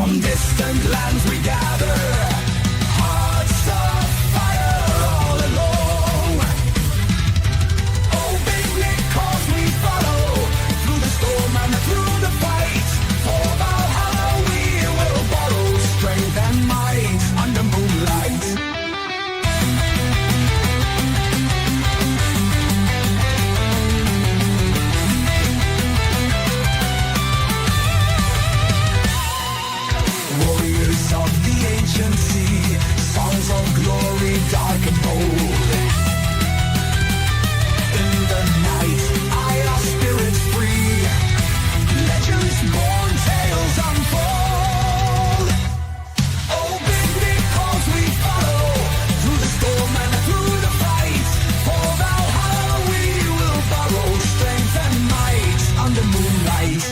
From distant lands we gather, hearts of fire all along. Oh, big Nick, cause we follow through the storm and through the fight. For Valhalla we will borrow strength and might under moonlight. Warriors of the ancient sea, songs of glory dark and bold. In the night, our spirits free, legends born, tales unfold. Oh, big because we follow through the storm and through the fight. For Valhalla we will borrow strength and might under moonlight.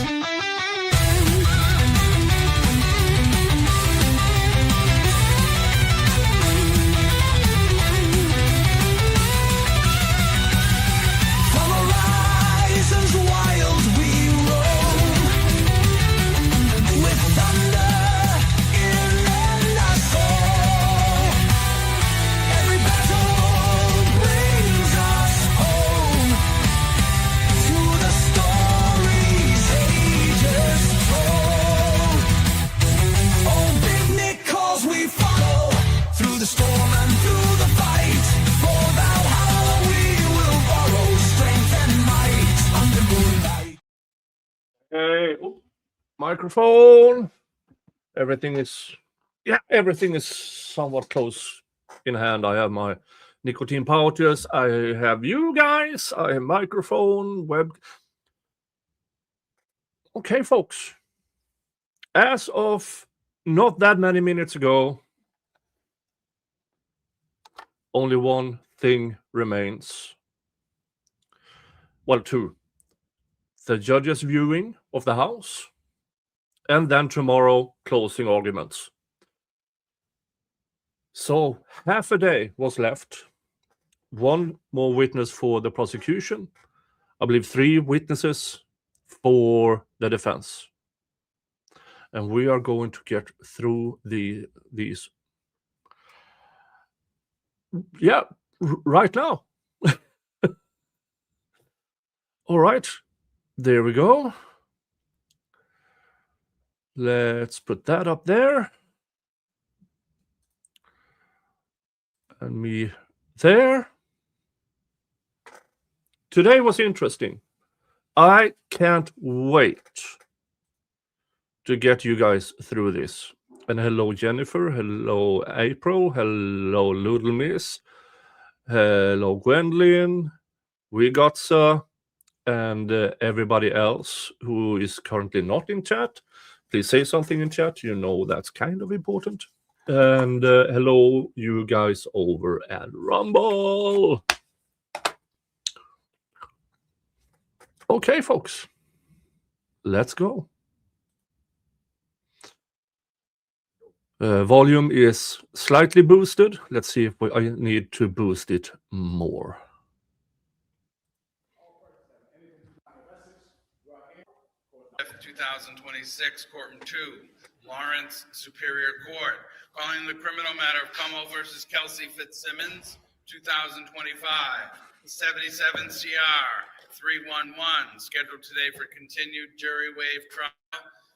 Microphone. Everything is somewhat close in hand. I have my nicotine pouches. I have you guys. I have microphone, web. Okay, folks. As of not that many minutes ago, only one thing remains. Well, two. The judge's viewing of the house, and then tomorrow, closing arguments. So half a day was left. One more witness for the prosecution. I believe 3 witnesses for the defense. And we are going to get through these. Yeah, right now. All right, there we go. Let's put that up there. And me there. Today was interesting. I can't wait to get you guys through this. And hello, Jennifer. Hello, April. Hello, Little Miss. Hello, Gwendolyn. We got and everybody else who is currently not in chat. Please say something in chat. You know that's kind of important. And hello, you guys over at Rumble. Okay, folks. Let's go. Volume is slightly boosted. Let's see if I need to boost it more. 2026, Courtroom 2, Lawrence Superior Court. Calling the criminal matter of Como versus Kelsey Fitzsimmons, 2025, 77 CR 311, scheduled today for continued jury waive trial.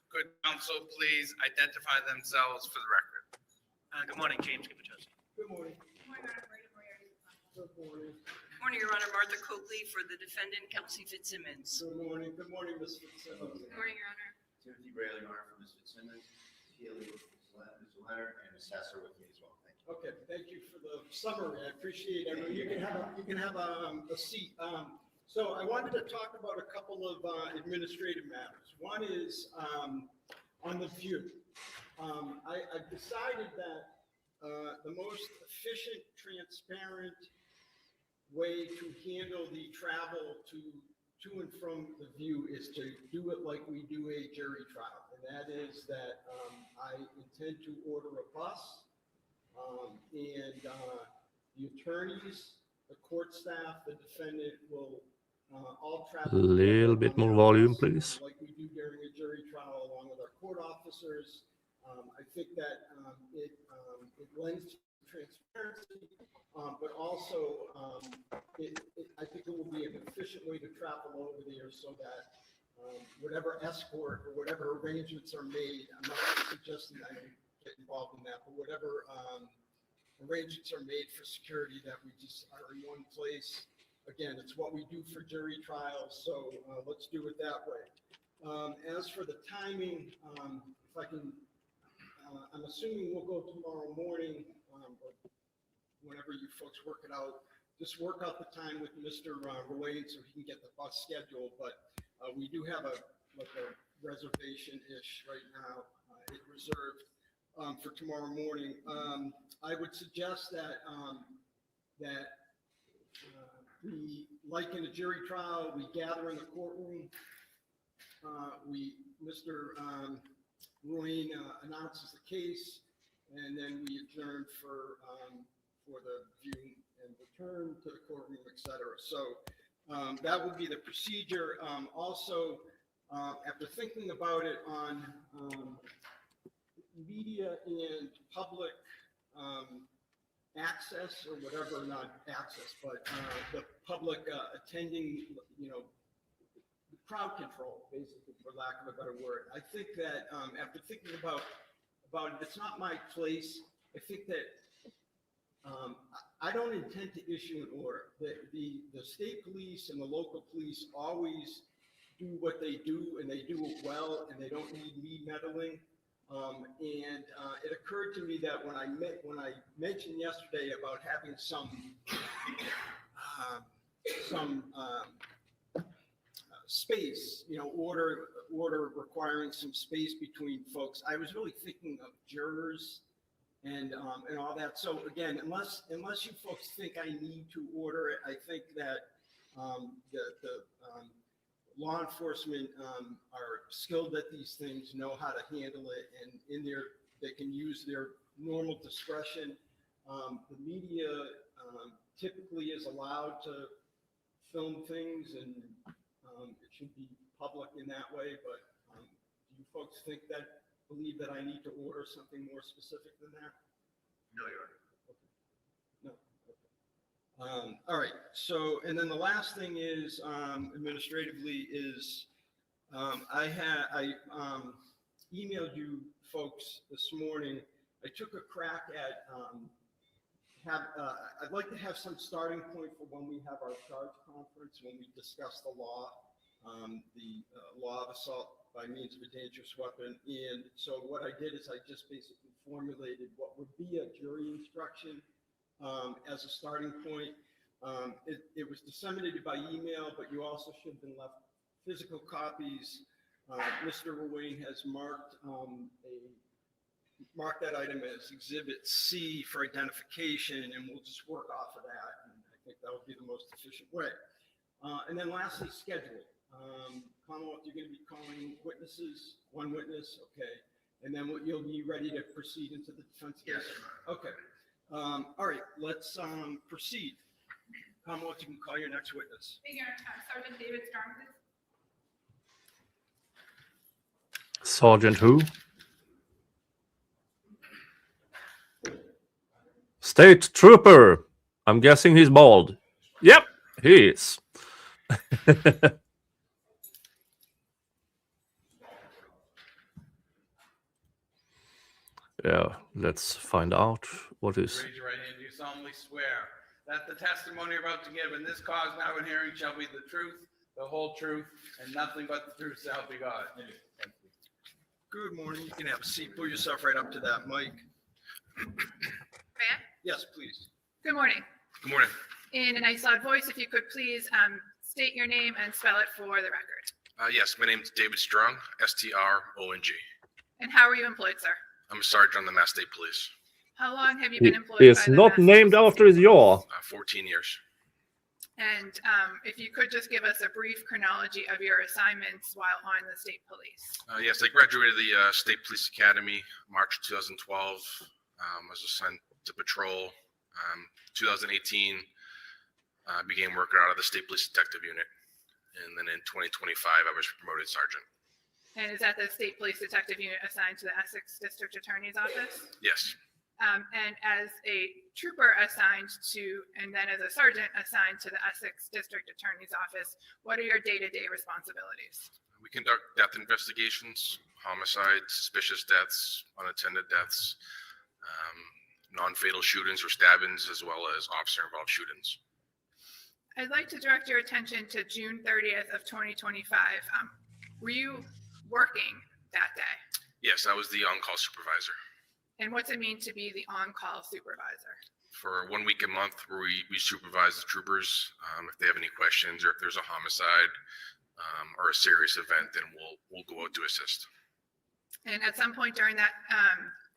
Could counsel please identify themselves for the record? Good morning, James Kipachowski. Good morning. Good morning, Your Honor. Good morning. Good morning, Your Honor. Martha Coakley for the defendant, Kelsey Fitzsimmons. Good morning. Good morning, Ms. Fitzsimmons. Good morning, Your Honor. Timothy Braley, Honor, for Ms. Fitzsimmons, Keely, Mr. Leonard, and Assessor with me as well. Thank you. Okay, thank you for the summary. I appreciate it. You can have a seat. So I wanted to talk about a couple of administrative matters. One is on the view. I've decided that the most efficient, transparent way to handle the travel to and from the view is to do it like we do a jury trial. And that is that I intend to order a bus and the attorneys, the court staff, the defendant will all travel. A little bit more volume, please. Like we do during a jury trial, along with our court officers. I think that it lends to transparency, but also I think it will be an efficient way to travel over there so that whatever escort or whatever arrangements are made, I'm not suggesting I get involved in that, but whatever arrangements are made for security, that we just are in one place. Again, it's what we do for jury trials, so let's do it that way. As for the timing, if I can, I'm assuming we'll go tomorrow morning, or whenever you folks work it out. Just work out the time with Mr. Ruane so he can get the bus schedule, but we do have a reservation-ish right now, it reserved for tomorrow morning. I would suggest that we, like in a jury trial, we gather in the courtroom. Mr. Ruane announces the case, and then we adjourn for the view and return to the courtroom, et cetera. So that would be the procedure. Also, after thinking about it on media and public access, or whatever, not access, but the public attending, the crowd control, basically, for lack of a better word. I think that after thinking about it, it's not my place. I think that I don't intend to issue an order. The state police and the local police always do what they do, and they do it well, and they don't need me meddling. And it occurred to me that when I mentioned yesterday about having some space, order requiring some space between folks, I was really thinking of jurors and all that. So again, unless you folks think I need to order it, I think that the law enforcement are skilled at these things, know how to handle it, and they can use their normal discretion. The media typically is allowed to film things, and it should be public in that way. But do you folks believe that I need to order something more specific than that? No, Your Honor. No. Okay. All right. So, and then the last thing is administratively is I emailed you folks this morning. I took a crack at I'd like to have some starting point for when we have our charge conference, when we discuss the law, the law of assault by means of a dangerous weapon. And so what I did is I just basically formulated what would be a jury instruction as a starting point. It was disseminated by email, but you also should have been left physical copies. Mr. Ruane has marked that item as Exhibit C for identification, and we'll just work off of that. And I think that would be the most efficient way. And then lastly, schedule. Commonwealth, you're going to be calling witnesses, one witness, okay. And then you'll be ready to proceed into the defense case? Yes. Okay. All right, let's proceed. Commonwealth, you can call your next witness. Thank you, Sergeant David Strong, please. Sergeant who? State Trooper. I'm guessing he's bald. Yep, he is. Yeah, let's find out what is. Raise your right hand. Do you solemnly swear that the testimony you're about to give in this cause now in hearing shall be the truth, the whole truth, and nothing but the truth, so help you God? Thank you. Good morning. You can have a seat. Pull yourself right up to that mic. Ma'am, Yes, please. good morning. Good morning. In a nice loud voice, if you could please state your name and spell it for the record. Yes, my name is David Strong, S-T-R-O-N-G. And how are you employed, sir? I'm a sergeant on the Mass State Police. How long have you He been employed? is by the not named Massachusetts after his State yaw. 14 years. And if you could just give us a brief chronology of your assignments while on the state police. Yes, I graduated the State Police Academy March 2012. Was assigned to patrol. 2018, began working out of the State Police Detective Unit. And then in 2025, I was promoted sergeant. And is that the State Police Detective Unit assigned to the Essex District Attorney's Office? Yes. And as a trooper assigned to, and then as a sergeant assigned to the Essex District Attorney's Office, what are your day-to-day responsibilities? We conduct death investigations, homicides, suspicious deaths, unattended deaths, non-fatal shootings or stabbings, as well as officer-involved shootings. I'd like to direct your attention to June 30th of 2025. Were you working that day? Yes, I was the on-call supervisor. And what's it mean to be the on-call supervisor? For 1 week a month, where we supervise the troopers. If they have any questions or if there's a homicide or a serious event, then we'll go out to assist. And at some point during that,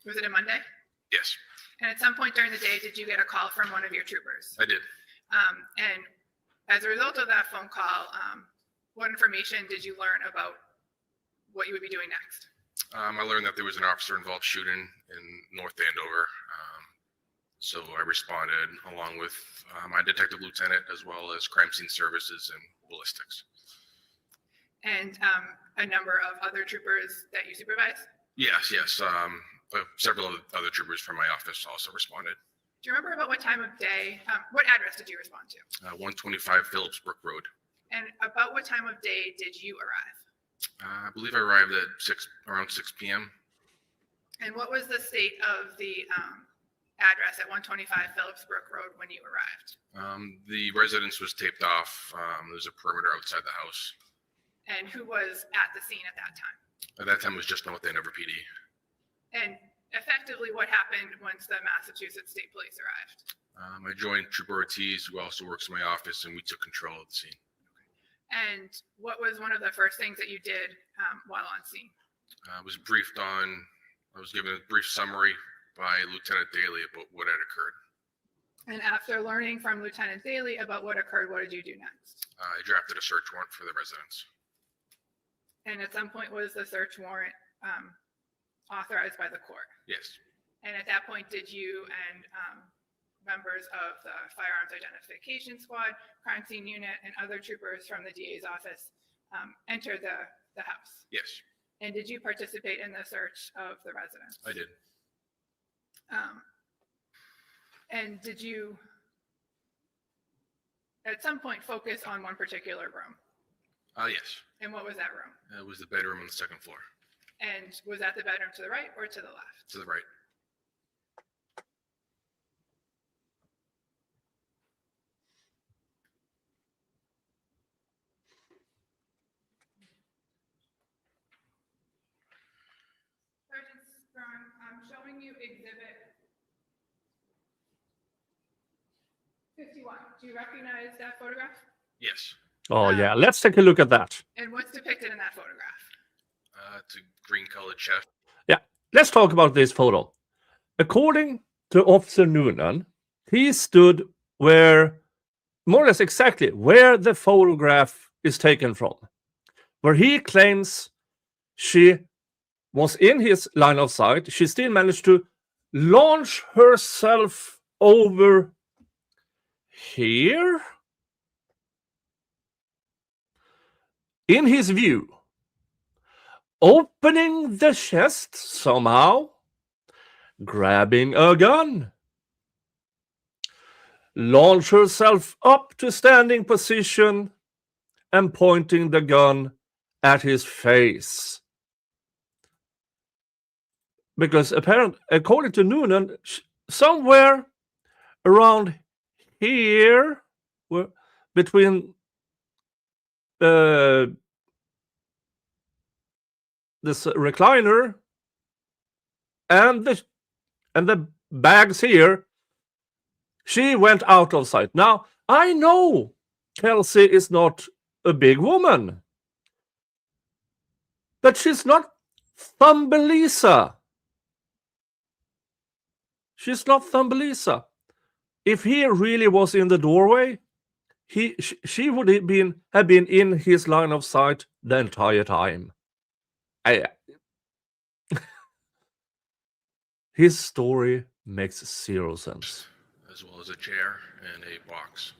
was it a Monday? Yes, And at some point during the day, did you get a call from one of your troopers? I did. And as a result of that phone call, what information did you learn about what you would be doing next? I learned that there was an officer-involved shooting in North Andover. So I responded along with my detective lieutenant, as well as crime scene services and ballistics. And a number of other troopers that you supervise? Yes. Several other troopers from my office also responded. Do you remember about what time of day, what address did you respond to? 125 Phillips Brook Road. And about what time of day did you arrive? I believe I arrived at around 6 p.m. And what was the state of the address at 125 Phillips Brook Road when you arrived? The residence was taped off. There was a perimeter outside the house. And who was at the scene at that time? At that time, it was just North Andover PD. And effectively, what happened once the Massachusetts State Police arrived? I joined Trooper Ortiz, who also works in my office, and we took control of the scene. And what was one of the first things that you did while on scene? I was given a brief summary by Lieutenant Daly about what had occurred. And after learning from Lieutenant Daly about what occurred, what did you do next? I drafted a search warrant for the residence. And at some point, was the search warrant authorized by the court? Yes. And at that point, did you and members of the Firearms Identification Squad, Crime Scene Unit, and other troopers from the DA's office enter the house? Yes, And did you participate in the search of the residence? I did. And did you, at some point, focus on one particular room? Yes. And what was that room? It was the bedroom on the second floor. And was that the bedroom to the right or to the left? To the right. Sergeant Strong, I'm showing you exhibit 51. Do you recognize that photograph? Yes. Oh, yeah. Let's take a look at that. And what's depicted in that photograph? It's a green-colored chef. Yeah. Let's talk about this photo. According to Officer Noonan, he stood where, more or less exactly, where the photograph is taken from, where he claims she was in his line of sight. She still managed to launch herself over here in his view, opening the chest somehow, grabbing a gun, launch herself up to standing position and pointing the gun at his face. Because apparently, according to Noonan, somewhere around here, between this recliner and the bags here, she went out of sight. Now, I know Kelsey is not a big woman, but she's not Thumbelisa. She's not Thumbelisa. If he really was in the doorway, she would have been in his line of sight the entire time. His story makes zero sense. As well as a chair and a box.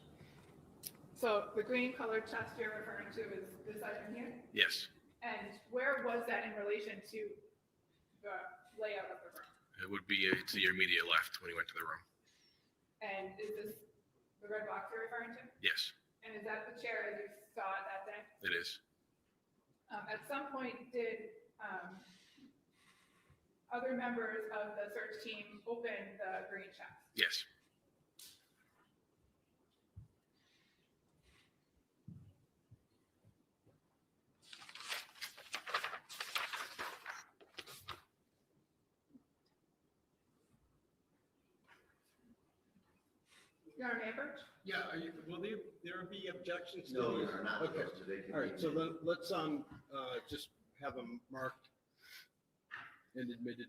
So the green colored chest you're referring to is this item here? Yes. And where was that in relation to the layout of the room? It would be to your immediate left when you went to the room. And is this the red box you're referring to? Yes, And is that the chair as you saw it that day? it is. At some point, did other members of the search team open the green chest? Yes. Your Honor, Amber? Yeah, will there be objections to No, these? you're not Okay, supposed to. They can all right, be so admitted. let's, just have them marked and admitted.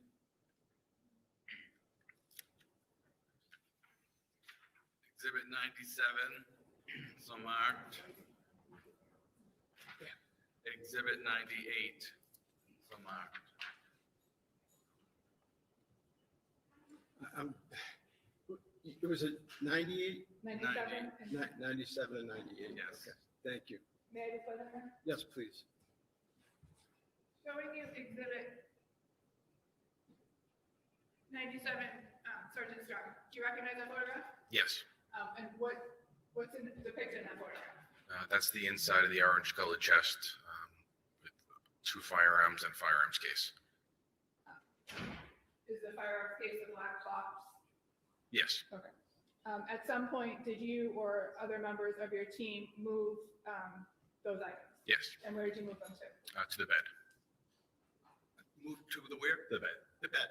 Exhibit 97, so marked. Exhibit 98, so marked. It was a 98, 97? And 97 and 98? Yes. Okay, thank you. may I just let them know? Yes, please. Showing you exhibit 97, Sergeant Strong. Do you recognize that photograph? Yes. And what's depicted in that photograph? That's the inside of the orange colored chest with 2 firearms and firearms case. Is the firearms case a black box? Yes. Okay. At some point, did you or other members of your team move those items? Yes. And where did you move them to? To the bed. Move to the where? The bed. The bed.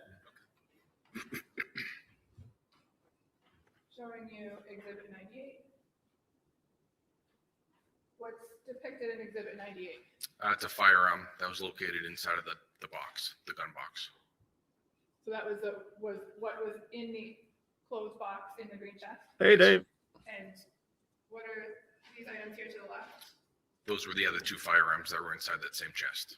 Showing you exhibit 98. What's depicted in exhibit 98? It's a firearm that was located inside of the box, the gun box. So that was what was in the closed box in the green chest? Hey, Dave. And what are these items here to the left? Those were the other 2 firearms that were inside that same chest.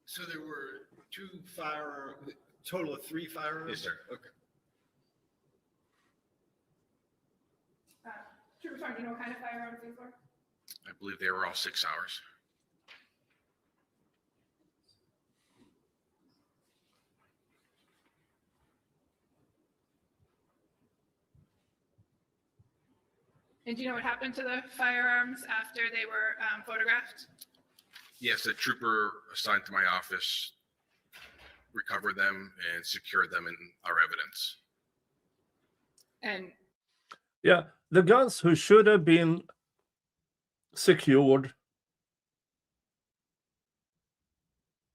So there were 2 firearms, total of 3 firearms? Yes, sir. Okay. Trooper Sergeant, do you know what kind of firearms these were? I believe they were all 6 hours. And do you know what happened to the firearms after they were photographed? Yes, a trooper assigned to my office recovered them and secured them in our evidence. And Yeah, the guns who should have been secured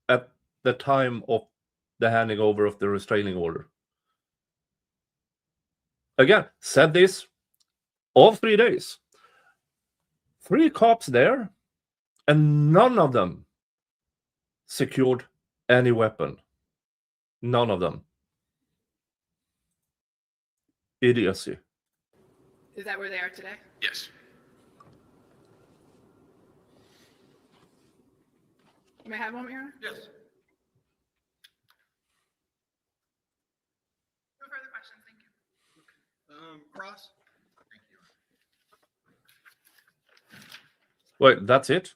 at the time of the handing over of the restraining order. Again, said this all 3 days. 3 cops there, and none of them secured any weapon. None of them. Idiocy. is that where they are today? Yes. May I have one, Your Honor? Yes. No further questions, thank you. Cross? Wait, that's it?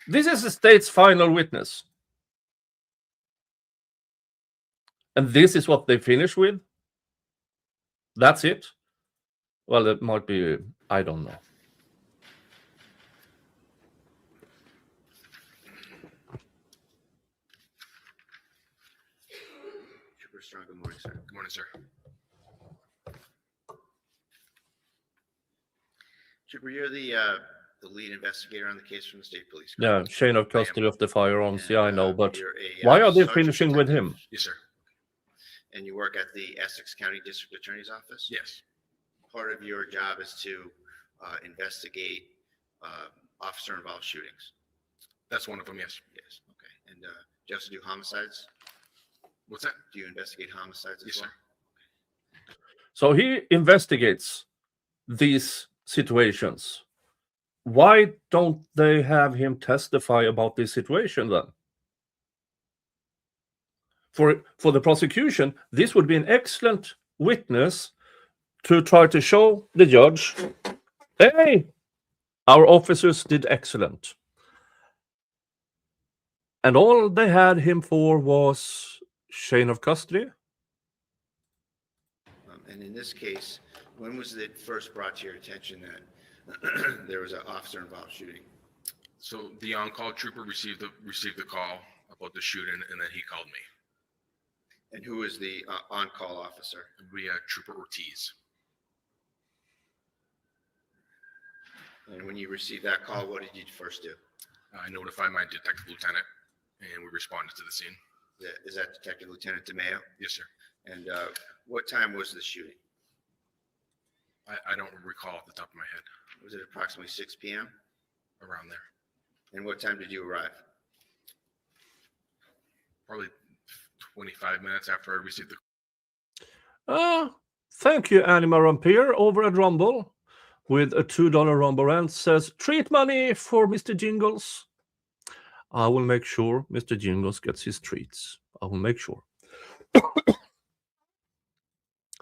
This is the state's final witness. And this is what they finish with? That's it? Well, it might be, I don't know. Trooper Strong, good morning, sir. Good morning, sir. Trooper, you're the lead investigator on the case from the state police. Yeah, correct? chain of custody of the firearms. And, Yeah, I know, but you're a, why are they sergeant finishing with detective, him? Yes, sir. And you work at the Essex County District Attorney's Office? Yes. Part of your job is to investigate officer-involved shootings? That's one of them, yes. Yes, okay. And do you also do homicides? What's that? Do you investigate homicides as Yes, well? sir. So he investigates these situations. Why don't they have him testify about this situation then? For the prosecution, this would be an excellent witness to try to show the judge, hey, Our officers did excellent. And all they had him for was chain of custody. And in this case, when was it first brought to your attention that there was an officer-involved shooting? So the on-call trooper received the call about the shooting, and then he called me. And who was the on-call officer? We had Trooper Ortiz. And when you received that call, what did you first do? I notified my detective lieutenant, and we responded to the scene. Is that Detective Lieutenant DeMeo? Yes, sir. And what time was the shooting? I don't recall off the top of my head. Was it approximately 6 p.m.? Around there. And what time did you arrive? Probably 25 minutes after I received the. Thank you, Anima Rampier, over at Rumble with a $2 Rumble and says, treat money for Mr. Jingles. I will make sure Mr. Jingles gets his treats. I will make sure.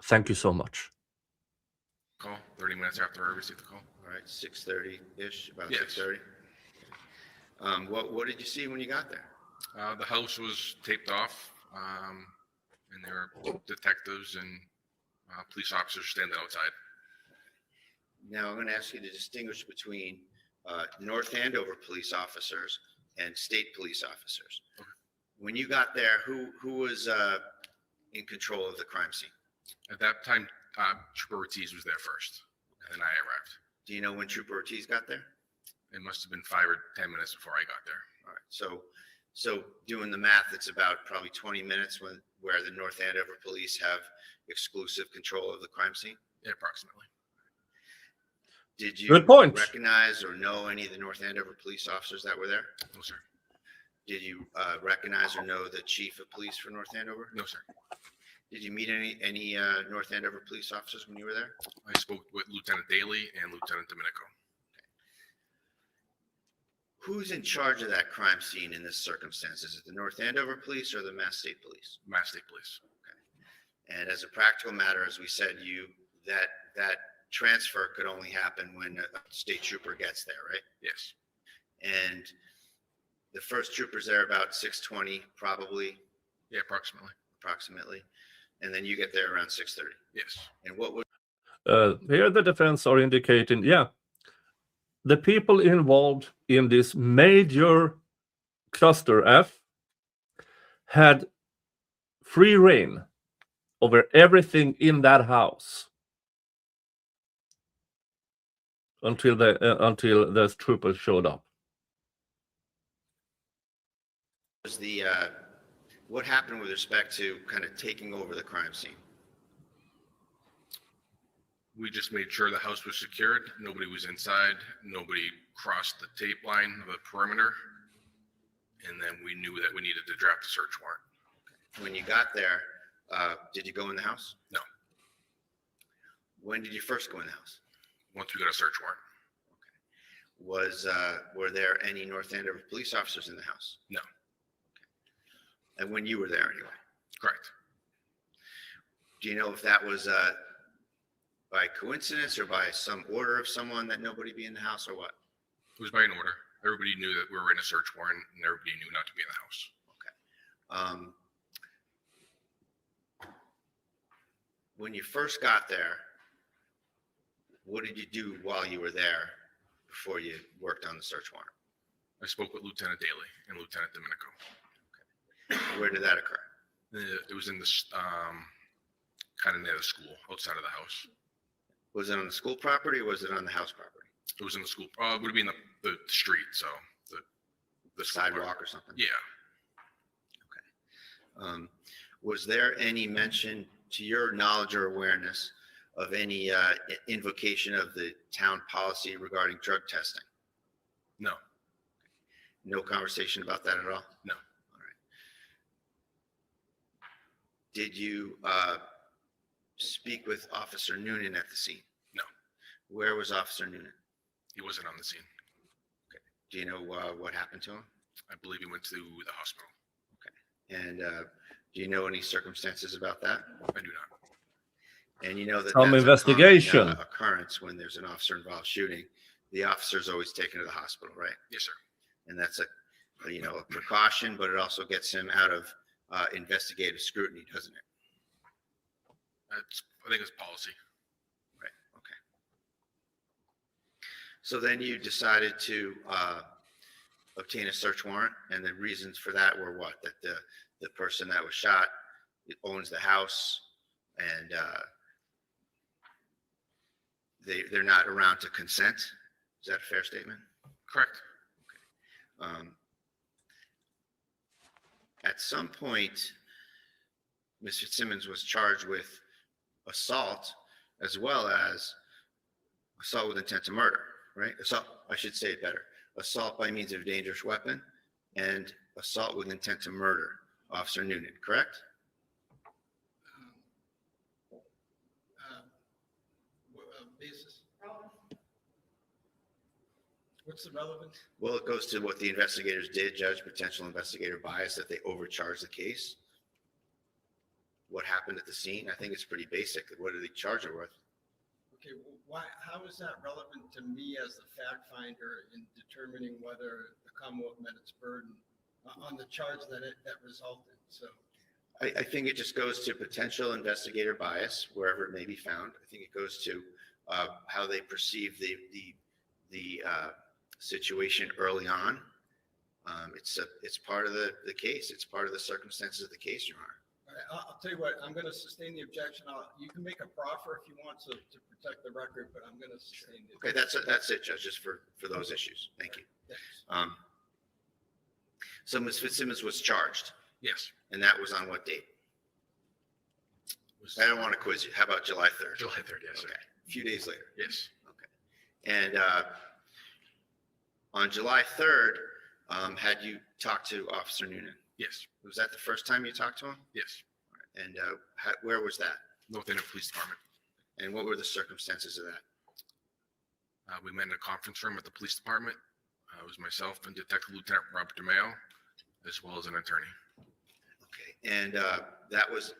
Thank you so much. Call 30 minutes after I received the call. All right, 6:30-ish, about Yes. 6:30. What did you see when you got there? The house was taped off, and there were detectives and police officers standing outside. Now, I'm going to ask you to distinguish between North Andover police officers and state police officers. Okay. When you got there, who was in control of the crime scene? At that time, Trooper Ortiz was there first, and then I arrived. Do you know when Trooper Ortiz got there? It must have been 5 or 10 minutes before I got there. All right, so doing the math, it's about probably 20 minutes where the North Andover police have exclusive control of the crime scene. Yeah, approximately. Did you Good point. recognize or know any of the North Andover police officers that were there? No, sir. Did you recognize or know the chief of police for North Andover? No, sir. Did you meet any North Andover police officers when you were there? I spoke with Lieutenant Daly and Lieutenant Domenico. Who's in charge of that crime scene in this circumstance? Is it the North Andover police or the Mass State Police? Mass State Police. And as a practical matter, as we said, that transfer could only happen when a state trooper gets there, right? Yes. And the first trooper's there about 6:20, probably, Yeah, approximately. and then you get there around 6:30. Yes. And what was Here the defense are indicating, the people involved in this major cluster F had free reign over everything in that house until the troopers showed up. what happened with respect to kind of taking over the crime scene? We just made sure the house was secured. Nobody was inside. Nobody crossed the tape line of the perimeter. And then we knew that we needed to draft a search warrant. When you got there, did you go in the house? No. When did you first go in the house? Once we got a search warrant. Were there any North Andover police officers in the house? No. And when you were there anyway? Correct. Do you know if that was by coincidence or by some order of someone that nobody be in the house, or what? It was by an order. Everybody knew that we were in a search warrant, and everybody knew not to be in the house. When you first got there, what did you do while you were there before you worked on the search warrant? I spoke with Lieutenant Daly and Lieutenant Domenico. Where did that occur? It was in this kind of near the school, outside of the house. Was it on the school property or was it on the house property? It was in the school. It would be in the street, so the school Sidewalk part. or something? Yeah. Was there any mention, to your knowledge or awareness, of any invocation of the town policy regarding drug testing? No. No conversation about that at all? No. All right. Did you speak with Officer Noonan at the scene? No. Where was Officer Noonan? He wasn't on the scene. Do you know what happened to him? I believe he went to the hospital. And do you know any circumstances about that? I do not. And you know that Some that's investigation. a common occurrence when there's an officer-involved shooting, the officer's always taken to the hospital, right? Yes, sir. And that's a precaution, but it also gets him out of investigative scrutiny, doesn't it? I think it's policy. Right, okay. So then you decided to obtain a search warrant, and the reasons for that were what? That the person that was shot owns the house, and they're not around to consent. Is that a fair statement? Correct. At some point, Ms. Fitzsimmons was charged with assault as well as assault with intent to murder, right? Assault, I should say it better. Assault by means of a dangerous weapon and assault with intent to murder, Officer Noonan, correct? Basis. What's the relevance? Well, it goes to what the investigators did, judge potential investigator bias, that they overcharged the case. What happened at the scene? I think it's pretty basic. What did they charge her with? Okay, why, how is that relevant to me as the fact finder in determining whether the Commonwealth met its burden on the charge that resulted? So I think it just goes to potential investigator bias, wherever it may be found. I think it goes to how they perceive the situation early on. It's part of the case. It's part of the circumstances of the case, Your Honor. all right, I'll tell you what, I'm going to sustain the objection. You can make a proffer if you want to protect the record, but I'm going to sustain the Okay, objection. that's it, Judge, just for those issues. Thank you. Thanks. So Ms. Fitzsimmons was charged, Yes. and that was on what date? I don't want to quiz you. How about July 3rd? July 3rd, yes, sir. Okay, a few days later. Yes. Okay. And on July 3rd, had you talked to Officer Noonan? Yes. Was that the first time you talked to him? Yes. And where was that? North End Police Department. And what were the circumstances of that? We met in a conference room at the police department. It was myself and Detective Lieutenant Robert DeMeo, as well as an attorney. Okay. And that was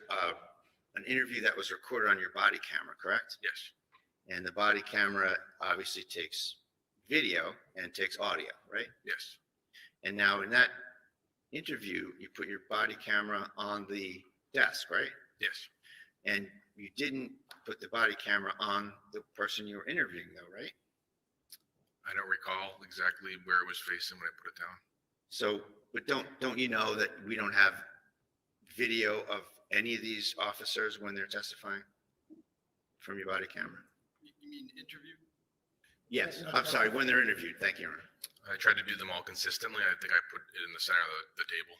an interview that was recorded on your body camera, correct? Yes. And the body camera obviously takes video and takes audio, right? Yes. And now in that interview, you put your body camera on the desk, right? Yes. And you didn't put the body camera on the person you were interviewing though, right? I don't recall exactly where it was facing when I put it down. So, but don't you know that we don't have video of any of these officers when they're testifying from your body camera? You mean interview? Yes, I'm sorry, when they're interviewed. Thank you, Your Honor. I tried to do them all consistently. I think I put it in the center of the table.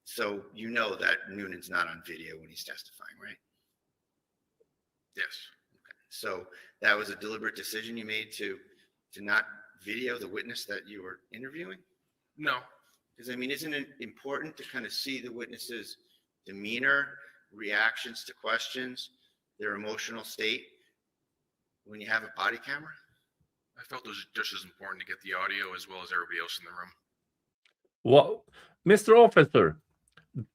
So you know that Noonan's not on video when he's testifying, right? Yes. So that was a deliberate decision you made to not video the witness that you were interviewing? No. Because I mean, isn't it important to kind of see the witness's demeanor, reactions to questions, their emotional state when you have a body camera? I felt it was just as important to get the audio as well as everybody else in the room. What, Mr. Officer,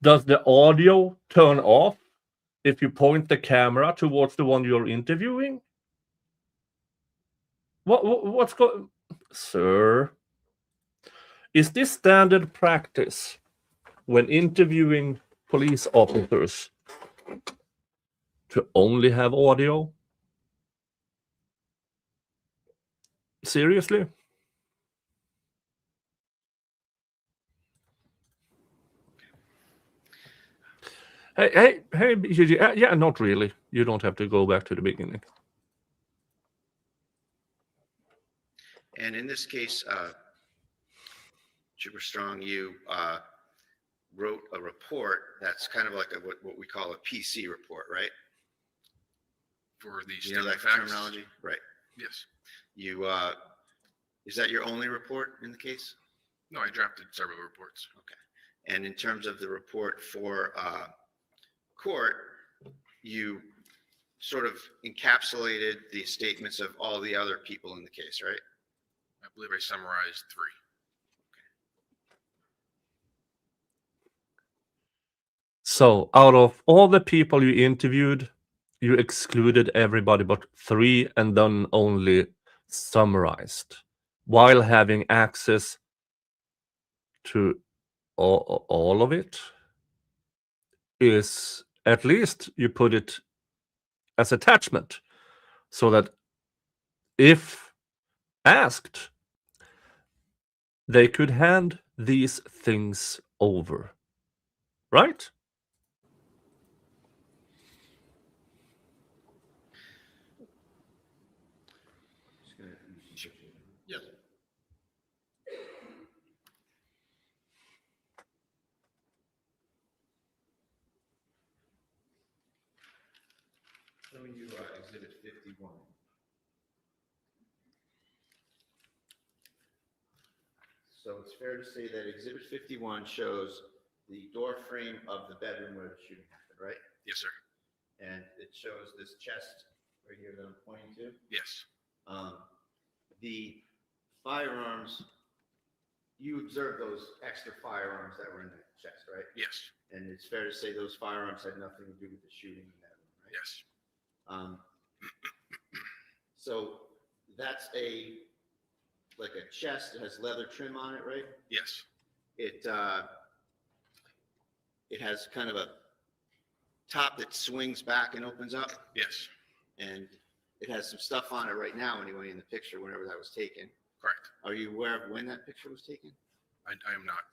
does the audio turn off if you point the camera towards the one you're interviewing? What's going, sir? Is this standard practice when interviewing police officers to only have audio? Seriously? Hey, Gigi, yeah, not really. You don't have to go back to the beginning. And in this case, Trooper Strong, you wrote a report that's kind of like what we call a PC report, right? For the You know that facts. terminology? Right. Yes. You, is that your only report in the case? No, I drafted several reports. Okay. And in terms of the report for court, you sort of encapsulated the statements of all the other people in the case, right? I believe I summarized 3. So, out of all the people you interviewed, you excluded everybody but 3 and then only summarized while having access to all of it is at least you put it as attachment so that if asked, they could hand these things over. Right? Yes. Showing you Exhibit 51. So it's fair to say that Exhibit 51 shows the door frame of the bedroom where the shooting happened, right? Yes, sir. And it shows this chest right here that I'm pointing to. Yes. The firearms, you observed those extra firearms that were in the chest, right? Yes. And it's fair to say those firearms had nothing to do with the shooting in that room, right? Yes. So that's like a chest that has leather trim on it, right? Yes. It has kind of a top that swings back and opens up, Yes. and it has some stuff on it right now anyway in the picture whenever that was taken. Correct. Are you aware of when that picture was taken? I am not.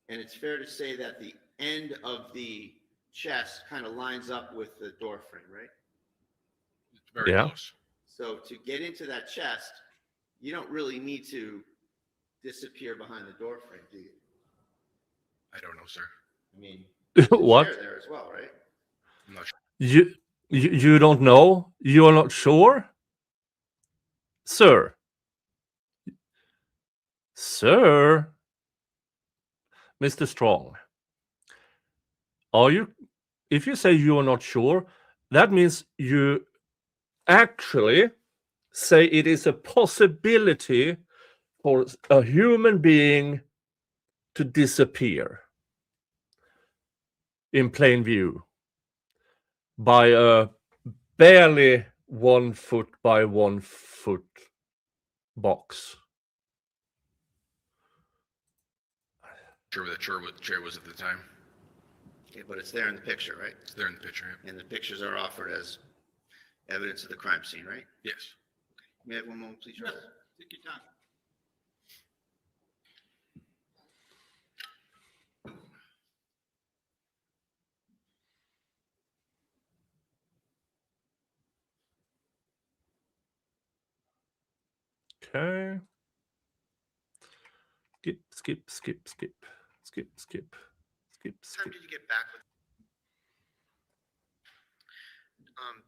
And it's fair to say that the end of the chest kind of lines up with the door frame, right? It's very Yeah. close. So to get into that chest, you don't really need to disappear behind the door frame, do you? I don't know, sir. I mean, there's a What? chair there as well, right? I'm not sure. You don't know? You're not sure? Sir. Sir. Mr. Strong. Are you, if you say you are not sure, that means you actually say it is a possibility for a human being to disappear in plain view by a barely 1 foot by 1 foot box. Sure where the chair was at the time. Okay, but it's there in the picture, right? It's there in the picture. Yeah. And the pictures are offered as evidence of the crime scene, right? Yes. May I have one moment, please, Your Yes, Honor? take your time. Okay. Skip. What time did you get back with?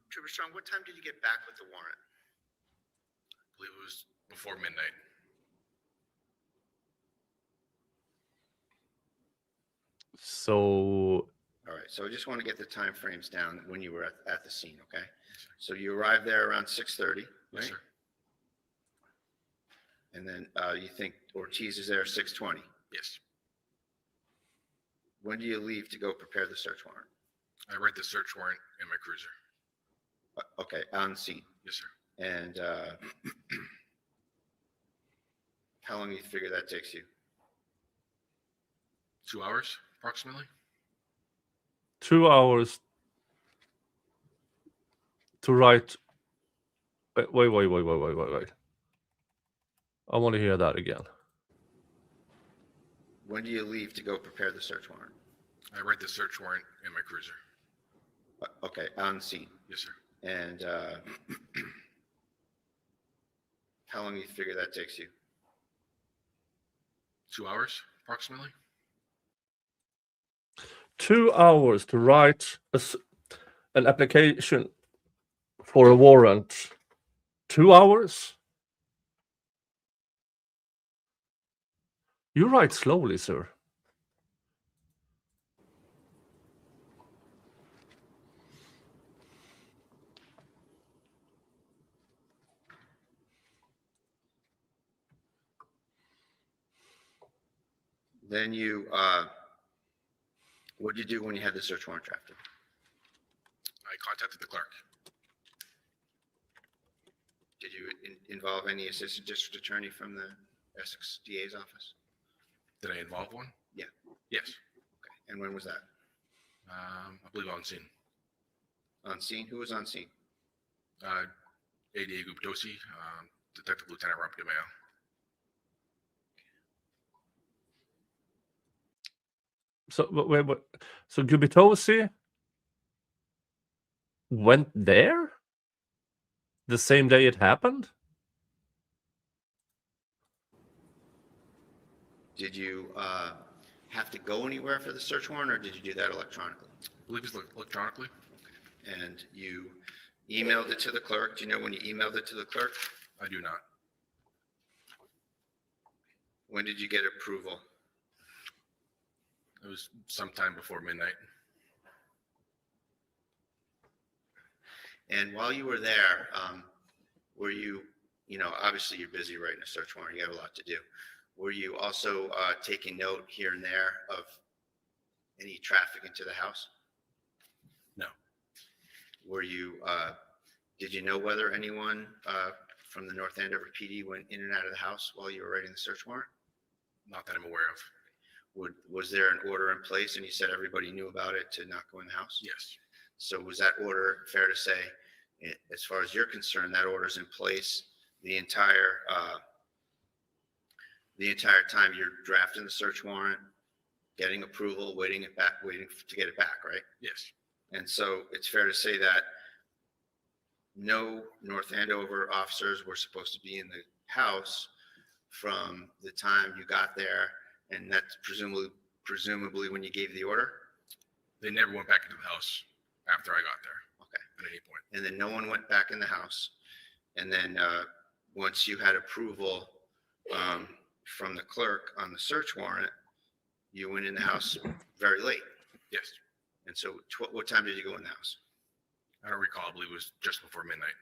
Trooper Strong, what time did you get back with the warrant? I believe it was before midnight. So All right, so I just want to get the time frames down when you were at the scene, okay? So you arrived there around 6:30, Yes, right? sir. And then you think Ortiz is there 6:20. Yes. When do you leave to go prepare the search warrant? I write the search warrant in my cruiser. Okay, on scene. Yes, sir. And how long do you figure that takes you? 2 hours, approximately. 2 hours to write. Wait. I want to hear that again. When do you leave to go prepare the search warrant? I write the search warrant in my cruiser. Okay, on scene. Yes, sir. And how long do you figure that takes you? 2 hours, approximately. 2 hours to write an application for a warrant. 2 hours? You write slowly, sir. Then you, what did you do when you had the search warrant drafted? contacted the clerk. Did you involve any assistant district attorney from the Essex DA's office? Did I involve one? Yeah. Yes. And when was that? I believe on scene. On scene? Who was on scene? ADA Guptosi, Detective Lieutenant Rob DeMeo. So wait, so Gubitosi went there the same day it happened? Did you have to go anywhere for the search warrant, or did you do that electronically? I believe it's electronically. And you emailed it to the clerk? Do you know when you emailed it to the clerk? I do not. When did you get approval? It was sometime before midnight. And while you were there, were you, obviously you're busy writing a search warrant, you got a lot to do. Were you also taking note here and there of any traffic into the house? No. Were you, did you know whether anyone from the North Andover PD went in and out of the house while you were writing the search warrant? Not that I'm aware of. Was there an order in place, and you said everybody knew about it, to not go in the house? Yes. So was that order, fair to say, as far as you're concerned, that order's in place the entire time you're drafting the search warrant, getting approval, waiting to get it back, right? Yes. And so it's fair to say that no North Andover officers were supposed to be in the house from the time you got there, and that's presumably when you gave the order? They never went back into the house after I got there. Okay. At any point. And then no one went back in the house. And then once you had approval from the clerk on the search warrant, you went in the house very late. Yes. And so what time did you go in the house? I don't recall. I believe it was just before midnight.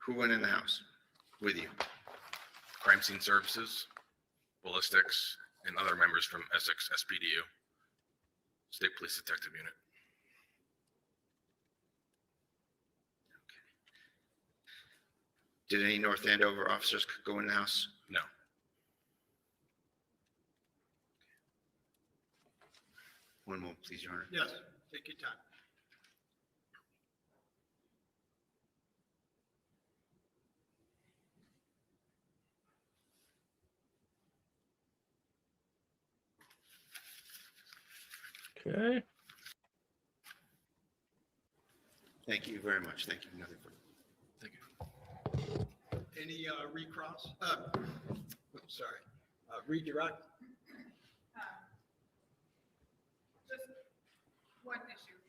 Who went in the house with you? Crime scene services, ballistics, and other members from Essex SPDU, State Police Detective Unit. Did any North Andover officers go in the house? No. One moment, please, Your Honor. Yes, take your time. Okay. Thank you very much. Thank you. Nothing further. Thank you. Any recross? Sorry, redirect? Just one issue.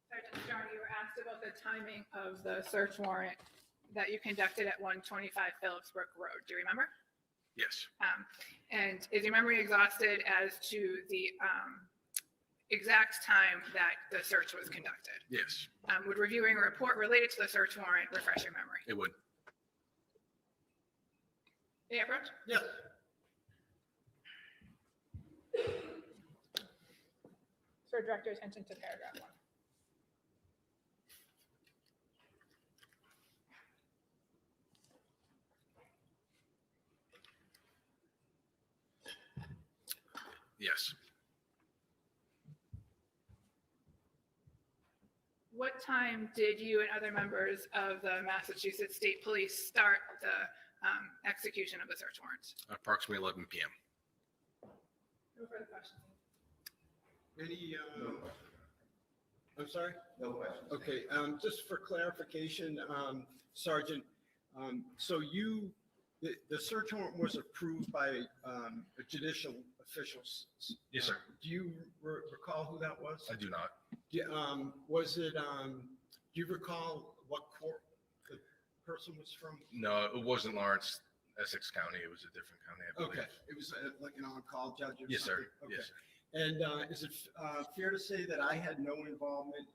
Sergeant Strong, you were asked about the timing of the search warrant that you conducted at 125 Phillipsbrook Road. Do you remember? Yes. And is your memory exhausted as to the exact time that the search was conducted? Yes. Would reviewing a report related to the search warrant refresh your memory? It would. May I approach? Yes. Sir, direct your attention to paragraph 1. Yes. What time did you and other members of the Massachusetts State Police start the execution of the search warrants? Approximately 11 p.m. No further questions. Any, I'm sorry? No questions. Okay, just for clarification, Sergeant, so the search warrant was approved by a judicial official. Yes, sir. Do you recall who that was? I do not. Was it, do you recall what court the person was from? No, it wasn't Lawrence, Essex County. It was a different county, I believe. Okay, it was like an on-call judge or something? Yes, sir. Okay. Yes, sir. And is it fair to say that I had no involvement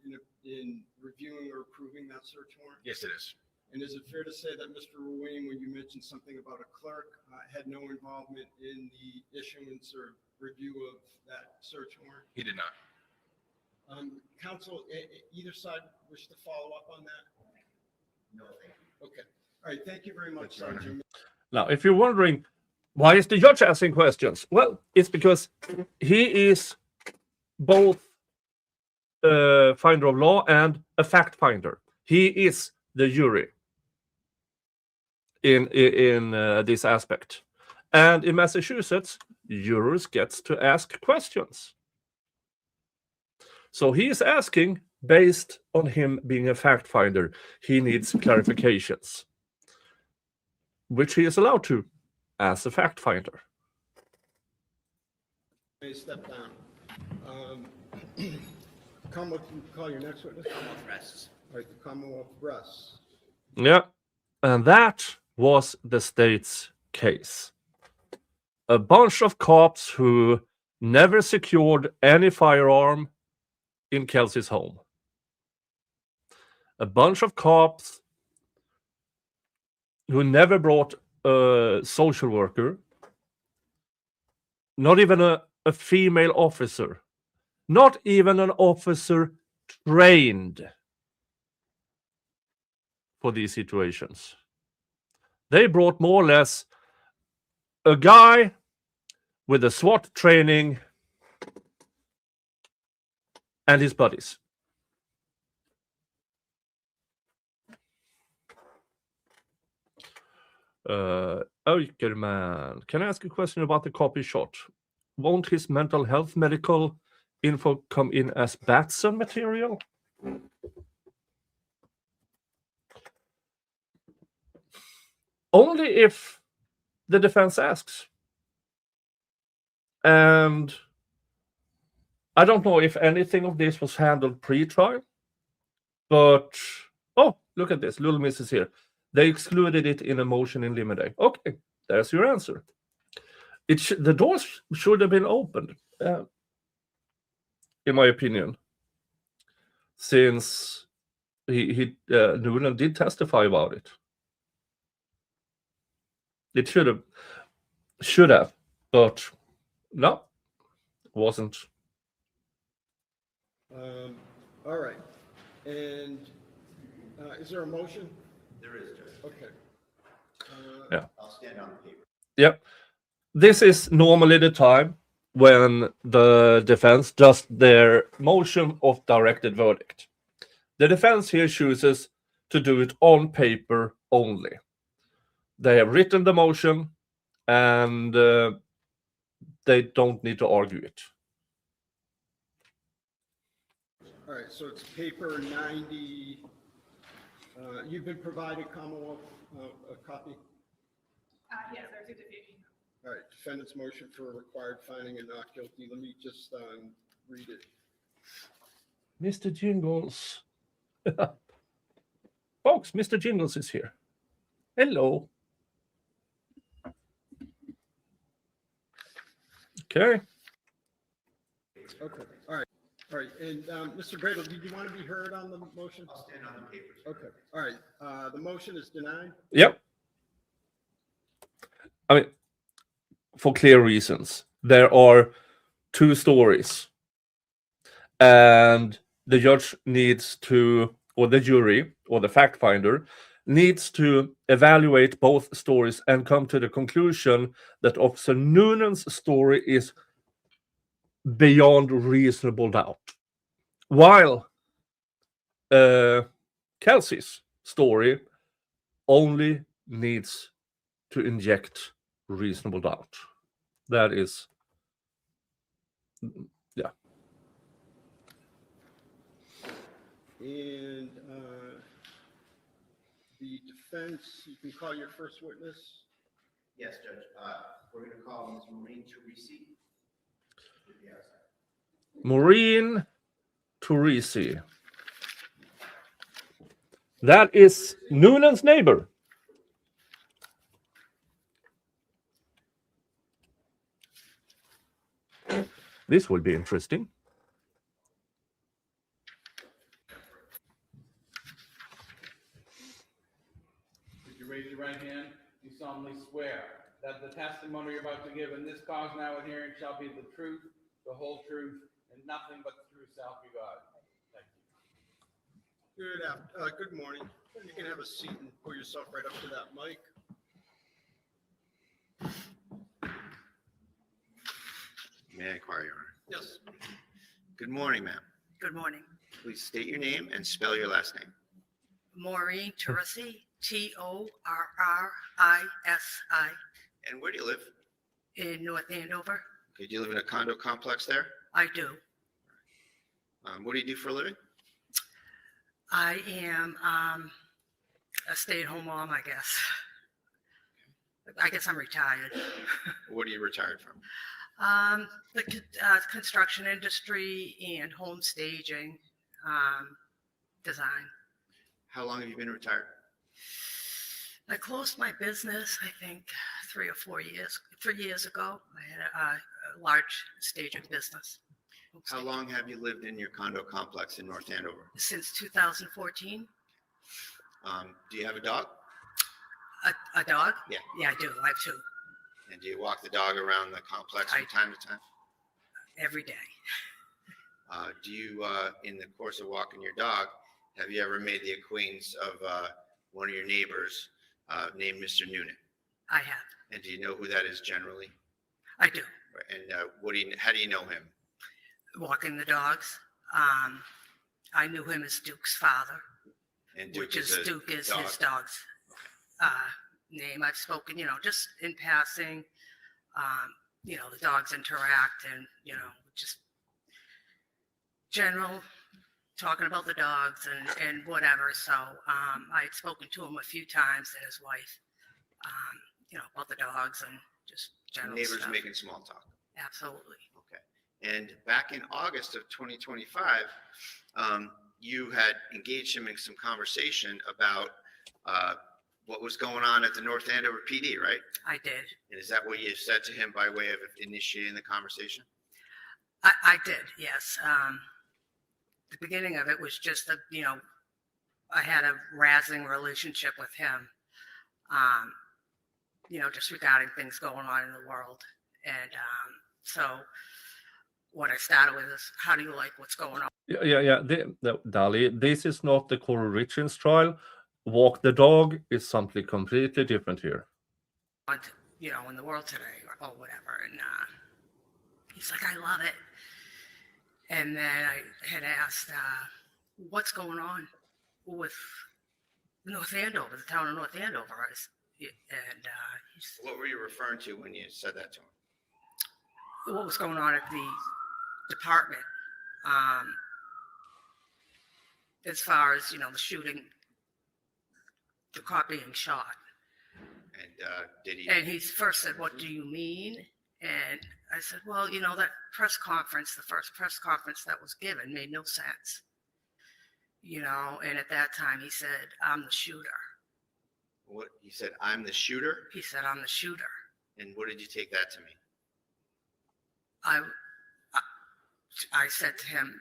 in reviewing or approving that search warrant? Yes, it is. And is it fair to say that Mr. Ruane, when you mentioned something about a clerk, had no involvement in the issuance or review of that search warrant? He did not. Counsel, either side wish to follow up on that? No, thank you. Okay. All right. Thank you very much, That's fine. Sergeant. Now, if you're wondering why is the judge asking questions, well, it's because he is both a finder of law and a fact finder. He is the jury in this aspect. And in Massachusetts, jurors gets to ask questions. So he is asking based on him being a fact finder. He needs clarifications, which he is allowed to as a fact finder. May step down. Commonwealth, you call your next witness? Commonwealth rests. All right, the Commonwealth rests. Yeah, and that was the state's case. A bunch of cops who never secured any firearm in Kelsey's home. A bunch of cops who never brought a social worker, not even a female officer, not even an officer trained for these situations. They brought more or less a guy with a SWAT training and his buddies. Okay, man. Can I ask a question about the copy shot? Won't his mental health medical info come in as Batson material? Only if the defense asks. And I don't know if anything of this was handled pre-trial, but oh, look at this. Little Miss is here. They excluded it in a motion in limine. Okay, there's your answer. The doors should have been opened, in my opinion, since Noonan did testify about it. It should have, but no, wasn't. All right. And is there a motion? There is, Judge. Okay. Yeah. I'll stand on the paper. Yep. This is normally the time when the defense does their motion of directed verdict. The defense here chooses to do it on paper only. They have written the motion and they don't need to argue it. All right, so it's paper 90. You've been provided, Commonwealth, a copy? Yes, I received a few. All right, defendant's motion for a required finding and not guilty. Let me just read it. Mr. Jingles. Folks, Mr. Jingles is here. Hello. Okay. Okay, all right. All right, and Mr. Bradley, did you want to be heard on the motion? I'll stand on the paper. Okay, all right. The motion is denied. Yep. I mean, for clear reasons. There are two stories. And the judge needs to, or the jury, or the fact finder, needs to evaluate both stories and come to the conclusion that Officer Noonan's story is beyond reasonable doubt. While Kelsey's story only needs to inject reasonable doubt. That is, yeah. And the defense, you can call your first witness. Yes, Judge. We're going to call Ms. Maureen Teresi. Maureen Teresi. That is Noonan's neighbor. This will be interesting. testimony you're about to give in this cause now and hearing shall be the truth, the whole truth, and nothing but the truth, so help you God. Thank you. Good morning. You can have a seat and pull yourself right up to that mic. May I inquire, Your Honor? Yes. Good morning, ma'am. Good morning. Please state your name and spell your last name. Maureen Tursi, Torrisi, And where do you live? in North Andover. Okay, do you live in a condo complex there? I do. What do you do for a living? I am a stay-at-home mom, I guess. I guess I'm retired. What are you retired from? The construction industry and home staging, design. How long have you been retired? I closed my business, I think, 3 or 4 years. 3 years ago, I had a large staging business. How long have you lived in your condo complex in North Andover? Since 2014. Do you have a dog? A dog? Yeah. Yeah, I do. I have 2 And do you walk the dog around the complex from time to time? every day. Do you, in the course of walking your dog, have you ever made the acquaintance of one of your neighbors named Mr. Noonan? I have. And do you know who that is generally? I do. And how do you know him? Walking the dogs. I knew him as Duke's father, And which is is a Duke is dog? his dog's name. I've spoken, just in passing. The dogs interact and, just general talking about the dogs and whatever. So I had spoken to him a few times and his wife, about the dogs and just general Neighbors stuff. making small talk. Absolutely. Okay. And back in August of 2025, you had engaged him in some conversation about what was going on at the North Andover PD, right? I did. And is that what you said to him by way of initiating the conversation? I did, yes. The beginning of it was just that, I had a razzing relationship with him, just regarding things going on in the world. And so what I started with is, how do you like what's going on? Yeah. Dali, this is not the Coral Richards trial. Walk the dog is something completely different here. In the world today or whatever. And he's like, I love it. And then I had asked, what's going on with North Andover, the town of North Andover? What were you referring to when you said that to him? What was going on at the department, as far as, the shooting, the cop being shot. And did he? And he first said, what do you mean? And I said, well, that press conference, the first press conference that was given made no sense. And at that time he said, I'm the shooter. What he said, I'm the shooter? He said, I'm the shooter. And what did you take that to mean? I said to him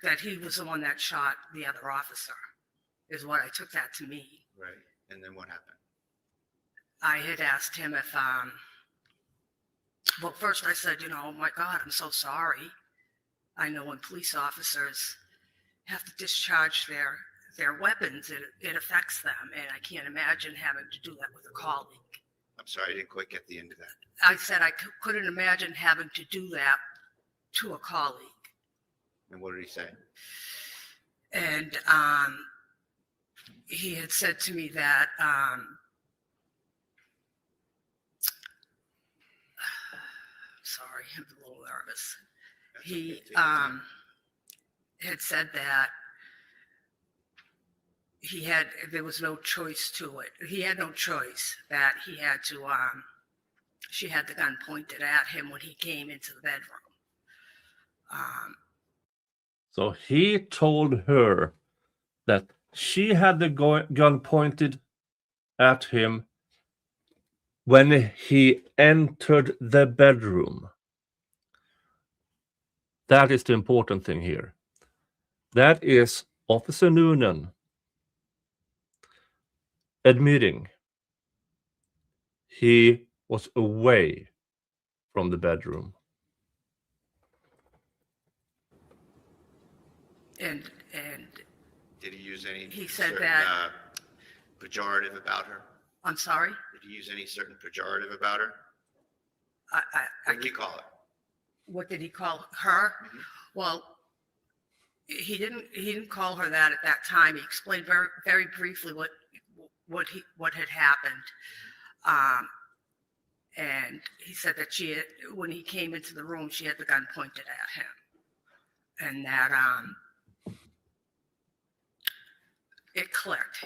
that he was the one that shot the other officer, is what I took that to mean. Right. And then what happened? I had asked him if, well, first I said, oh my God, I'm so sorry. I know when police officers have to discharge their weapons, it affects them. And I can't imagine having to do that with a colleague. I'm sorry, I didn't quite get the end of that. I said I couldn't imagine having to do that to a colleague. And what did he say? And he had said to me that sorry, I'm a little nervous. That's He okay, take your time. had said that there was no choice to it. He had no choice, that he had to, she had the gun pointed at him when he came into the bedroom. So he told her that she had the gun pointed at him when he entered the bedroom. That is the important thing here. That is Officer Noonan admitting he was away from the bedroom. And Did he use any He said certain, that- pejorative about her? I'm sorry, Did he use any certain pejorative about her? I What did he call her? what did he call her? Mhm. Well, he didn't call her that at that time. He explained very briefly what had happened. And he said that when he came into the room, she had the gun pointed at him. And that it clicked.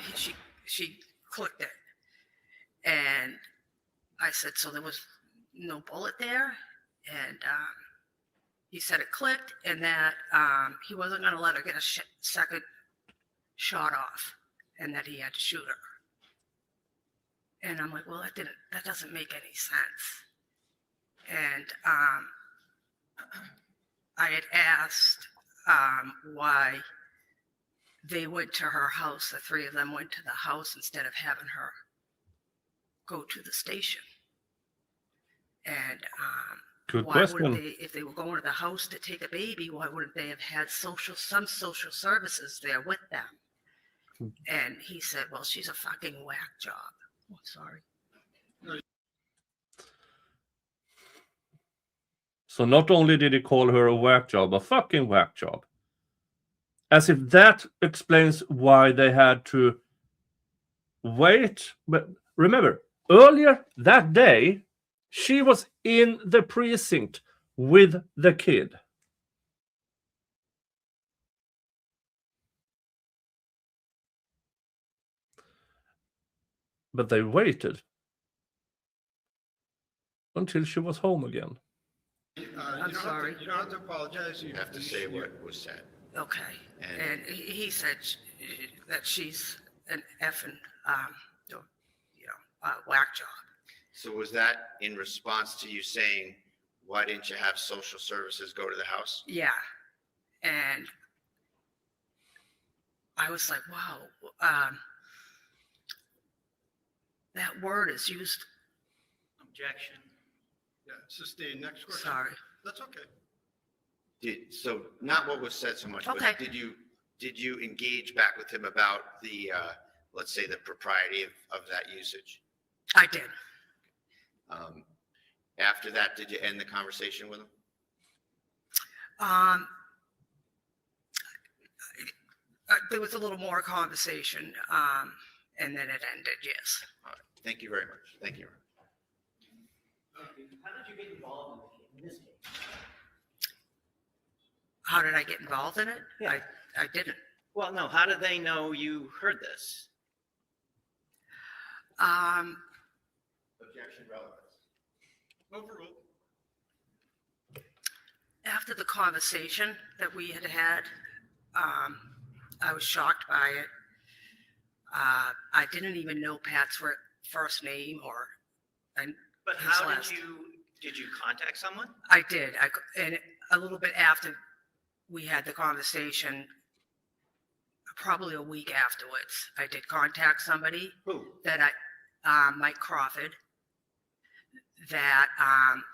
She clicked it. And I said, so there was no bullet there? And he said it clicked, and that he wasn't going to let her get a second shot off, and that he had to shoot her. And I'm like, well, that doesn't make any sense. And I had asked why they went to her house. The three of them went to the house instead of having her go to the station. And Good why wouldn't question. they, if they were going to the house to take a baby, why wouldn't they have had some social services there with them? And he said, well, she's a fucking whack job. Oh, sorry. So not only did he call her a whack job, a fucking whack job. As if that explains why they had to wait. But remember, earlier that day, she was in the precinct with the kid. But they waited until she was home again. I'm sorry. You don't have to apologize. You have to say what was said. Okay. And he said that she's an effing, whack job. So was that in response to you saying, why didn't you have social services go to the house? Yeah. And I was like, wow, that word is used. Objection. Yeah, sustain. Next question. Sorry. That's okay. So not what was said so much, but Okay. did you engage back with him about the, let's say, the propriety of that usage? I did. After that, did you end the conversation with him? There was a little more conversation, and then it ended, yes. All right. Thank you very much. Thank you. How did you get involved in this case? How did I get involved in it? Yeah. I didn't. Well, no, how did they know you heard this? Objection relevance. Overruled. After the conversation that we had had, I was shocked by it. I didn't even know Pat's first name But his how last. did you contact someone? I did. And a little bit after we had the conversation, probably a week afterwards, I did contact somebody Who? that Mike Crawford, that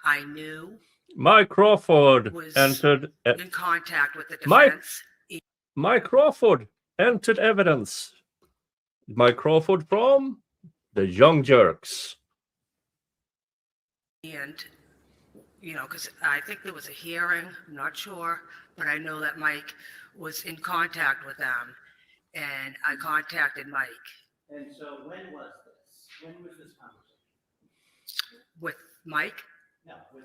I knew Mike Crawford Was- entered. in contact with the Mike- defense. Mike Crawford entered evidence. Mike Crawford from the Young Jerks. And, because I think there was a hearing, I'm not sure, but I know that Mike was in contact with them, and I contacted Mike And so when was this? When was this conversation? with Mike. No, with,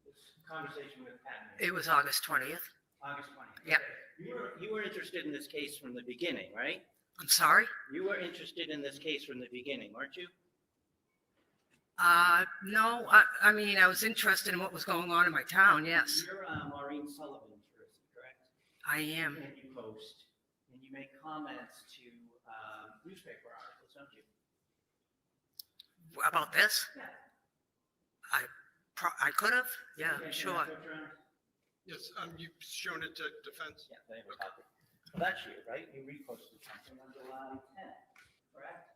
this conversation with Pat. It was August 20th. August 20th. Yep. You were interested in this case from the beginning, right? I'm sorry? You were interested in this case from the beginning, weren't you? No, I mean, I was interested in what was going on in my town, yes. You're Maureen Sullivan's person, correct? I am. And you post, and you make comments to newspaper articles, don't you? About this? Yeah. I could have, yeah, Can I sure. have your honor? Yes, you've shown it to defense. Yeah, they have a copy. Well, that's you, right? You reposted something on July 10th, correct?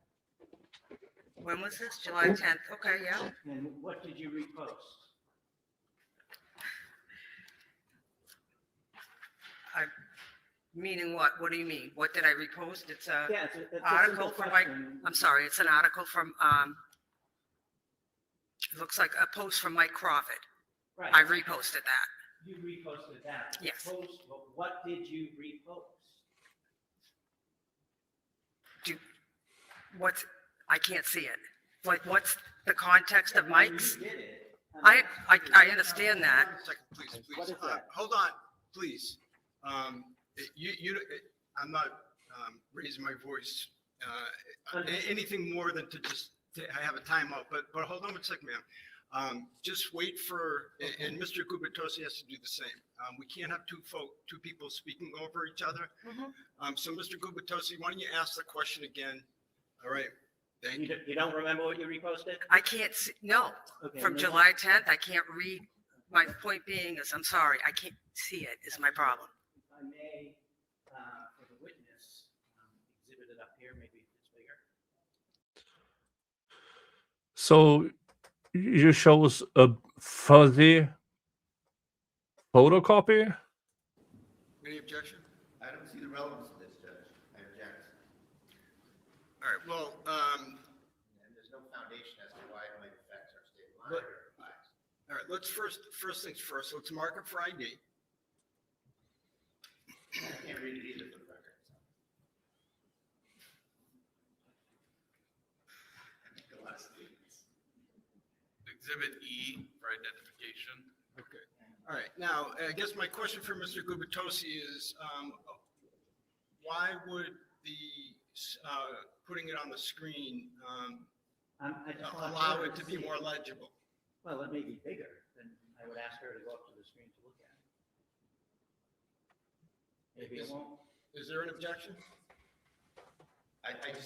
When was this? July 10th? Okay, yeah. And what did you repost? Meaning what? What do you mean? What did I repost? It's a Yeah, it's a article simple from my, question. I'm sorry, it's an article from, it looks like a post from Mike Crawford. Right. I reposted that. You reposted that. Yes. Post, but what did you repost? What's, I can't see it. Like, what's the context of Mike's? You did it. I understand that. Hold on a second, please, What please. is that? Hold on, please. I'm not raising my voice, anything more than to just to have a timeout, but hold on one second, ma'am. Just wait for, and Mr. Gubitosi has to do the same. We can't have two people speaking over each other. So Mr. Gubitosi, why don't you ask the question again? All right, thank you. You don't remember what you reposted? I can't see, no, Okay, from no. July 10th, I can't read. My point being is, I'm sorry, I can't see it is my problem. If I may, for the witness, exhibit it up here, maybe if it's bigger. So you show us a fuzzy photocopy? Any objection? I don't see the relevance of this, Judge. I object. All right, well, And there's no foundation as to why it might affect our state of mind or lives. all right, let's first things first, let's mark it for ID. I can't read it either for the record. The last statements. Exhibit E for identification. Okay, all right, now, I guess my question for Mr. Gubitosi is, why would putting it on the screen I just want allow her it to be see more legible? Well, it may be bigger, then I would ask her to go up to the screen to look at it. Maybe it won't. Is there an objection? I can't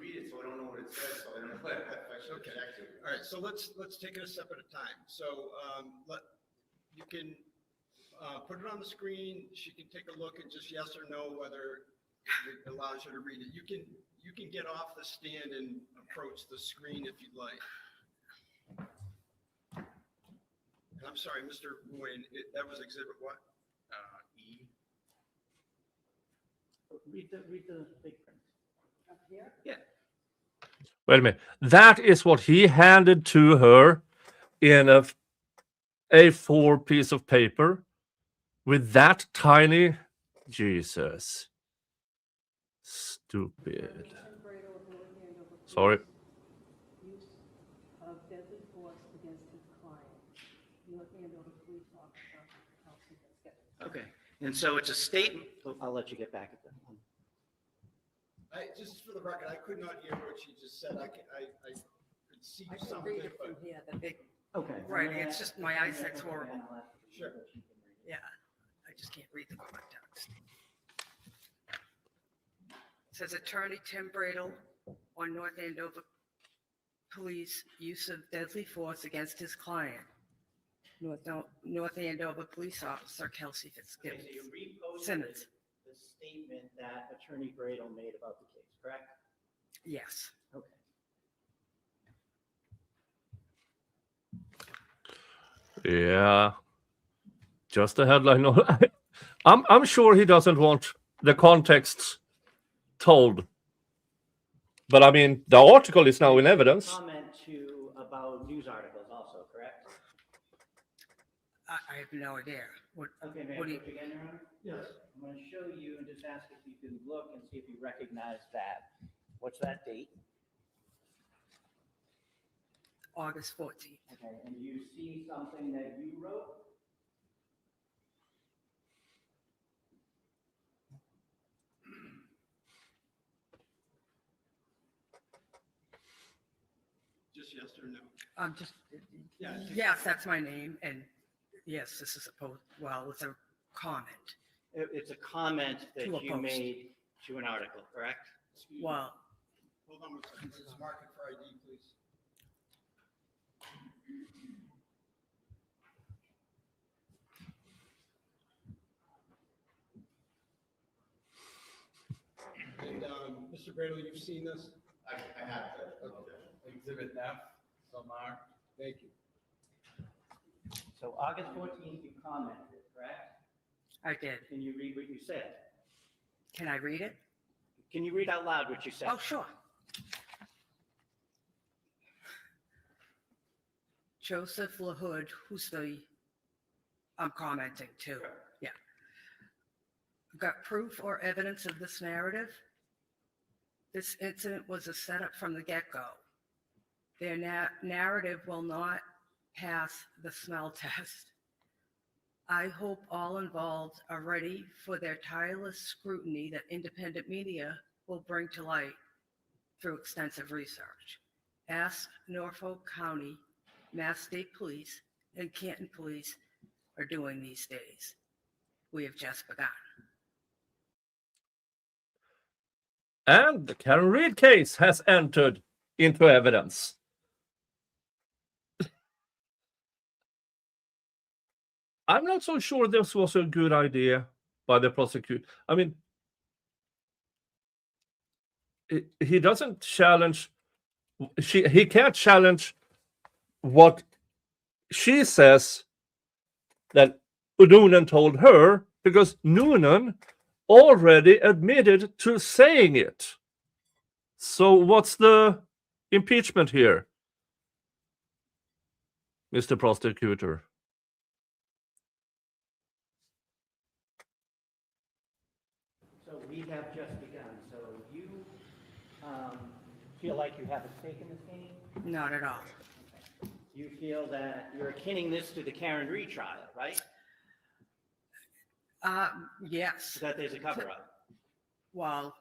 read it, so I don't know what it says, so I don't know if I should Okay. object to it. All right, so let's take it a step at a time. So you can put it on the screen. She can take a look and just yes or no whether it allows her to read it. You can get off the stand and approach the screen if you'd like. And I'm sorry, Mr. Nguyen, that was exhibit what? E. Read the big print. Up here? Yeah. Wait a minute. That is what he handed to her in a A4 piece of paper with that tiny Jesus. Stupid. Sorry. Use of deadly force against his client. North Andover police officer, Kelsey Fitzsimmons. Okay, and so it's a statement, I'll let you get back at them. Just for the record, I could not hear what she just said. I could see I can some of read it, it but from here, the big, Okay. Right, it's just my eyesight's horrible. Sure. Yeah, I just can't read the context. It says Attorney Tim Bradle on North Andover Police use of deadly force against his client. North Andover Police Officer Kelsey Okay, so you Fitzsimmons. reposted Simmons. the statement that Attorney Bradle made about the case, correct? Yes. Okay. Yeah. Just a headline. No, I'm sure he doesn't want the context told. But I mean, the article is now in evidence. Comment to about news articles also, correct? I have no idea. What, Okay, may I What do you- approach again, Your Honor? yes. I'm going to show you and just ask if you can look and see if you recognize that. What's that date? August 14th. Okay, and you see something that you wrote? Just yes or no? Just, Yeah, I think- yes, that's my name. And yes, this is it's a comment. It's a comment that To a you post. made to an article, correct? Excuse me. Well, Hold on one second. Let's mark it for ID, please. And Mr. Bradley, you've seen this? I have to. Okay. Exhibit F, so marked. Thank you. So August 14th, you commented, correct? I did. Can you read what you said? Can I read it? Can you read out loud what you said? Oh, sure. Joseph LaHood, I'm commenting too. Yeah. Got proof or evidence of this narrative? This incident was a setup from the get-go. Their narrative will not pass the smell test. I hope all involved are ready for their tireless scrutiny that independent media will bring to light through extensive research. Ask Norfolk County, Mass State Police, and Canton Police are doing these days. We have just begun. And the Karen Reed case has entered into evidence. I'm not so sure this was a good idea by the prosecutor. I mean, he doesn't challenge, he can't challenge what she says that Noonan told her, because Noonan already admitted to saying it. So what's the impeachment here, Mr. Prosecutor? So we have just begun. So you feel like you have a stake in this game? Not at all. You feel that you're akinning this to the Karen Reed trial, right? Yes. That there's a cover-up. Well,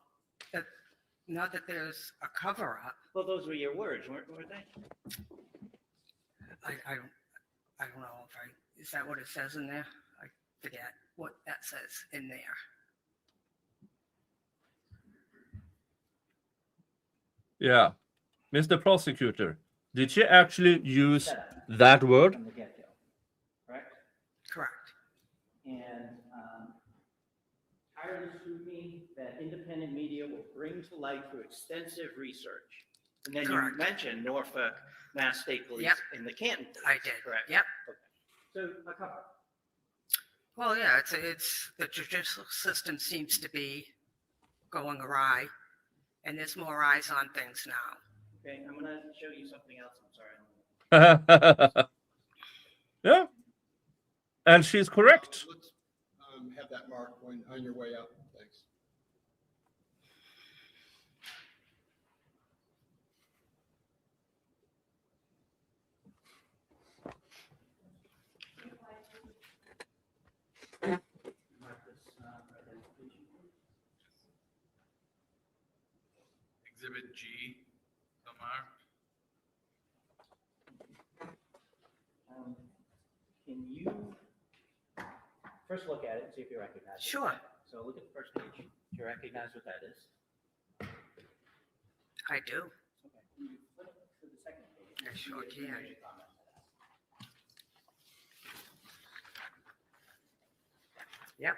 not that there's a cover-up. Well, those were your words, weren't they? I don't know is that what it says in there? I forget what that says in there. Yeah. Mr. Prosecutor, did she actually use that word? From the get-go, correct? Correct. And tireless scrutiny that independent media will bring to light through extensive research. And then Correct. you mentioned Norfolk, Mass State Police, Yep. and the Canton Police. I did. Correct? Yep. Okay. So a cover. Well, yeah, it's the judicial system seems to be going awry, and there's more eyes on things now. Okay, I'm gonna show you something else. I'm sorry. Yeah. And she's correct. Let's have that mark on your way out. Thanks. Exhibit G, so marked. Can you first look at it and see if you recognize it? Sure. So look at the first page. Do you recognize what that is? I do. Okay. Can you flip to the second page? I sure See if you can. made a comment to that. Yep,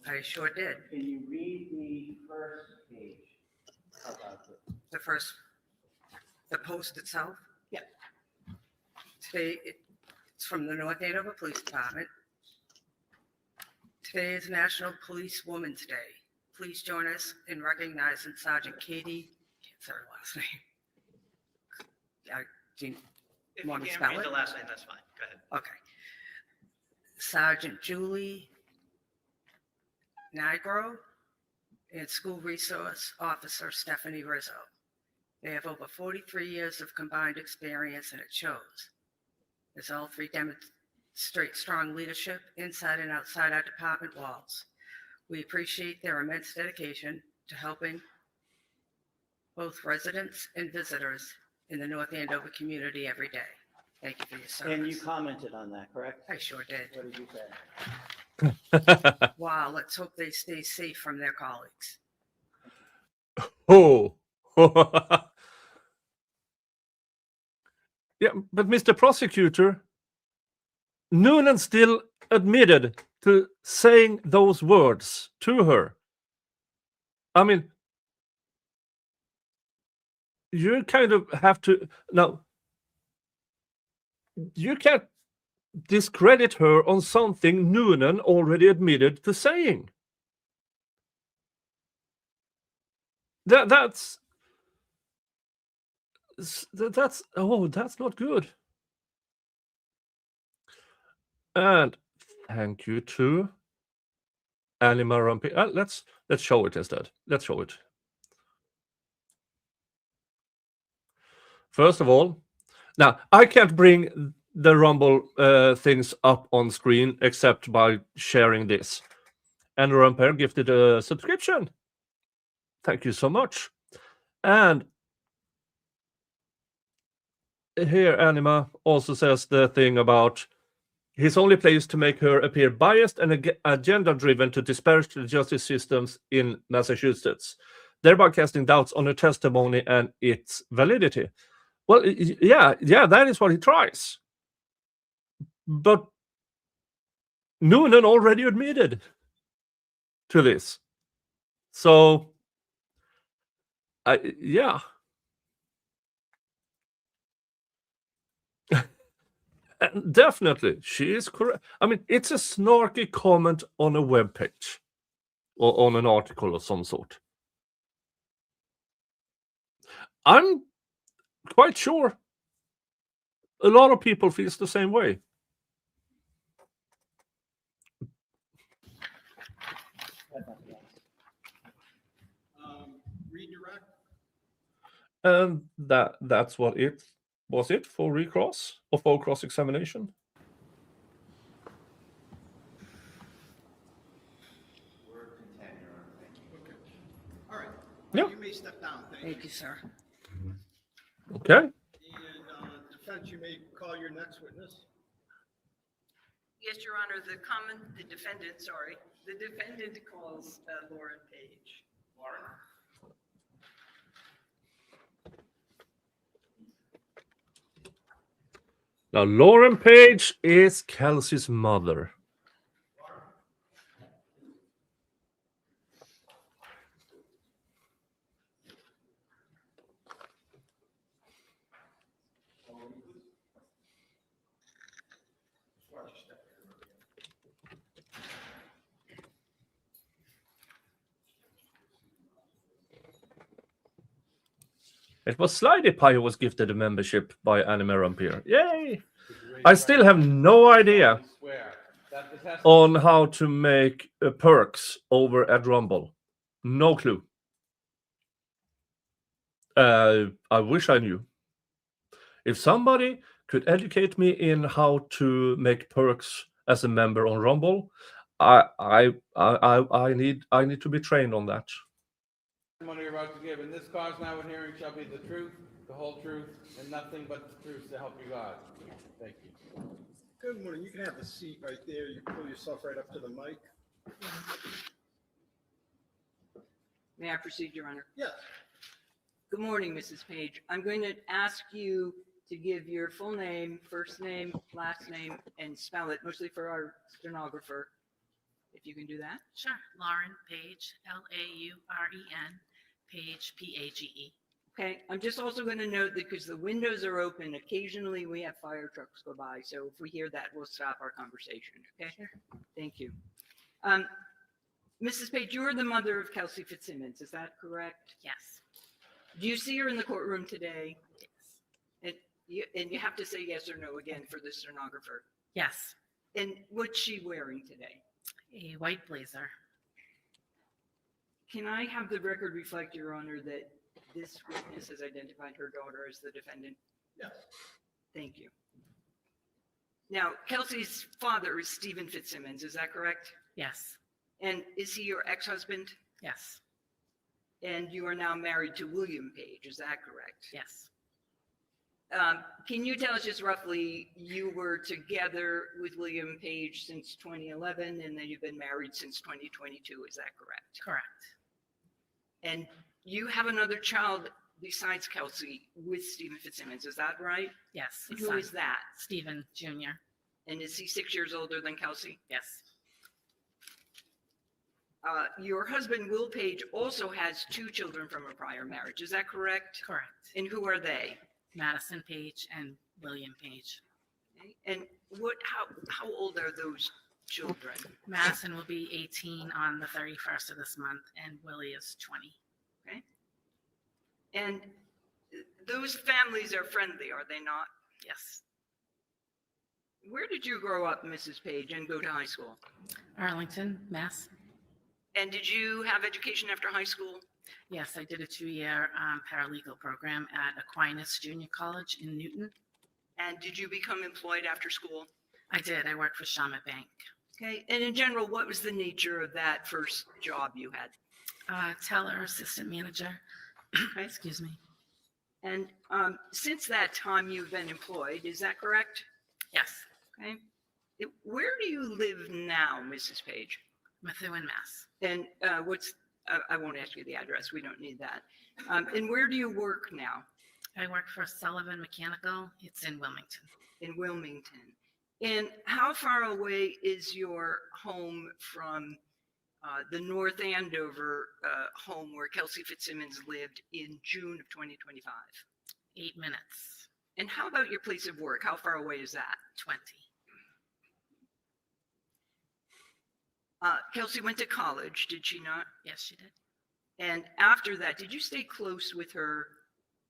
I sure did. Can you read the first page? The first, the post itself? Yep. Today, it's from the North Andover Police Department. Today is National Police Women's Day. Please join us in recognizing Sergeant Katie, can't say her last name. Do you If want you to can't spell read it? the last name, that's fine. Go ahead. Okay. Sergeant Julie Nigro and School Resource Officer Stephanie Rizzo. They have over 43 years of combined experience, and it shows. As all three demonstrate strong leadership inside and outside our department walls. We appreciate their immense dedication to helping both residents and visitors in the North Andover community every day. Thank you for your service. And you commented on that, correct? I sure did. What did you say? Wow, let's hope they stay safe from their colleagues. Oh. Yeah, but Mr. Prosecutor, Noonan still admitted to saying those words to her. I mean, you kind of have to now. You can't discredit her on something Noonan already admitted to saying. That's not good. And thank you to Anima Rumpy. Let's show it instead. Let's show it. First of all, now I can't bring the Rumble things up on screen except by sharing this. And Rumper gifted a subscription. Thank you so much. And here Anima also says the thing about his only place to make her appear biased and agenda-driven to disparage the justice systems in Massachusetts, thereby casting doubts on her testimony and its validity. Well, yeah, that is what he tries. But Noonan already admitted to this. So, yeah. Definitely, she is correct. I mean, it's a snarky comment on a web page or on an article of some sort. I'm quite sure a lot of people feel the same way. Redirect. And that's what it was it for recross or for cross-examination. We're content, Your Honor. Thank you. Okay. All right. Yeah. You may step down. Thank Thank you. you, sir. Okay. And defense, you may call your next witness. Yes, Your Honor, the defendant calls Lauren Page. Lauren? Now, Lauren Page is Kelsey's mother. It was Slidey Pie who was gifted a membership by Anime Rampier. Yay! I still have no idea on how to make perks over at Rumble. No clue. I wish I knew. If somebody could educate me in how to make perks as a member on Rumble, I need to be trained on that. Testimony you're about to give. In this cause now and hearing shall be the truth, the whole truth, and nothing but the truth to help you God. Thank you. Good morning. You can have a seat right there. You pull yourself right up to the mic. May I proceed, Your Honor? Yes. Good morning, Mrs. Page. I'm going to ask you to give your full name, first name, last name, and spell it, mostly for our stenographer, if you can do that. Sure. Lauren Page, Lauren Page, Page. Okay, I'm just also going to note that because the windows are open, occasionally we have fire trucks go by. So if we hear that, we'll stop our conversation. Okay? Sure. Thank you. Mrs. Page, you're the mother of Kelsey Fitzsimmons. Is that correct? Yes. Do you see her in the courtroom today? Yes. And you have to say yes or no again for the stenographer. Yes. And what's she wearing today? A white blazer. Can I have the record reflect, Your Honor, that this witness has identified her daughter as the defendant? Yes. Thank you. Now, Kelsey's father is Stephen Fitzsimmons, is that correct? Yes. And is he your ex-husband? Yes. And you are now married to William Page, is that correct? Yes. Can you tell us just roughly, you were together with William Page since 2011, and then you've been married since 2022, is that correct? Correct. And you have another child besides Kelsey with Stephen Fitzsimmons, is that right? Yes. And who is that? Stephen Jr. And is he 6 years older than Kelsey? Yes. Your husband, Will Page, also has 2 children from a prior marriage. Is that correct? Correct. And who are they? Madison Page and William Page. Okay. And how old are those children? Madison will be 18 on the 31st of this month, and Willie is 20. Okay. And those families are friendly, are they not? Yes. Where did you grow up, Mrs. Page, and go to high school? Arlington, Mass. And did you have education after high school? Yes, I did a 2-year paralegal program at Aquinas Junior College in Newton. And did you become employed after school? I did. I worked for Shawmut Bank. Okay. And in general, what was the nature of that first job you had? Teller assistant manager. Excuse me. And since that time, you've been employed, is that correct? Yes. Okay. Where do you live now, Mrs. Page? Methuen, Mass. And I won't ask you the address, we don't need that. And where do you work now? I work for Sullivan Mechanical. It's in Wilmington. In Wilmington. And how far away is your home from the North Andover home where Kelsey Fitzsimmons lived in June of 2025? 8 minutes. And how about your place of work? How far away is that? 20. Kelsey went to college, did she not? Yes, she did. And after that, did you stay close with her?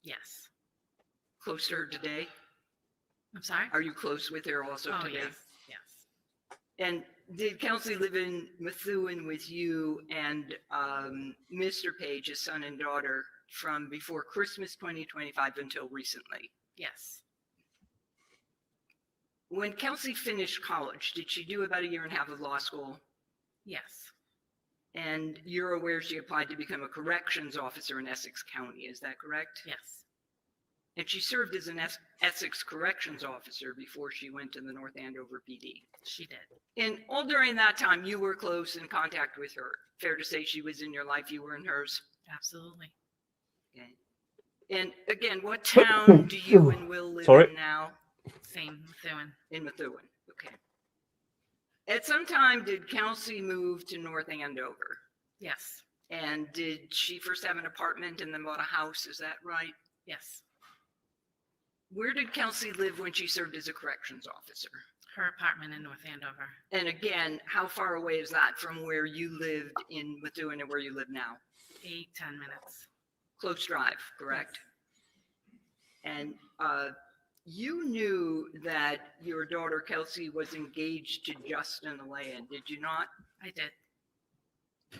Yes. Close to her today? I'm sorry? Are you close with her also Oh, today? yes. Yes. And did Kelsey live in Methuen with you and Mr. Page, his son and daughter, from before Christmas 2025 until recently? Yes. When Kelsey finished college, did she do about 1.5 years of law school? Yes. And you're aware she applied to become a corrections officer in Essex County, is that correct? Yes. And she served as an Essex corrections officer before she went to the North Andover PD. She did. And all during that time, you were close in contact with her. Fair to say she was in your life, you were in hers? Absolutely. Okay. And again, what town do you and Will live in now? Same, Methuen. In Methuen, okay. At some time, did Kelsey move to North Andover? Yes. And did she first have an apartment and then bought a house, is that right? Yes. Where did Kelsey live when she served as a corrections officer? Her apartment in North Andover. And again, how far away is that from where you lived in Methuen and where you live now? 8, 10 minutes. Close drive, correct? And you knew that your daughter Kelsey was engaged to Justin Alea, did you not? I did.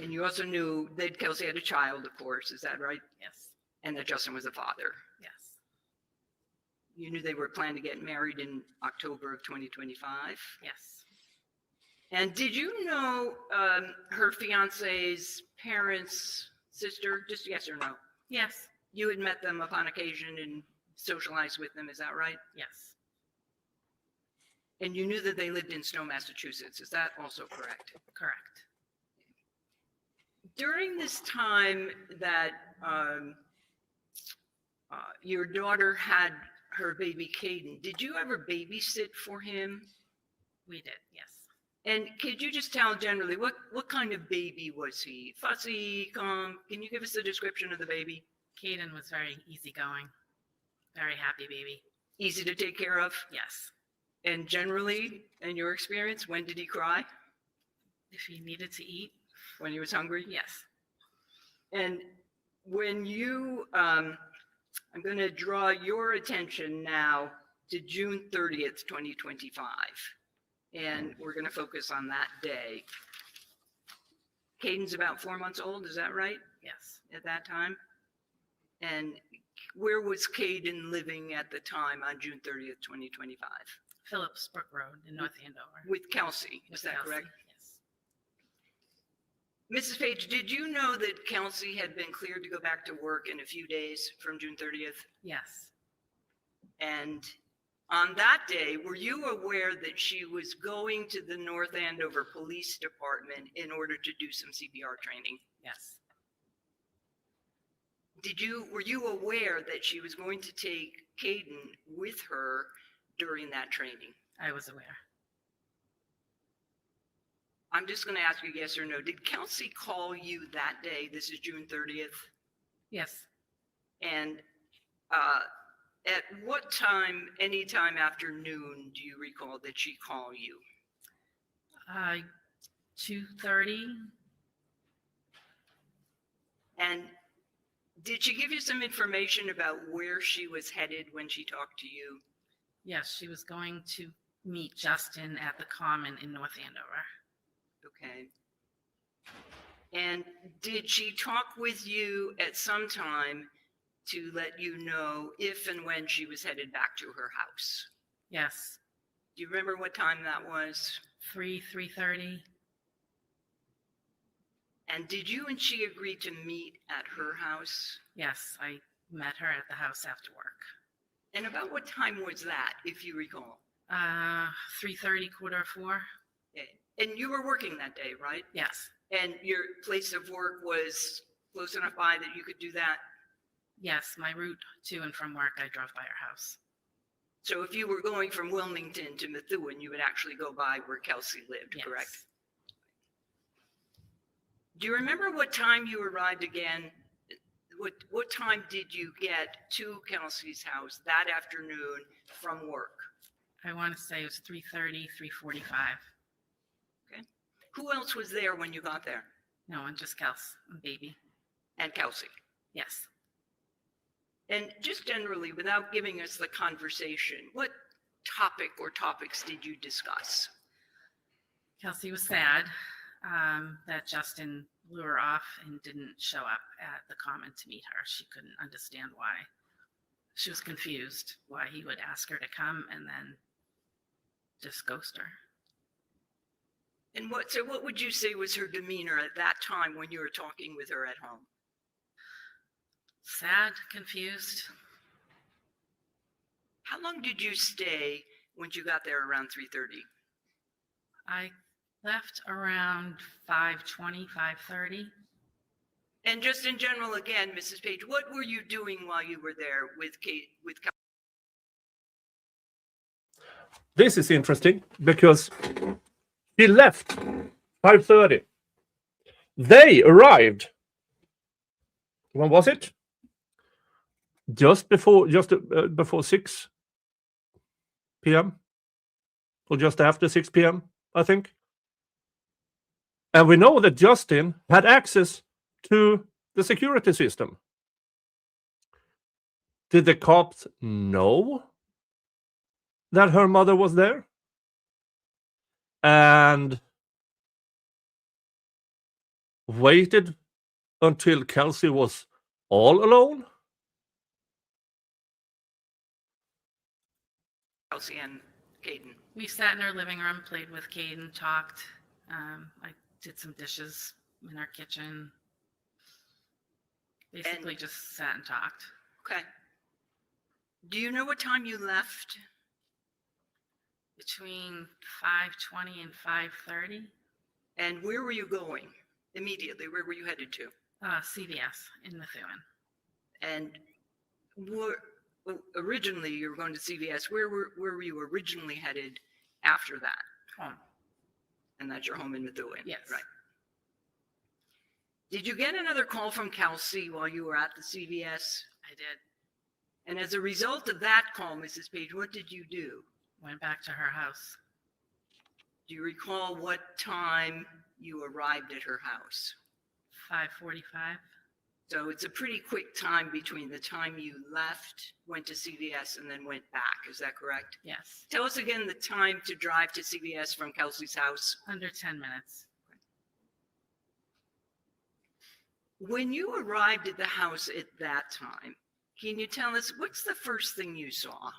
And you also knew that Kelsey had a child, of course, is that right? Yes. And that Justin was a father. Yes. You knew they were planning to get married in October of 2025? Yes. And did you know her fiance's parents, sister, just yes or no? Yes. You had met them upon occasion and socialized with them, is that right? Yes. And you knew that they lived in Stowe, Massachusetts, is that also correct? Correct. During this time that your daughter had her baby Caden, did you ever babysit for him? We did, yes. And could you just tell generally, what kind of baby was he? Fussy, calm? Can you give us a description of the baby? Caden was very easygoing, very happy baby. Easy to take care of? Yes. And generally, in your experience, when did he cry? If he needed to eat? When he was hungry? Yes. And when you, I'm going to draw your attention now to June 30th, 2025. And we're going to focus on that day. Caden's about 4 months old, is that right? Yes. At that time? And where was Caden living at the time on June 30th, 2025? Phillips Brook Road in North Andover. With Kelsey, is With that Kelsey, correct? Yes. Mrs. Page, did you know that Kelsey had been cleared to go back to work in a few days from June 30th? Yes. And on that day, were you aware that she was going to the North Andover Police Department in order to do some CPR training? Yes. Were you aware that she was going to take Caden with her during that training? I was aware. I'm just going to ask you yes or no. Did Kelsey call you that day? This is June 30th. Yes. And at what time, any time after noon, do you recall that she called you? 2:30. And did she give you some information about where she was headed when she talked to you? Yes, she was going to meet Justin at the Common in North Andover. Okay. And did she talk with you at some time to let you know if and when she was headed back to her house? Yes. Do you remember what time that was? 3:30. And did you and she agree to meet at her house? Yes, I met her at the house after work. And about what time was that, if you recall? 3:30, 3:45. Okay. And you were working that day, right? Yes. And your place of work was close enough by that you could do that? Yes, my route to and from work, I drove by her house. So if you were going from Wilmington to Methuen, you would actually go by where Kelsey lived, Yes. correct? Do you remember what time you arrived again? What time did you get to Kelsey's house that afternoon from work? I want to say it was 3:30, 3:45. Okay. Who else was there when you got there? No, and just Kels and baby. And Kelsey. Yes. And just generally, without giving us the conversation, what topic or topics did you discuss? Kelsey was sad that Justin blew her off and didn't show up at the Common to meet her. She couldn't understand why. She was confused why he would ask her to come and then just ghost her. And what would you say was her demeanor at that time when you were talking with her at home? Sad, confused. How long did you stay when you got there around 3:30? I left around 5:20, 5:30. And just in general, again, Mrs. Page, what were you doing while you were there with Kate, with Kelsey? This is interesting because he left 5:30. They arrived. When was it? Just before 6 p.m. or just after 6 p.m., I think. And we know that Justin had access to the security system. Did the cops know that her mother was there? And waited until Kelsey was all alone? Kelsey and Caden. We sat in our living room, played with Caden, talked. I did some dishes in our kitchen. Basically just sat and talked. Okay. Do you know what time you left? Between 5:20 and 5:30. And where were you going immediately? Where were you headed to? CVS in Methuen. And originally you were going to CVS. Where were you originally headed after that? Home. And that's your home in Methuen? Yes. Right. Did you get another call from Kelsey while you were at the CVS? I did. And as a result of that call, Mrs. Page, what did you do? Went back to her house. Do you recall what time you arrived at her house? 5:45. So it's a pretty quick time between the time you left, went to CVS, and then went back. Is that correct? Yes. Tell us again the time to drive to CVS from Kelsey's house. Under 10 minutes. When you arrived at the house at that time, can you tell us what's the first thing you saw?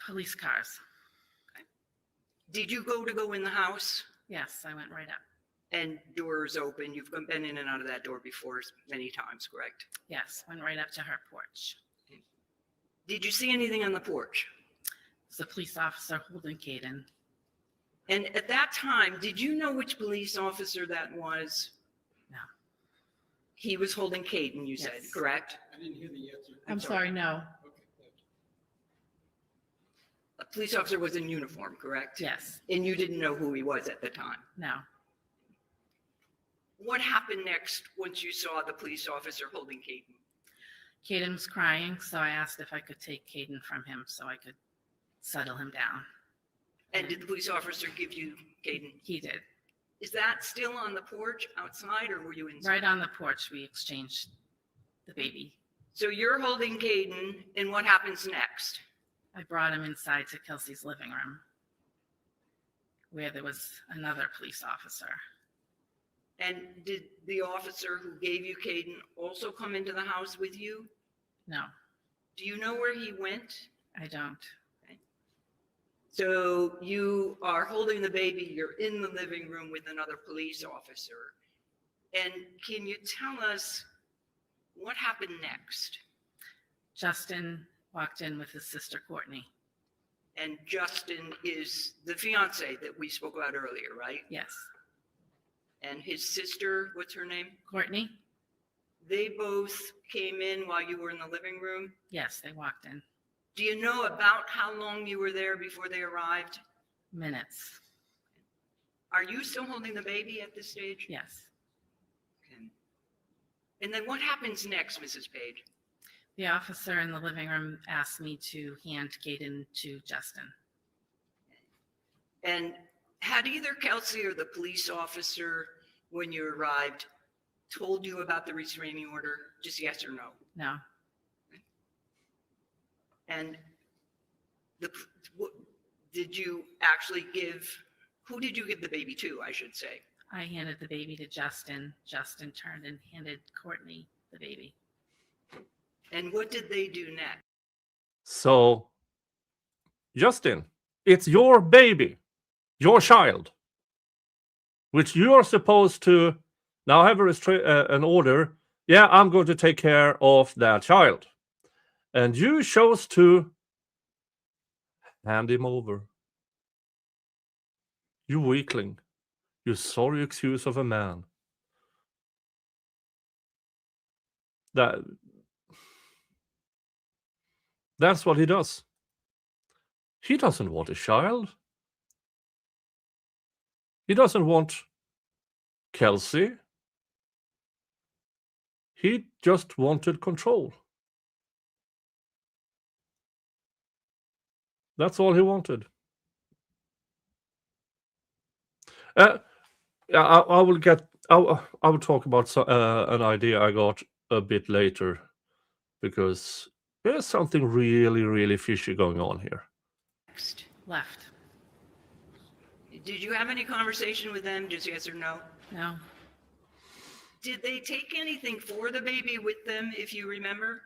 Police cars. Did you go in the house? Yes, I went right up. And doors open. You've been in and out of that door before many times, correct? Yes, went right up to her porch. Did you see anything on the porch? It's the police officer holding Caden. And at that time, did you know which police officer that was? No. He was holding Caden, you said, Yes. correct? I didn't hear the answer. I'm sorry, no. Okay, thank A police officer was in uniform, correct? Yes. And you didn't know who he was at the time? No. What happened next once you saw the police officer holding Caden? Caden was crying, so I asked if I could take Caden from him so I could settle him down. And did the police officer give you Caden? He did. Is that still on the porch outside, or were you inside? Right on the porch, we exchanged the baby. So you're holding Caden, and what happens next? I brought him inside to Kelsey's living room, where there was another police officer. And did the officer who gave you Caden also come into the house with you? No, Do you know where he went? I don't. So you are holding the baby, you're in the living room with another police officer. And can you tell us what happened next? Justin walked in with his sister Courtney. And Justin is the fiance that we spoke about earlier, right? Yes. And his sister, what's her name? Courtney? They both came in while you were in the living room. Yes, they walked in. Do you know about how long you were there before they arrived? Minutes. Are you still holding the baby at this stage? Yes. Okay. And then what happens next, Mrs. Page? The officer in the living room asked me to hand Caden to Justin. And had either Kelsey or the police officer, when you arrived, told you about the restraining order? Just yes or no? No, And did you actually who did you give the baby to, I should say? I handed the baby to Justin. Justin turned and handed Courtney the baby. And what did they do next? So, Justin, it's your baby, your child, which you are supposed to now have an order. Yeah, I'm going to take care of that child. And you chose to hand him over. You weakling. You sorry excuse of a man. That's what he does. He doesn't want a child. He doesn't want Kelsey. He just wanted control. That's all he wanted. I will talk about an idea I got a bit later, because there's something really, really fishy going on here. Next. Left. Did you have any conversation with them, just yes or no? No, Did they take anything for the baby with them, if you remember?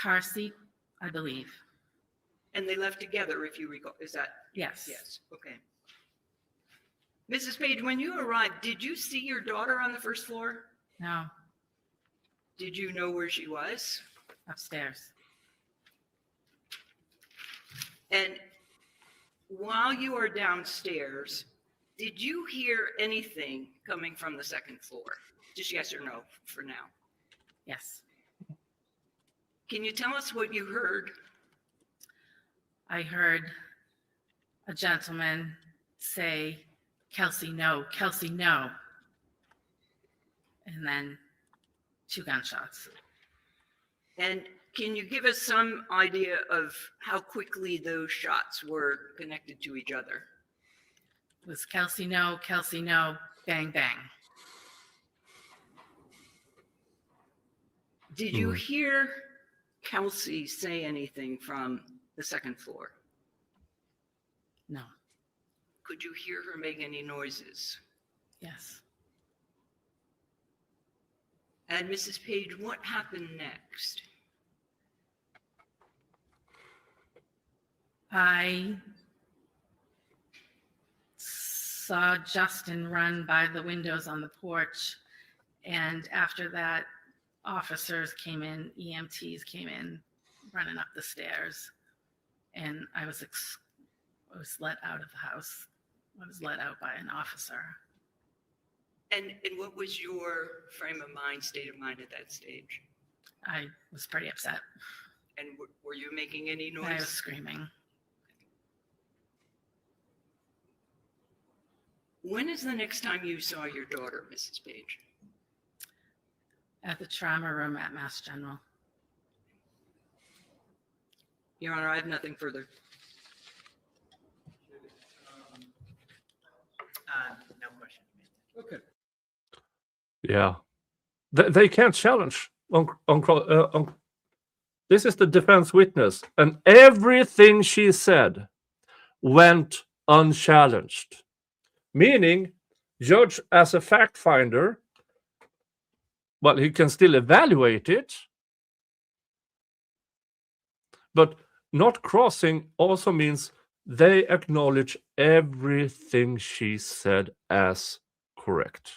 car seat, I believe. And they left together, if you recall. Is that? Yes. Yes. Okay. Mrs. Page, when you arrived, did you see your daughter on the first floor? No, Did you know where she was? upstairs. And while you were downstairs, did you hear anything coming from the second floor? Just yes or no for now. Yes. Can you tell us what you heard? I heard a gentleman say, Kelsey, no, Kelsey, no. And then 2 gunshots. And can you give us some idea of how quickly those shots were connected to each other? It was Kelsey, no, bang, bang. Did you hear Kelsey say anything from the second floor? No. Could you hear her make any noises? Yes. And Mrs. Page, what happened next? I saw Justin run by the windows on the porch, and after that, officers came in, EMTs came in, running up the stairs, and I was let out of the house. I was let out by an officer. And what was your frame of mind, state of mind at that stage? I was pretty upset. And were you making any I was noise? screaming. When is the next time you saw your daughter, Mrs. Page? At the trauma room at Mass General. Your Honor, I have nothing further. No question. Okay. Yeah. They can't challenge this is the defense witness, and everything she said went unchallenged. Meaning, judge as a fact finder, well, he can still evaluate it, but not crossing also means they acknowledge everything she said as correct.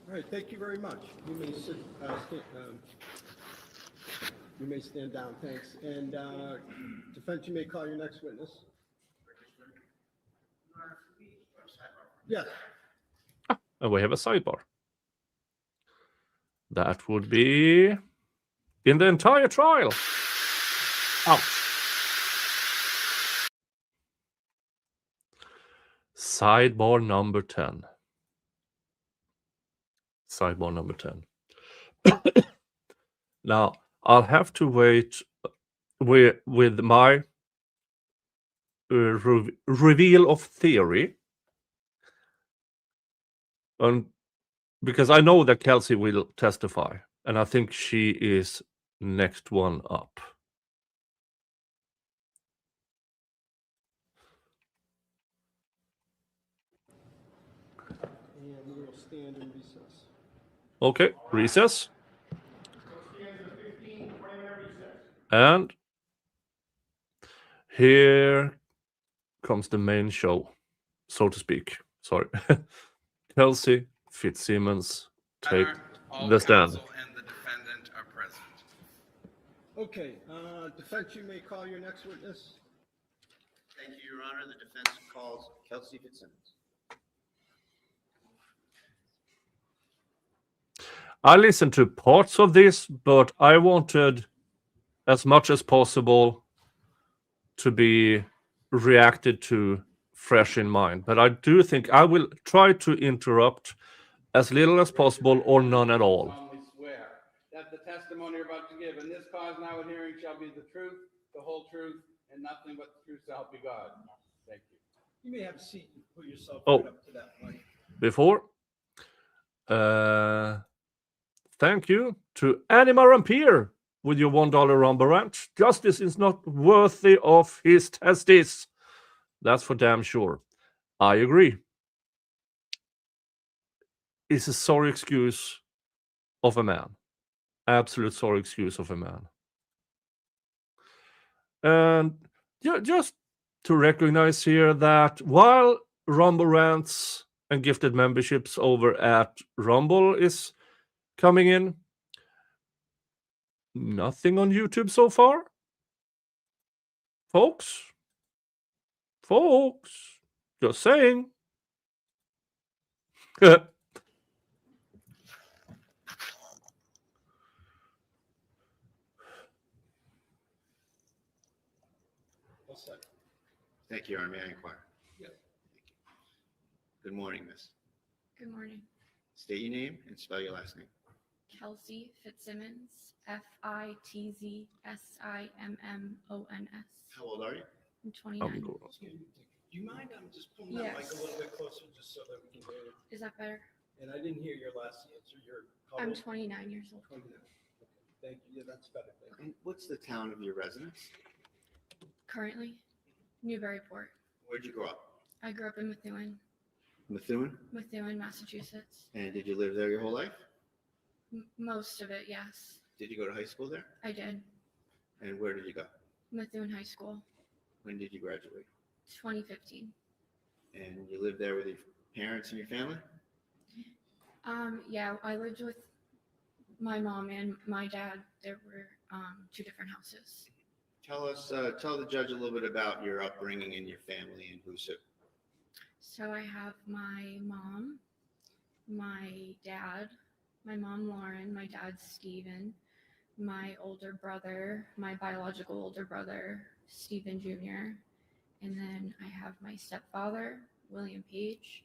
All right, thank you very much. You may sit, you may stand down, thanks. And defense, you may call your next witness. Yes. And we have a sidebar. That would be in the entire trial. Ouch. Sidebar number 10. Sidebar number 10. Now, I'll have to wait with my reveal of theory. And because I know that Kelsey will testify, and I think she is next one up. And we will stand in recess. Okay, recess. And here comes the main show, so to speak. Sorry. Kelsey Fitzsimmons, take All the stand. counsel and the defendant are present. Okay, defense, you may call your next witness. Thank you, Your Honor. The defense calls Kelsey Fitzsimmons. I listened to parts of this, but I wanted as much as possible to be reacted to fresh in mind. But I do think I will try to interrupt as little as possible or none at all. solemnly swear that the testimony you're about to give in this cause now and hearing shall be the truth, the whole truth, and nothing but the truth so help you God. Thank you. You may have a seat and put yourself Oh. right up to that mic. Before, thank you to Anima Rampier with your $1 rumble rant. Justice is not worthy of his testes. That's for damn sure. I agree. It's a sorry excuse of a man. Absolute sorry excuse of a man. And just to recognize here that while Rumble rants and gifted memberships over at Rumble is coming in, nothing on YouTube so far. Folks, just saying. One second. Thank you, Your Honor. May I inquire? Yes. Thank you. Good morning, miss. Good morning. State your name and spell your last name. Kelsey Fitzsimmons, Fitzsimmons. How old are you? I'm 29. Excuse me. Do you mind? I'm just pulling that mic Yes. a little bit closer just so that we can hear you. Is that better? And I didn't hear your last answer. How I'm old? 29 years old. 29. Okay, thank you. Yeah, that's better. Thank you. And what's the town of your residence? Currently, Newburyport. Where'd you grow up? I grew up in Methuen, Methuen? Massachusetts. And did you live there your whole life? Most of it, yes. Did you go to high school there? I did. And where did you go? Methuen High School, When did you graduate? 2015. And you lived there with your parents and your family? Yeah, I lived with my mom and my dad. There were two different houses. Tell the judge a little bit about your upbringing and your family and who's who. So I have my mom, my dad, my mom Lauren, my dad Stephen, my older brother, my biological older brother Stephen Jr., And then I have my stepfather, William Page,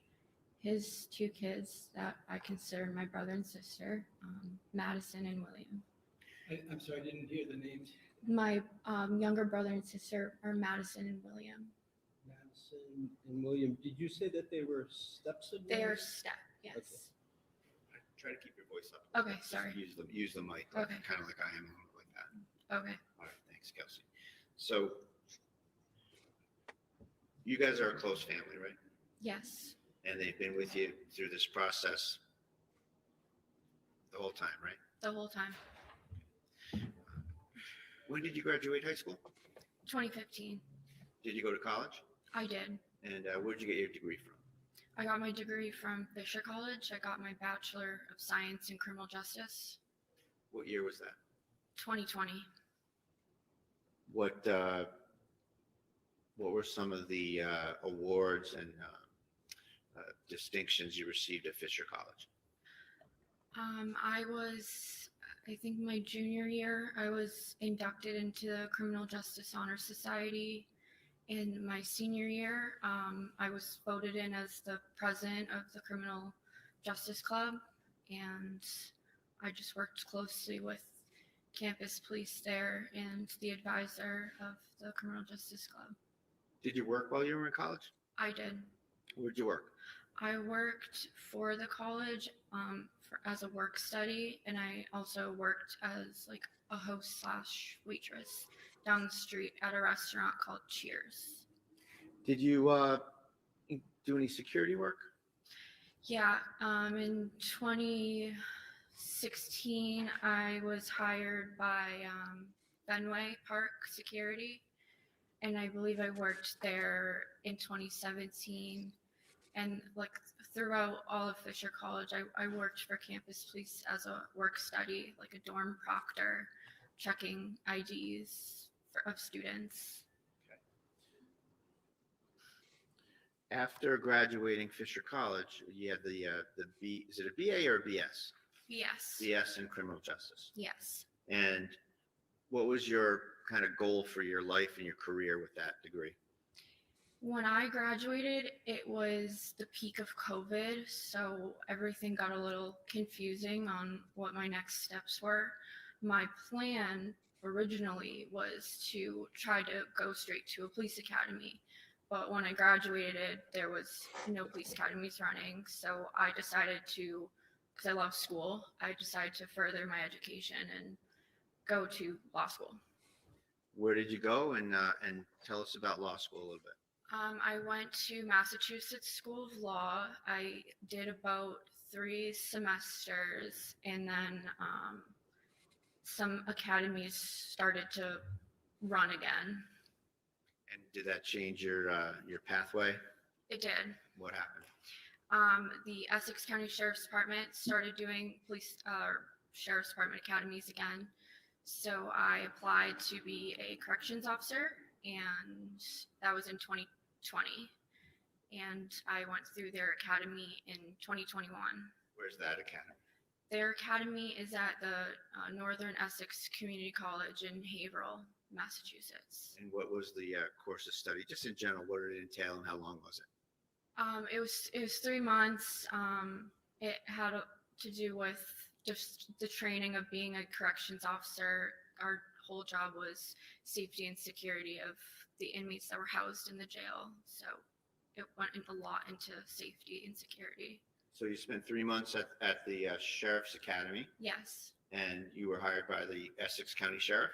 his two kids that I consider my brother and sister, Madison and William. I'm sorry, I didn't hear the names. My younger brother and sister are Madison and William. Madison and William. Did you say that they were step-siblings? They are step, yes. Okay. Try to keep your voice up. Okay, sorry. Use the mic, Okay. kind of like I am, like that. Okay. All right, thanks, Kelsey. So you guys are a close family, right? Yes. And they've been with you through this process the whole time, right? The whole time. When did you graduate high school? 2015. Did you go to college? I did. And where did you get your degree from? I got my degree from Fisher College. I got my Bachelor of Science in Criminal Justice. What year was that? 2020. What were some of the awards and distinctions you received at Fisher College? I think my junior year, I was inducted into the Criminal Justice Honor Society. In my senior year, I was voted in as the president of the Criminal Justice Club, and I just worked closely with campus police there and the advisor of the Criminal Justice Club. Did you work while you were in college? I did. Where'd you work? I worked for the college as a work study, and I also worked as like a host / waitress down the street at a restaurant called Cheers. Did you do any security work? Yeah, in 2016, I was hired by Fenway Park Security, and I believe I worked there in 2017. And like throughout all of Fisher College, I worked for campus police as a work study, like a dorm proctor, checking IDs of students. After graduating Fisher College, you had the B. Is it a BA or a BS? Yes. BS in criminal justice. Yes. And what was your kind of goal for your life and your career with that degree? When I graduated, it was the peak of COVID, so everything got a little confusing on what my next steps were. My plan originally was to try to go straight to a police academy, but when I graduated, there was no police academies running, so I decided to, because I love school, I decided to further my education and go to law school. Where did you go, and tell us about law school a little bit? I went to Massachusetts School of Law. I did about 3 semesters, and then some academies started to run again. And did that change your pathway? It did. What happened? The Essex County Sheriff's Department started doing Sheriff's Department academies again. So I applied to be a corrections officer, and that was in 2020. And I went through their academy in 2021. Where's that academy? Their academy is at the Northern Essex Community College in Haverhill, Massachusetts. And what was the course of study? Just in general, what did it entail and how long was it? It was 3 months. It had to do with just the training of being a corrections officer. Our whole job was safety and security of the inmates that were housed in the jail. So it went a lot into safety and security. So you spent 3 months at the Sheriff's Academy, Yes, and you were hired by the Essex County Sheriff.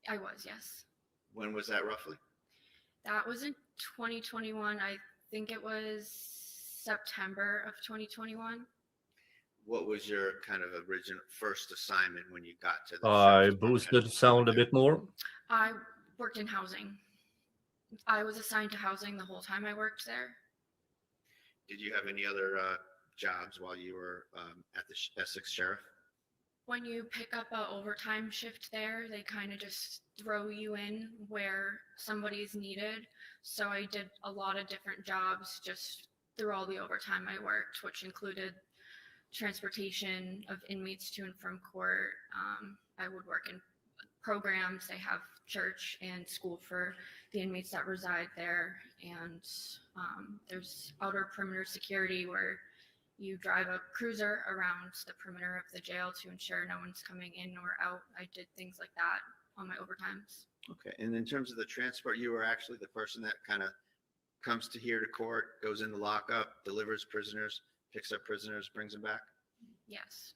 I was, yes. When was that roughly? That was in 2021. I think it was September of 2021. What was your kind of original first assignment when you got to the I Sheriff's boosted Department? sound a bit more. I worked in housing. I was assigned to housing the whole time I worked there. Did you have any other jobs while you were at the Essex Sheriff? When you pick up a overtime shift there, they kind of just throw you in where somebody's needed. So I did a lot of different jobs just through all the overtime I worked, which included transportation of inmates to and from court. I would work in programs. They have church and school for the inmates that reside there. And there's outer perimeter security where you drive a cruiser around the perimeter of the jail to ensure no one's coming in or out. I did things like that on my overtimes. Okay, and in terms of the transport, you were actually the person that kind of comes to here to court, goes in the lockup, delivers prisoners, picks up prisoners, brings them back? Yes.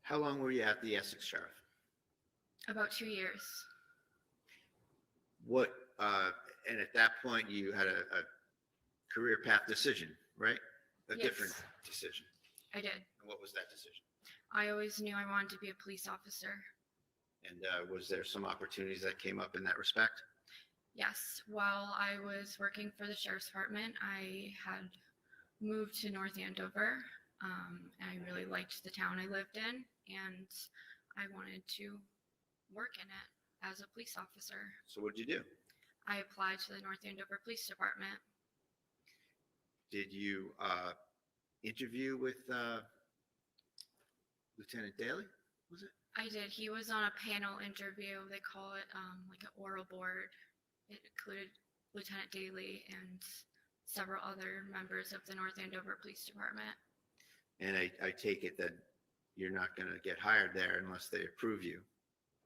How long were you at the Essex Sheriff? About 2 years. What, and at that point, you had a career path decision, right? A Yes. different decision. I did. And what was that decision? I always knew I wanted to be a police officer. And was there some opportunities that came up in that respect? Yes, while I was working for the sheriff's department, I had moved to North Andover. I really liked the town I lived in, and I wanted to work in it as a police officer. So what did you do? I applied to the North Andover Police Department. Did you interview with Lieutenant Daly? Was it? I did. He was on a panel interview. They call it like an oral board. It included Lieutenant Daly and several other members of the North Andover Police Department. And I take it that you're not going to get hired there unless they approve you.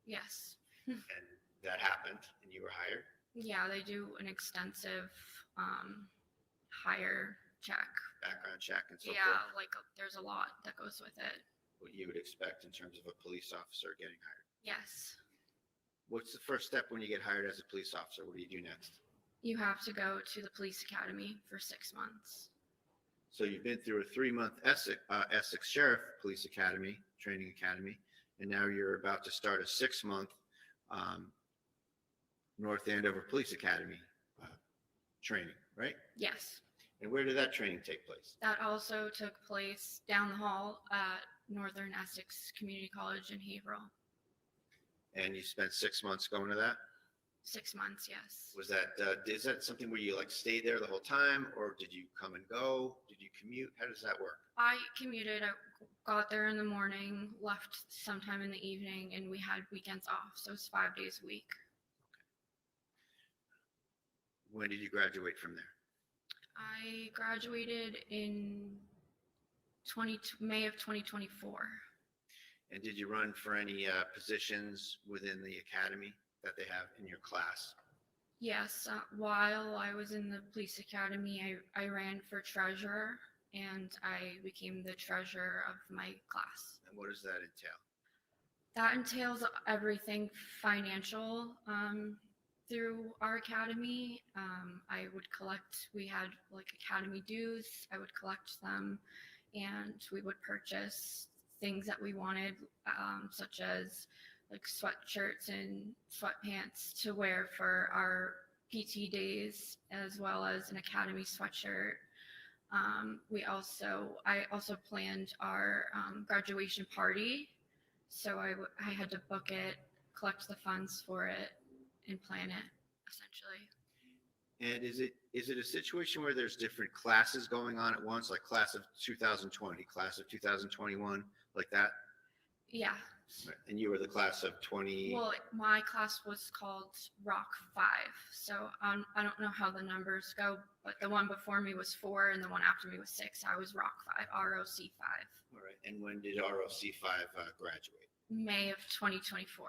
Yes. And that happened, and you were hired. Yeah, they do an extensive hire check. Background check and so Yeah, forth. like there's a lot that goes with it. What you would expect in terms of a police officer getting hired. Yes. What's the first step when you get hired as a police officer? What do you do next? You have to go to the police academy for 6 months. So you've been through a 3-month Essex Sheriff Police Academy, training academy, and now you're about to start a 6-month North Andover Police Academy training, right? Yes. And where did that training take place? That also took place down the hall at Northern Essex Community College in Haverhill. And you spent 6 months going to that? 6 months, yes. Was that, is that something where you like stayed there the whole time, or did you come and go? Did you commute? How does that work? I commuted. I got there in the morning, left sometime in the evening, and we had weekends off. So it's 5 days a week. When did you graduate from there? I graduated in May of 2024. And did you run for any positions within the academy that they have in your class? Yes, while I was in the police academy, I ran for treasurer, and I became the treasurer of my class. And what does that entail? That entails everything financial through our academy. I would collect, we had like academy dues, I would collect them, and we would purchase things that we wanted, such as like sweatshirts and sweatpants to wear for our PT days, as well as an academy sweatshirt. I also planned our graduation party, so I had to book it, collect the funds for it, and plan it, essentially. And is it a situation where there's different classes going on at once, like class of 2020, class of 2021, like that? Yeah. Right. And you were the class of 20? Well, my class was called Rock 5, so I don't know how the numbers go, but the one before me was 4, and the one after me was 6. I was Rock 5, ROC 5. All right. And when did ROC 5 graduate? May of 2024.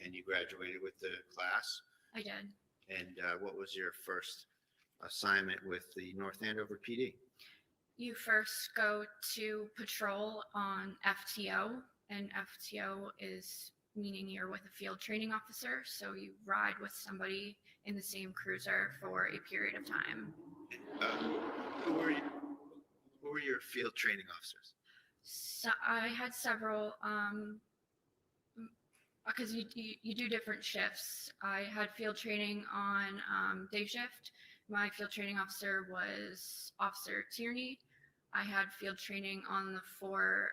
And you graduated with the class? I did. And what was your first assignment with the North Andover PD? You first go to patrol on FTO, and FTO is meaning you're with a field training officer, so you ride with somebody in the same cruiser for a period of time. Who were your field training officers? So I had several, because you do different shifts. I had field training on day shift. My field training officer was Officer Tierney. I had field training on the 4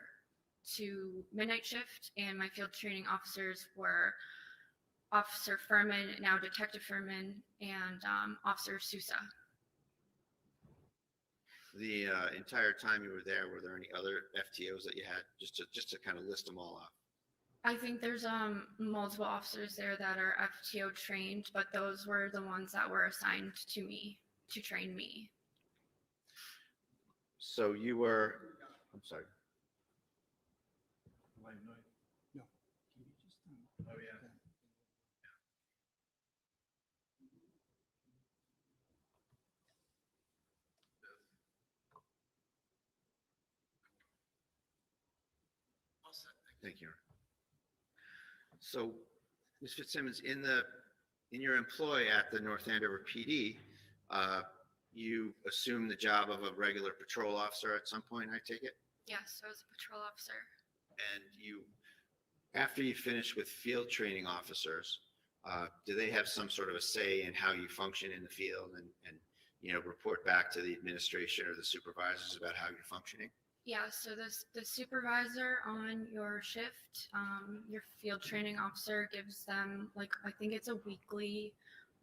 to midnight shift, and my field training officers were Officer Furman, now Detective Furman, and Officer Sousa. The entire time you were there, were there any other FTOs that you had? Just to kind of list them all off. I think there's multiple officers there that are FTO trained, but those were the ones that were assigned to me to train me. So you were, I'm sorry. No. Oh, yeah. Thank you. So, Ms. Fitzsimmons, in your employ at the North Andover PD, you assumed the job of a regular patrol officer at some point, I take it? Yes, I was a patrol officer. And after you finish with field training officers, do they have some sort of a say in how you function in the field and report back to the administration or the supervisors about how you're functioning? Yeah, so the supervisor on your shift, your field training officer gives them, like, I think it's a weekly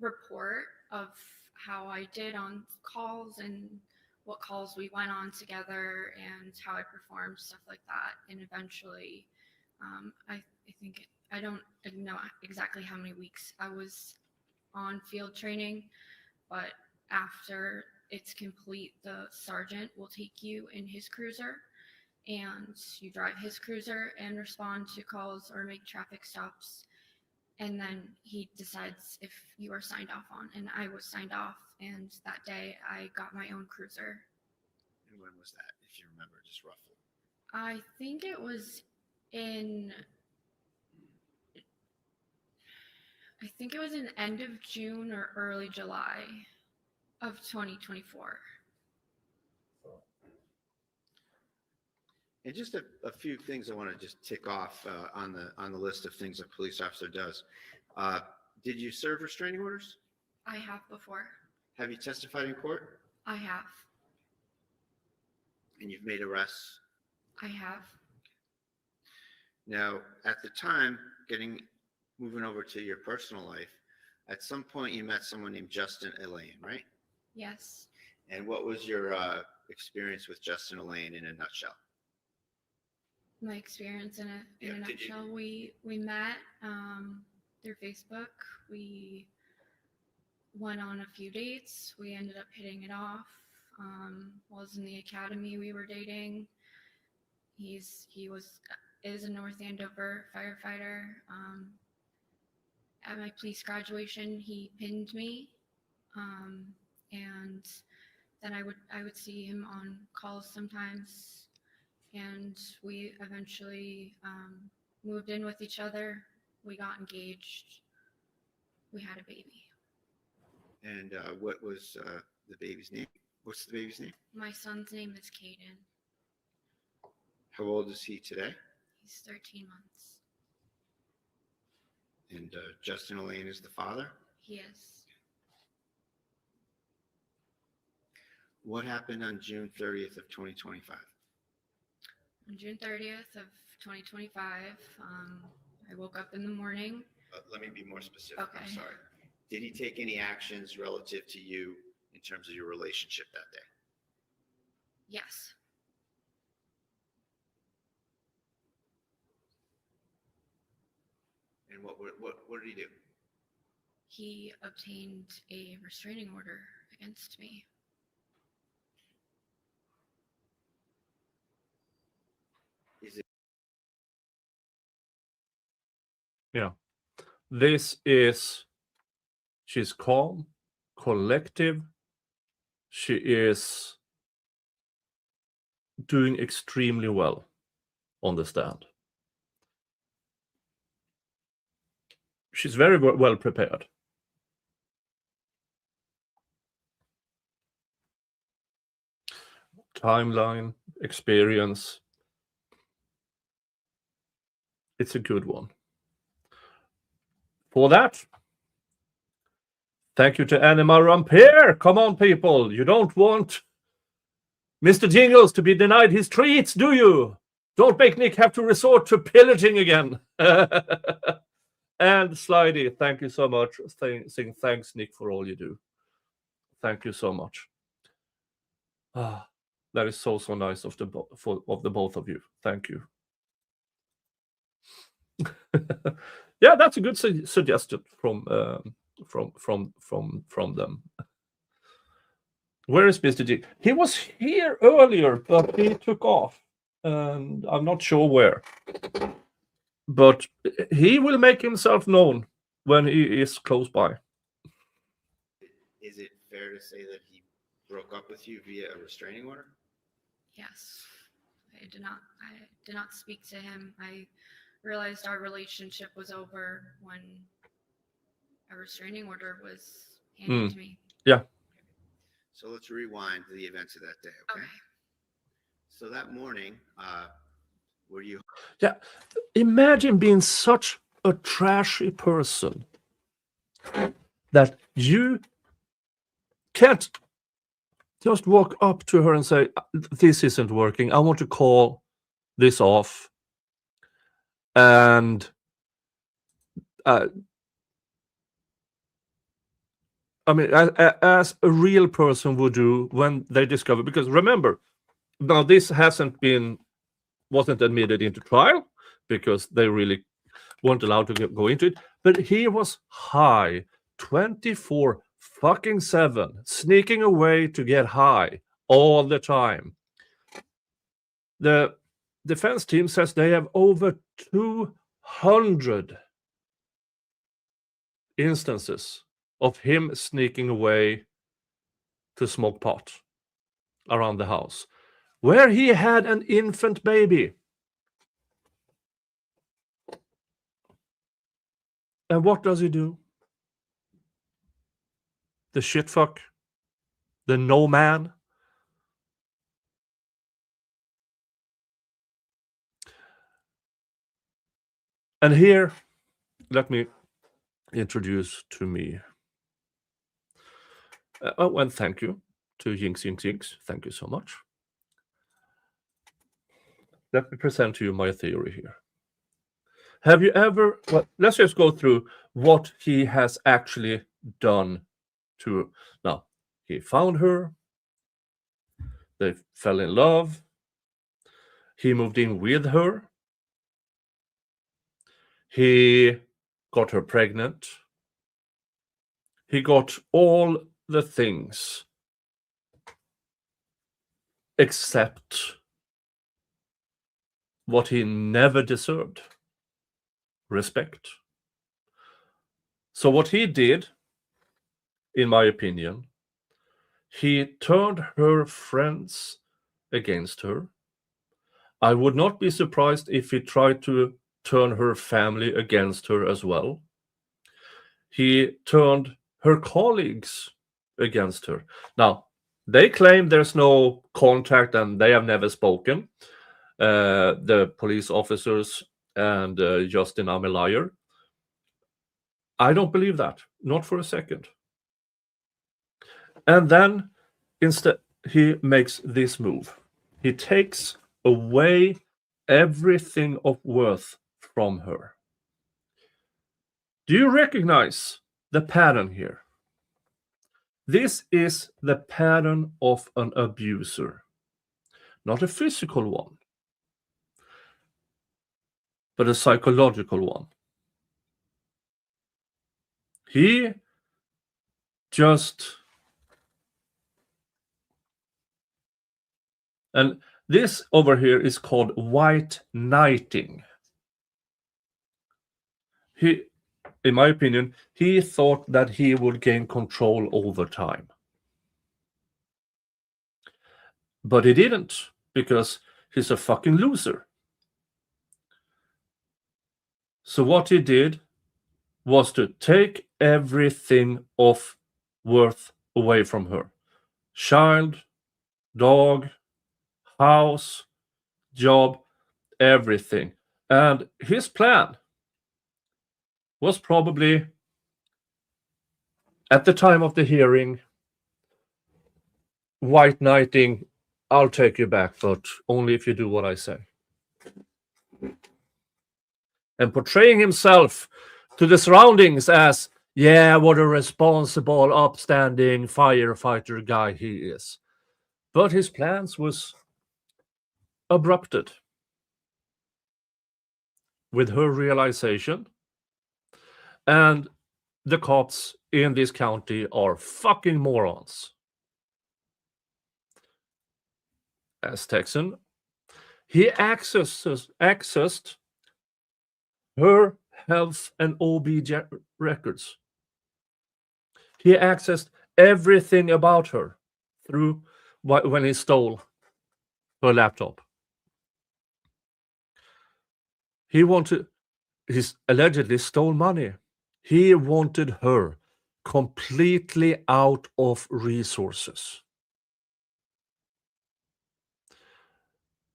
report of how I did on calls and what calls we went on together and how I performed, stuff like that. And eventually, I think, I don't know exactly how many weeks I was on field training, but after it's complete, the sergeant will take you in his cruiser and you drive his cruiser and respond to calls or make traffic stops. And then he decides if you are signed off on. And I was signed off, and that day I got my own cruiser. And when was that, if you remember, just roughly? I think it was in end of June or early July of 2024. And just a few things I want to just tick off on the list of things a police officer does. Did you serve restraining orders? I have before. Have you testified in court? I have. And you've made arrests? I have. Now, at the time, moving over to your personal life, at some point you met someone named Justin Elaine, right? Yes. And what was your experience with Justin Elaine in a nutshell? My experience in a Yeah, nutshell, we met through Facebook. We went on a few dates. We ended up hitting it off. Was in the academy we were dating. He is a North Andover firefighter. At my police graduation, he pinned me, and then I would see him on calls sometimes. And we eventually moved in with each other. We got engaged. We had a baby. And what was the baby's name? What's the baby's name? My son's name is Caden. How old is he today? He's 13 months. And Justin Elaine is the father? He is. What happened on June 30th of 2025? On June 30th of 2025, I woke up in the morning. Let me be more specific. Okay. I'm sorry. Did he take any actions relative to you in terms of your relationship that day? Yes. And what did he do? He obtained a restraining order against me. Is it? Yeah. She's calm, collective. She is doing extremely well on the stand. She's very well prepared. Timeline, experience. It's a good one. For that, thank you to Anima Rampere. Come on, people. You don't want Mr. Jingles to be denied his treats, do you? Don't make Nick have to resort to pillaging again. And Slidey, thank you so much. Saying thanks, Nick, for all you do. Thank you so much. That is so nice of the both of you. Thank you. Yeah, that's a good suggestion from them. Where is Mr. G? He was here earlier, but he took off, and I'm not sure where. But he will make himself known when he is close by. Is it fair to say that he broke up with you via a restraining order? Yes, I did not speak to him. I realized our relationship was over when a restraining order was handed to me. Yeah. So let's rewind to the events of that day, okay? So that morning, were you... Yeah, imagine being such a trashy person that you can't just walk up to her and say, this isn't working, I want to call this off. And I mean, as a real person would do when they discover, because remember, now this wasn't admitted into trial because they really weren't allowed to go into it, but he was high 24/7, sneaking away to get high all the time. The defense team says they have over 200 instances of him sneaking away to smoke pot around the house, where he had an infant baby. And what does he do? The shit fuck, the no man. And here, let me introduce to me. And thank you to Jinx. Thank you so much. Let me present to you my theory here. Have you ever... Well, let's just go through what he has actually done to... Now, he found her. They fell in love. He moved in with her. He got her pregnant. He got all the things except what he never deserved: respect. So what he did, in my opinion, he turned her friends against her. I would not be surprised if he tried to turn her family against her as well. He turned her colleagues against her. Now, they claim there's no contact and they have never spoken. The police officers and Justin, I'm a liar. I don't believe that, not for a second. And then instead he makes this move. He takes away everything of worth from her. Do you recognize the pattern here? This is the pattern of an abuser, not a physical one, but a psychological one. He just... And this over here is called white knighting. He, in my opinion, he thought that he would gain control over time. But he didn't, because he's a fucking loser. So what he did was to take everything of worth away from her. Child, dog, house, job, everything. And his plan was probably, at the time of the hearing, white knighting, I'll take you back, but only if you do what I say. And portraying himself to the surroundings as, yeah, what a responsible, upstanding firefighter guy he is. But his plans was abrupted with her realization, and the cops in this county are fucking morons. As Texan, he accessed her health and OB records. He accessed everything about her through when he stole her laptop. He allegedly stole money. He wanted her completely out of resources.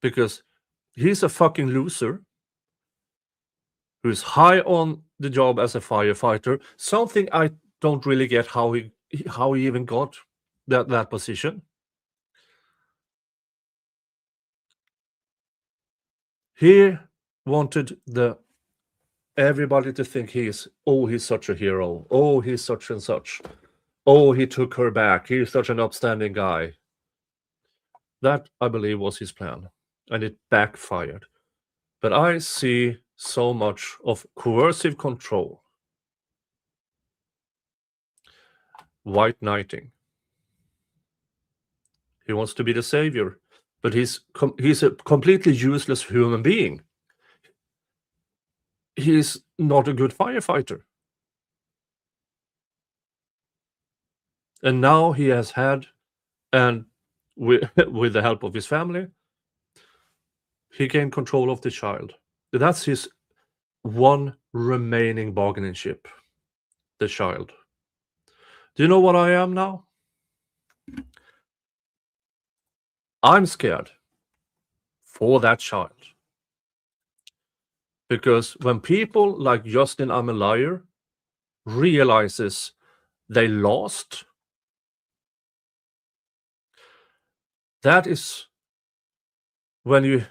Because he's a fucking loser who's high on the job as a firefighter. Something I don't really get how he even got that position. He wanted everybody to think he's such a hero. Oh, he's such and such. Oh, he took her back. He's such an upstanding guy. That, I believe, was his plan, and it backfired. But I see so much of coercive control, white knighting. He wants to be the savior, but he's a completely useless human being. He's not a good firefighter. And now he has had, and with the help of his family, he gained control of the child. That's his one remaining bargaining chip, the child. Do you know what I am now? I'm scared for that child. Because when people like Justin I'm a liar realizes they lost, that is when you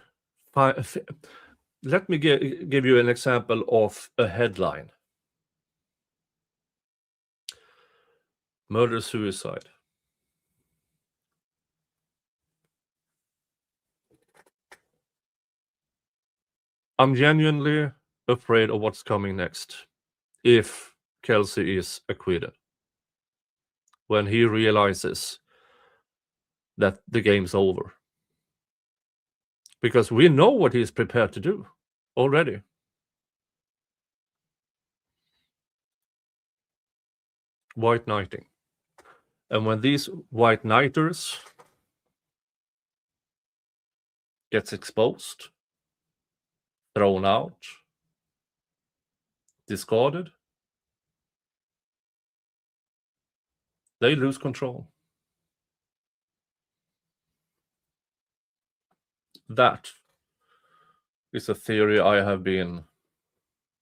let me give you an example of a headline. Murder-suicide. I'm genuinely afraid of what's coming next if Kelsey is acquitted. When he realizes that the game's over. Because we know what he's prepared to do already. White knighting. And when these white knighters gets exposed, thrown out, discarded, they lose control. That is a theory I have been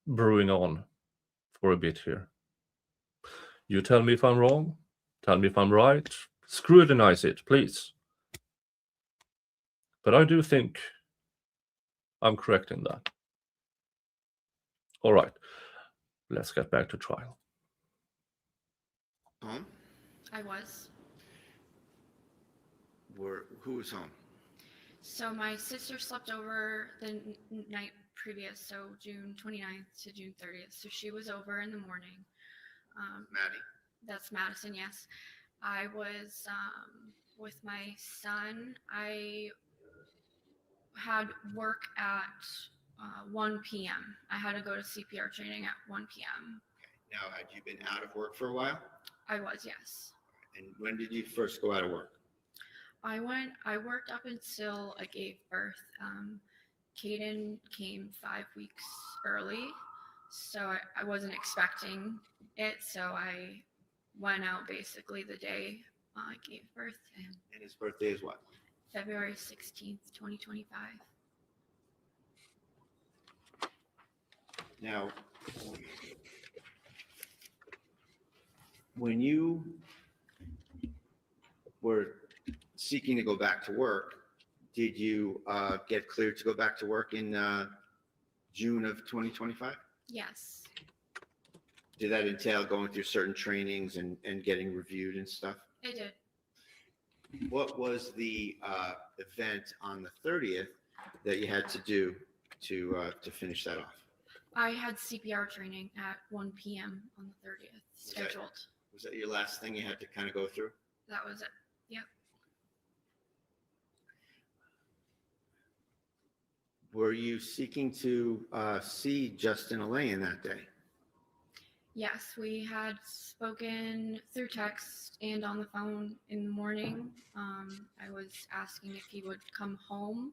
brewing on for a bit here. You tell me if I'm wrong, tell me if I'm right, scrutinize it, please. But I do think I'm correct in that. All right, let's get back to trial. Home? I was. Who was home? So my sister slept over the night previous, so June 29th to June 30th. So she was over in the morning. Maddie. That's Madison, yes. I was with my son. I had work at 1 p.m. I had to go to CPR training at 1 p.m. Now, had you been out of work for a while? I was, yes. And when did you first go out of work? I worked up until I gave birth. Caden came 5 weeks early, so I wasn't expecting it. So I went out basically the day I gave birth to him. And his birthday is what? February 16th, 2025. Now, when you were seeking to go back to work, did you get cleared to go back to work in June of 2025? Yes. Did that entail going through certain trainings and getting reviewed and stuff? I did. what was the event on the 30th that you had to do to finish that off? I had CPR training at 1 p.m. on the 30th scheduled. Was that your last thing you had to kind of go through? That was it. Yep. Were you seeking to see Justin Elaine that day? Yes, we had spoken through text and on the phone in the morning. I was asking if he would come home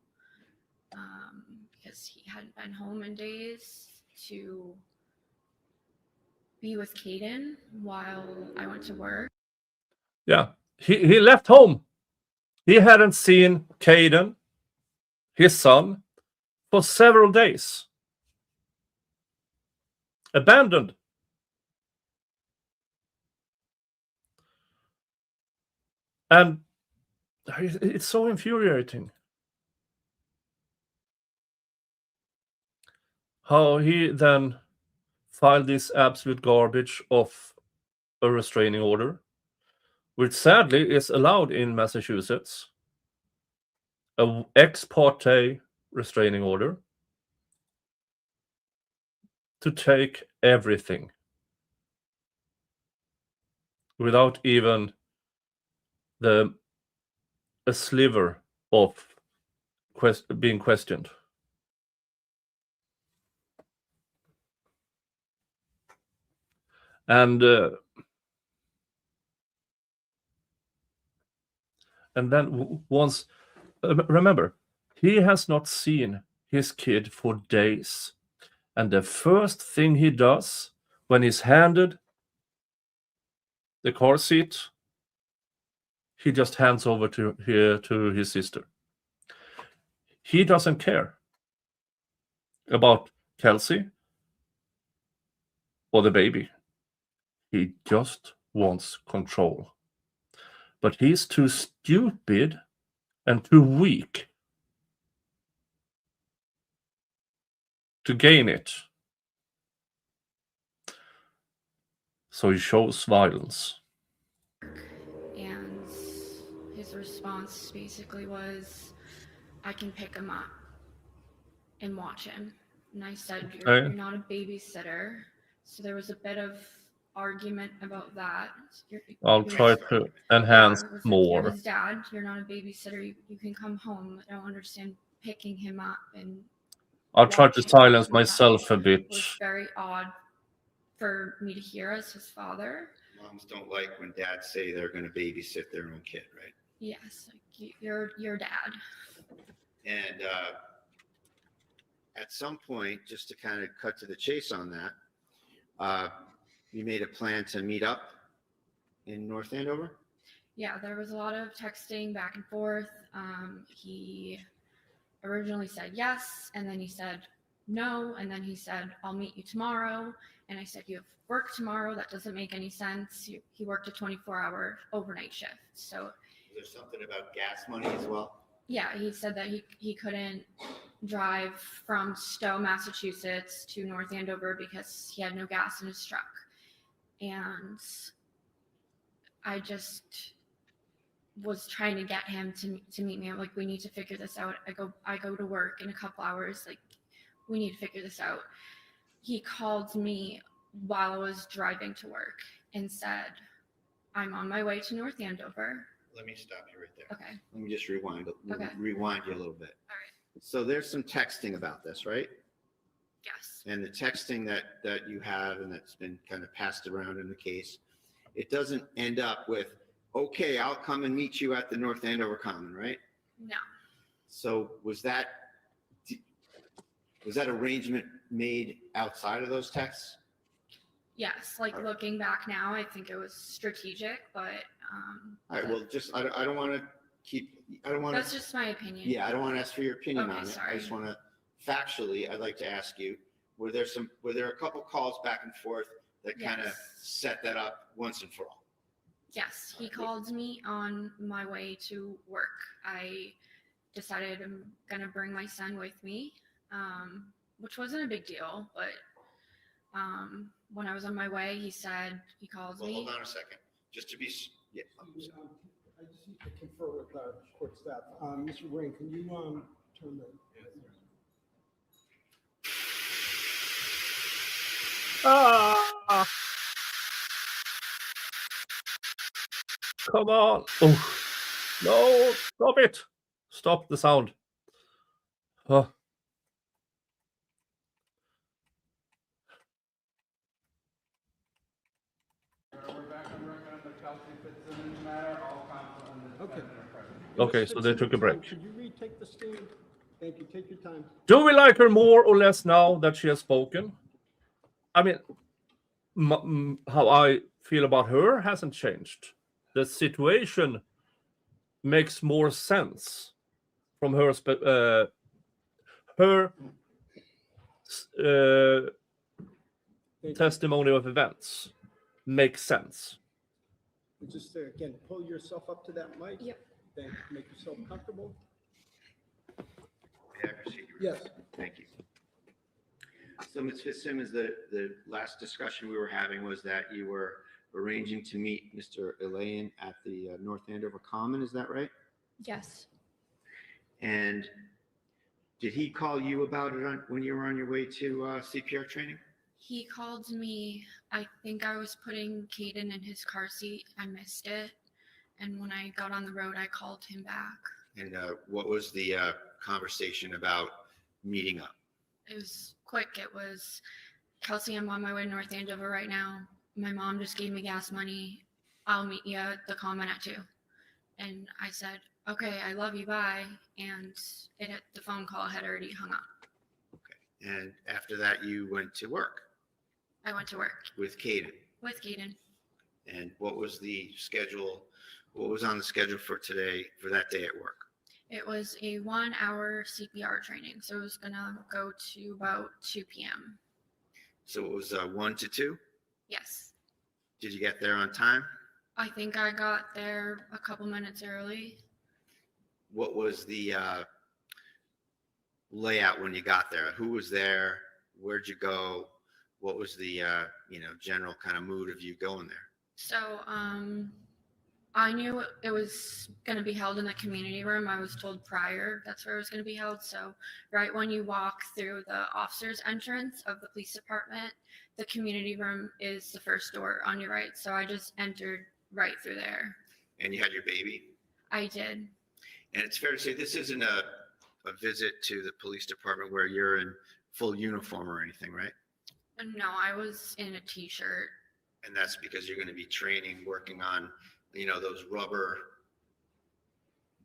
because he hadn't been home in days, to be with Caden while I went to work. Yeah, he left home. He hadn't seen Caden, his son, for several days. Abandoned. And it's so infuriating how he then filed this absolute garbage of a restraining order, which sadly is allowed in Massachusetts, a ex parte restraining order, to take everything without even a sliver of being questioned. And then once, remember, he has not seen his kid for days. And the first thing he does when he's handed the car seat, he just hands over to his sister. He doesn't care about Kelsey or the baby. He just wants control. But he's too stupid and too weak to gain it. So he shows violence. And his response basically was, I can pick him up and watch him. And I said, you're not a babysitter. So there was a bit of argument about that. I'll try to enhance more. You're his dad, you're not a babysitter. You can come home. I don't understand picking him up and I'll try to silence myself a bit. It was very odd for me to hear as his father. Moms don't like when dads say they're going to babysit their own kid, right? Yes, like your dad. And at some point, just to kind of cut to the chase on that, you made a plan to meet up in North Andover? Yeah, there was a lot of texting back and forth. He originally said yes, and then he said no, and then he said, I'll meet you tomorrow. And I said, you have work tomorrow? That doesn't make any sense. He worked a 24-hour overnight shift. So There's something about gas money as well? yeah, he said that he couldn't drive from Stowe, Massachusetts to North Andover because he had no gas in his truck. And I just was trying to get him to meet me. I'm like, we need to figure this out. I go to work in a couple hours. Like, we need to figure this out. He called me while I was driving to work and said, I'm on my way to North Andover. Let me stop you right there. Okay. Let me just rewind you a little bit. All right. So there's some texting about this, right? Yes. And the texting that you have and that's been kind of passed around in the case, it doesn't end up with, okay, I'll come and meet you at the North Andover Common, right? No. So was that arrangement made outside of those texts? Yes. Like, looking back now, I think it was strategic, but All right, well, just, I don't want to. That's just my opinion. Yeah, I don't want to ask for your opinion Okay, on it. sorry. I just want to, factually, I'd like to ask you, were there a couple calls back and forth that kind of Yes. set that up once and for all? Yes, he called me on my way to work. I decided I'm gonna bring my son with me, which wasn't a big deal, but when I was on my way, he called Well, me. hold on a second, just to be, yeah. I I just need to confer with our court staff. Mr. Rain, can you turn the? Ah! Come on. Oh, no, stop it. Stop the sound. Huh. We're back on record on the Kelsey Fitzsimmons matter. All counsel and the Okay. defendant are present. Okay, so they took a break. Could you retake the stand? Thank you. Take your time. Do we like her more or less now that she has spoken? I mean, how I feel about her hasn't changed. The situation makes more sense from her testimony of events. Makes sense. And just again, pull yourself up to that mic. Yep. Then make yourself comfortable. May I proceed? Yes. Thank you. So, Ms. Fitzsimmons, the last discussion we were having was that you were arranging to meet Mr. Elaine at the North Andover Common, is that right? Yes. And did he call you about it when you were on your way to CPR training? He called me. I think I was putting Caden in his car seat. I missed it. And when I got on the road, I called him back. And what was the conversation about meeting up? It was quick. It was, Kelsey, I'm on my way to North Andover right now. My mom just gave me gas money. I'll meet you at the Common at 2. And I said, okay, I love you, bye. And the phone call had already hung up. Okay. And after that, you went to work I went to work with Caden. with Caden. And what was the schedule? What was on the schedule for today, for that day at work? It was a 1-hour CPR training. So it was going to go to about 2 p.m. So it was 1 to 2? Yes. Did you get there on time? I think I got there a couple minutes early. What was the layout when you got there? Who was there? Where'd you go? What was the general kind of mood of you going there? So I knew it was going to be held in the community room. I was told prior that's where it was going to be held. So right when you walk through the officer's entrance of the police department, the community room is the first door on your right. So I just entered right through there. And you had your baby? I did. And it's fair to say this isn't a visit to the police department where you're in full uniform or anything, right? No, I was in a t-shirt. And that's because you're going to be training, working on, those rubber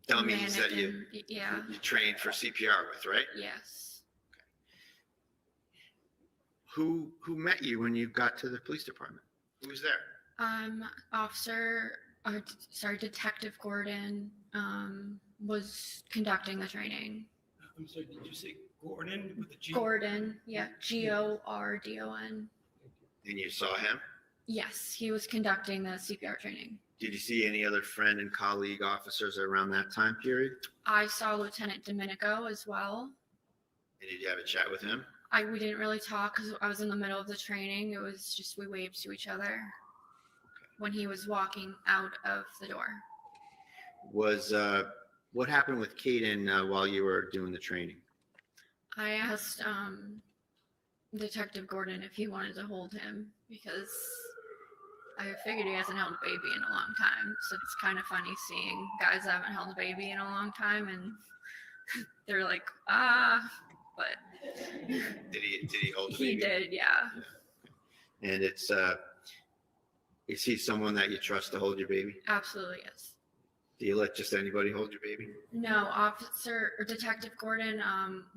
dummies that you trained for CPR with, right? Yes. Who met you when you got to the police department? Who was there? Detective Gordon was conducting the training. I'm sorry, did you say Gordon with the G? Gordon, yeah, Gordon. And you saw him? Yes, he was conducting the CPR training. Did you see any other friend and colleague officers around that time period? I saw Lieutenant Domenico as well. And did you have a chat with him? We didn't really talk because I was in the middle of the training. It was just we waved to each other when he was walking out of the door. What happened with Caden while you were doing the training? I asked Detective Gordon if he wanted to hold him because I figured he hasn't held a baby in a long time. So it's kind of funny seeing guys that haven't held a baby in a long time and they're like, but Did he hold the he baby? did, yeah. And is he someone that you trust to hold your baby? Absolutely, yes. Do you let just anybody hold your baby? No, Detective Gordon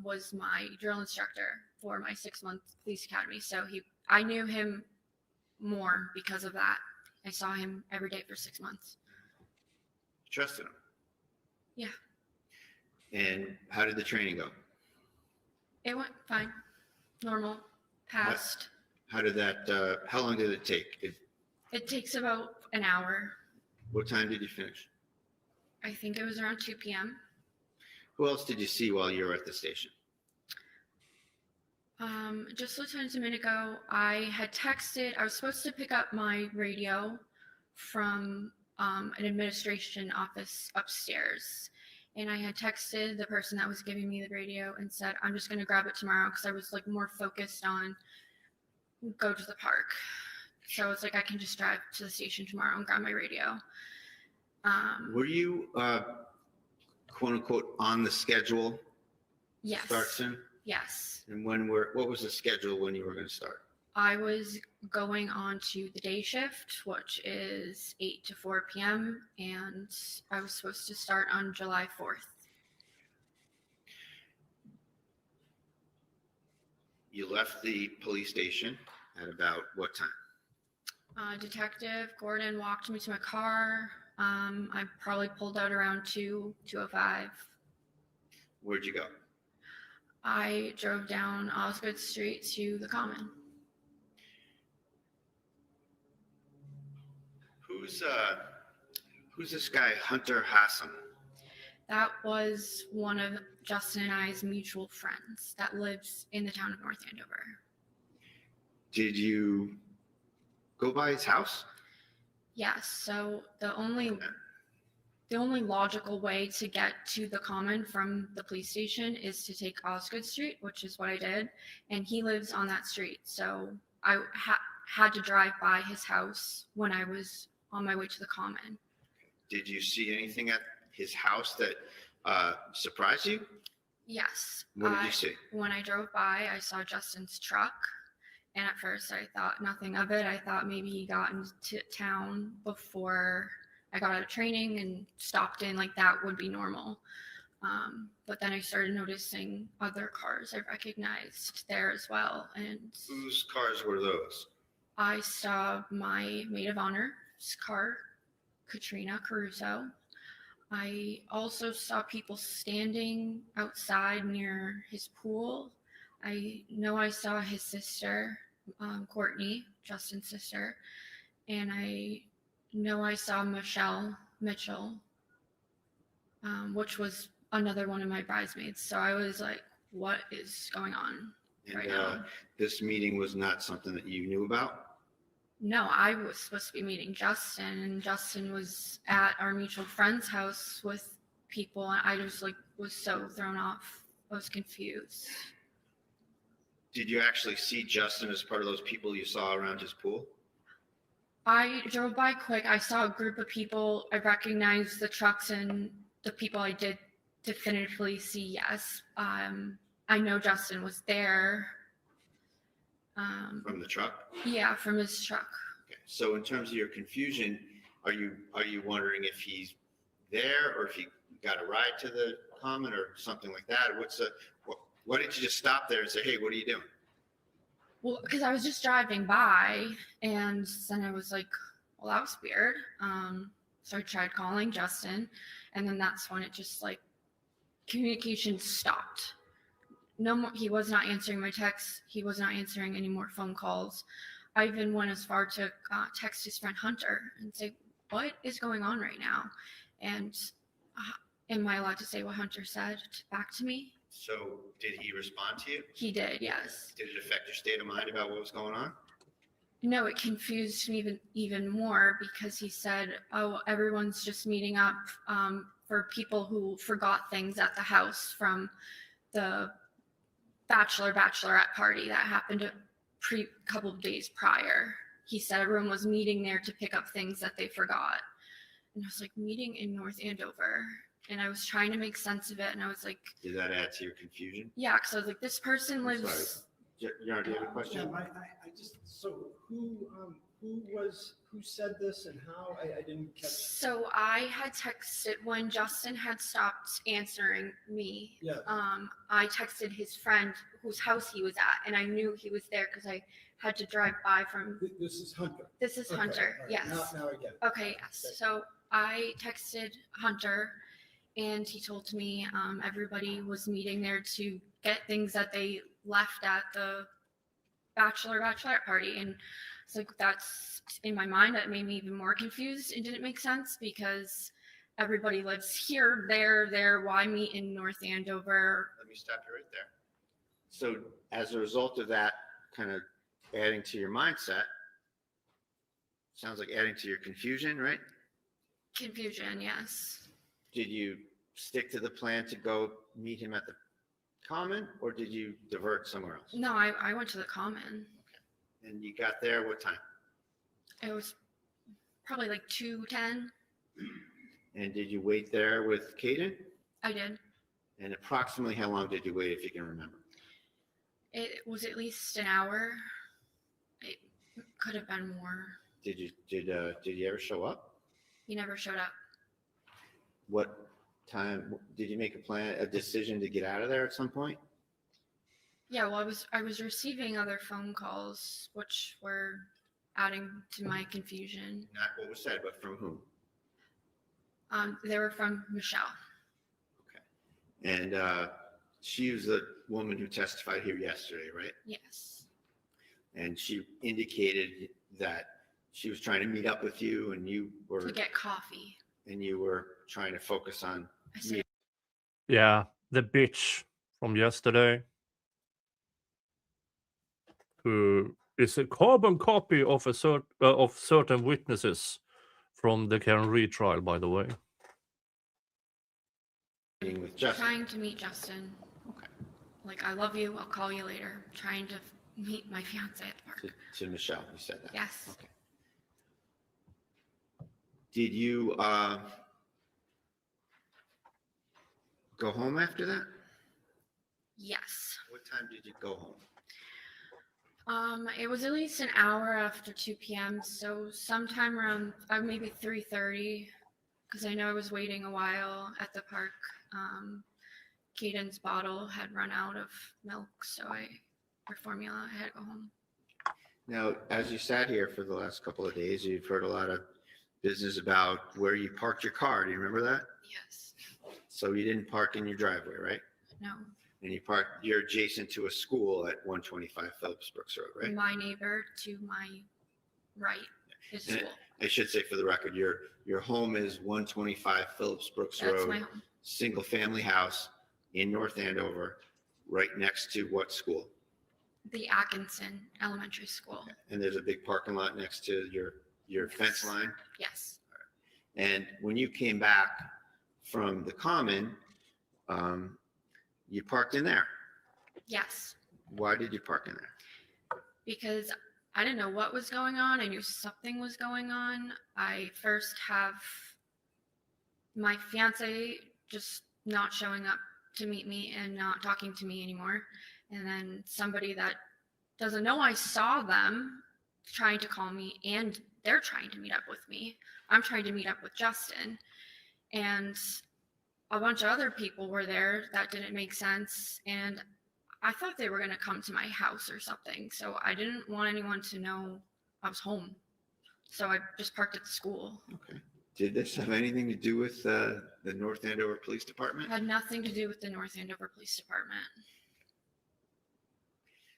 was my drill instructor for my 6-month police academy. So I knew him more because of that. I saw him every day for 6 months. Trusted him? Yeah. And how did the training go? It went fine. Normal. Passed. How long did it take? It takes about an hour. What time did you finish? I think it was around 2 p.m. Who else did you see while you were at the station? Just Lieutenant Domenico. I had texted, I was supposed to pick up my radio from an administration office upstairs. And I had texted the person that was giving me the radio and said, I'm just going to grab it tomorrow because I was like more focused on go to the park. So it's like I can just drive to the station tomorrow and grab my radio. Were you, quote unquote, on the schedule? Yes. Start soon? Yes. And what was the schedule when you were going to start? I was going on to the day shift, which is 8 to 4 p.m. And I was supposed to start on July 4th. You left the police station at about what time? Detective Gordon walked me to my car. I probably pulled out around 2:05. Where'd you go? I drove down Osgood Street to the Common. Who's this guy, Hunter Hassam? That was one of Justin and I's mutual friends that lives in the town of North Andover. Did you go by his house? Yes. So the only logical way to get to the Common from the police station is to take Osgood Street, which is what I did. And he lives on that street. So I had to drive by his house when I was on my way to the Common. Did you see anything at his house that surprised you? Yes. What did you see? When I drove by, I saw Justin's truck. And at first I thought nothing of it. I thought maybe he got into town before I got out of training and stopped in, like that would be normal. But then I started noticing other cars I recognized there as well. And Whose cars were those? I saw my maid of honor's car, Katrina Caruso. I also saw people standing outside near his pool. I know I saw his sister, Courtney, Justin's sister, and I know I saw Michelle Mitchell, which was another one of my bridesmaids. So I was like, what is going on right now? This meeting was not something that you knew about? No, I was supposed to be meeting Justin, and Justin was at our mutual friend's house with people, and I just like was so thrown off. I was confused. Did you actually see Justin as part of those people you saw around his pool? I drove by quick. I saw a group of people. I recognized the trucks and the people I did definitively see, yes. I know Justin was there. From the truck? Yeah, from his truck. Okay. So in terms of your confusion, are you wondering if he's there or if he got a ride to the Common or something like that? Why didn't you just stop there and say, hey, what are you doing? Well, because I was just driving by, and then I was like, well, that was weird. So I tried calling Justin, and then that's when it just like communication stopped. No more, he was not answering my texts. He was not answering any more phone calls. I even went as far to text his friend Hunter and say, what is going on right now? And am I allowed to say what Hunter said back to me? So did he respond to you? He did, yes. Did it affect your state of mind about what was going on? No, it confused me even more because he said, oh, everyone's just meeting up for people who forgot things at the house from the bachelorette party that happened a couple of days prior. He said everyone was meeting there to pick up things that they forgot. And I was like, meeting in North Andover. And I was trying to make sense of it. And I was like, did that add to your confusion? yeah, because I was like, this person lives. Yarn, do you have a question? Yeah, I just, so who said this and how? I didn't catch. So I had texted when Justin had stopped answering me. Yeah. I texted his friend whose house he was at, and I knew he was there because I had to drive by from. This is Hunter. This is Okay, Hunter. all right, Yes. Now I get it. Okay. Yes. Okay. So I texted Hunter, and he told me everybody was meeting there to get things that they left at the bachelorette party, and it's like that's in my mind that made me even more confused. It didn't make sense because everybody lives here, there. Why meet in North Andover? Let me stop you right there. So as a result of that kind of adding to your mindset, sounds like adding to your confusion, right? Confusion, yes. Did you stick to the plan to go meet him at the common, or did you divert somewhere else? No, I went to the common. And you got there what time? It was probably like 2:10. And did you wait there with Caden? I did. And approximately how long did you wait, if you can remember? It was at least an hour. It could have been more. Did you ever show up? He never showed up. What time did you make a decision to get out of there at some point? Yeah, well, I was receiving other phone calls, which were adding to my confusion. Not what was said, but from whom? They were from Michelle. And she was the woman who testified here yesterday, right? Yes. And she indicated that she was trying to meet up with you, and you were To get coffee. and you were trying to focus on I said, Yeah, the bitch from yesterday, who is a carbon copy of of certain witnesses from the Karen Reed trial, by the way. meeting with Justin. trying to meet Justin. Okay. Like, I love you. I'll call you later. Trying to meet my fiance at the park. To Michelle, you said that. Yes. Okay. Did you go home after that? Yes. What time did you go home? It was at least an hour after 2 p.m. So sometime around maybe 3:30, because I know I was waiting a while at the park. Caden's bottle had run out of milk, so for formula, I had to go home. Now, as you sat here for the last couple of days, you've heard a lot of business about where you parked your car. Do you remember that? Yes. So you didn't park in your driveway, right? No. And you're adjacent to a school at 125 Phillips Brooks Road, right? My neighbor to my right is And school. I should say for the record, your home is 125 Phillips Brooks That's Road, my home. single family house in North Andover, right next to what school? The Atkinson Elementary School. And there's a big parking lot next to your fence line. Yes. And when you came back from the common, you parked in there. Yes. Why did you park in there? Because I didn't know what was going on. I knew something was going on. I first have my fiance just not showing up to meet me and not talking to me anymore. And then somebody that doesn't know I saw them trying to call me, and they're trying to meet up with me. I'm trying to meet up with Justin. And a bunch of other people were there that didn't make sense. And I thought they were going to come to my house or something. So I didn't want anyone to know I was home. So I just parked at the school. Okay. Did this have anything to do with the North Andover Police Department? Had nothing to do with the North Andover Police Department.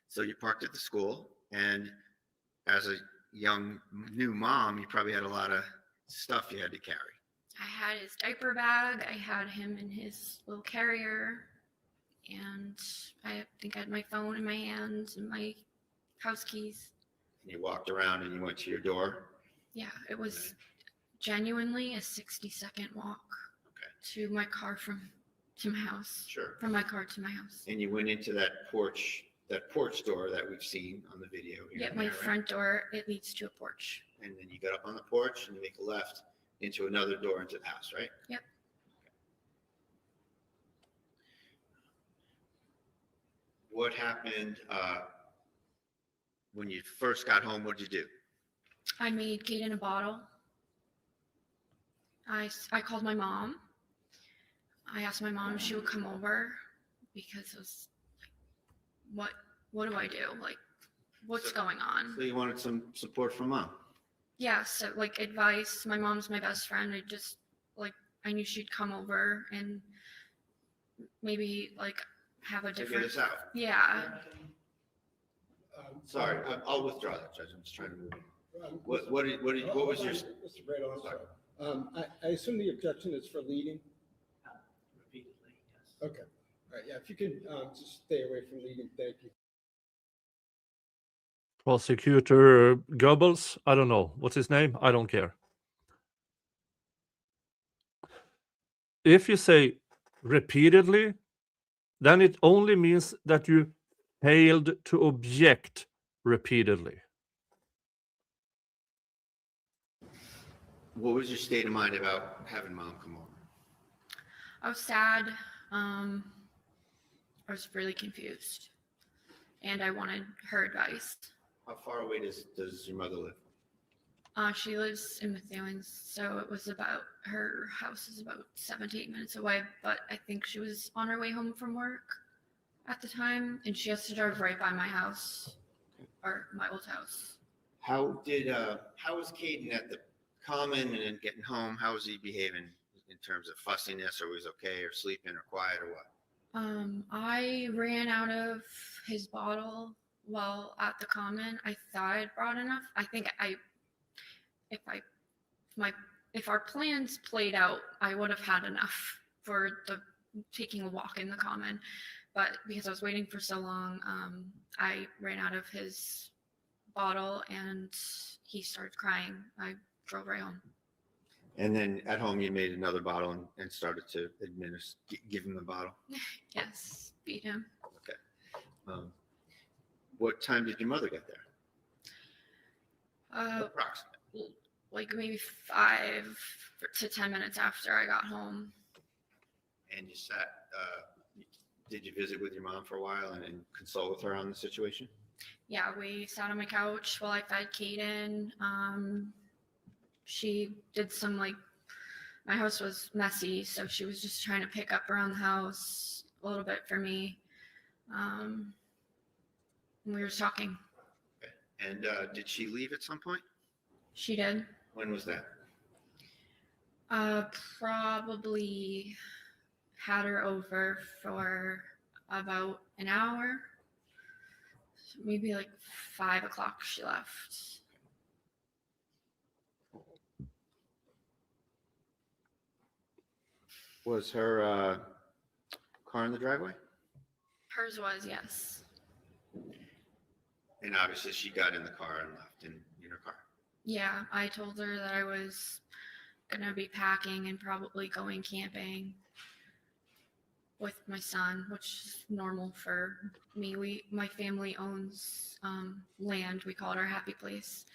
So you parked at the school, and as a young new mom, you probably had a lot of stuff you had to carry. I had his diaper bag. I had him in his little carrier. And I think I had my phone in my hands and my house keys. And you walked around and you went to your door. Yeah, it was genuinely a 60-second walk to my car to my house. Sure. From my car to my house. And you went into that porch door that we've seen on the video. Here Yeah, and my there, right? front door, it leads to a porch. And then you got up on the porch and you make a left into another door into the house, right? Yep. What happened when you first got home? What did you do? I made Kaden a bottle. I called my mom. I asked my mom if she would come over because it was like, what do I do? Like, what's going on? So you wanted some support from mom. Yeah, so like advice. My mom's my best friend. I knew she'd come over and maybe like have a Figure different. this out. Yeah. Sorry, I'll withdraw that, Judge. I'm just trying to move on. What was your? Mr. Brado, I'm sorry. I assume the objection is for leading? Repeatedly, yes. Okay. All right, yeah, if you can just stay away from leading, thank you. Prosecutor Goebbels, I don't know. What's his name? I don't care. If you say repeatedly, then it only means that you failed to object repeatedly. What was your state of mind about having mom come over? I was sad. I was really confused, and I wanted her advice. How far away does your mother live? She lives in Methuen, so it was about, her house is about 7 to 8 minutes away, but I think she was on her way home from work at the time, and she has to drive right by my house, or my old house. How was Caden at the common and then getting home? How was he behaving in terms of fussiness, or was he okay, or sleeping, or quiet, or what? I ran out of his bottle while at the common. I thought I'd brought enough. I think if our plans played out, I would have had enough for taking a walk in the common. But because I was waiting for so long, I ran out of his bottle and he started crying. I drove right home. And then at home, you made another bottle and started to give him the bottle. Yes, beat him. Okay. What time did your mother get there? Approximately. Like maybe 5 to 10 minutes after I got home. And you sat. Did you visit with your mom for a while and consult with her on the situation? Yeah, we sat on my couch while I fed Caden. She did some, like, my house was messy, so she was just trying to pick up around the house a little bit for me. And we were talking. Okay. And did she leave at some point? She did. When was that? Probably had her over for about an hour. So maybe like 5 o'clock she left. Was her car in the driveway? Hers was, yes. And obviously she got in the car and left in her car. Yeah, I told her that I was gonna be packing and probably going camping with my son, which is normal for me. My family owns land. We call it our happy place.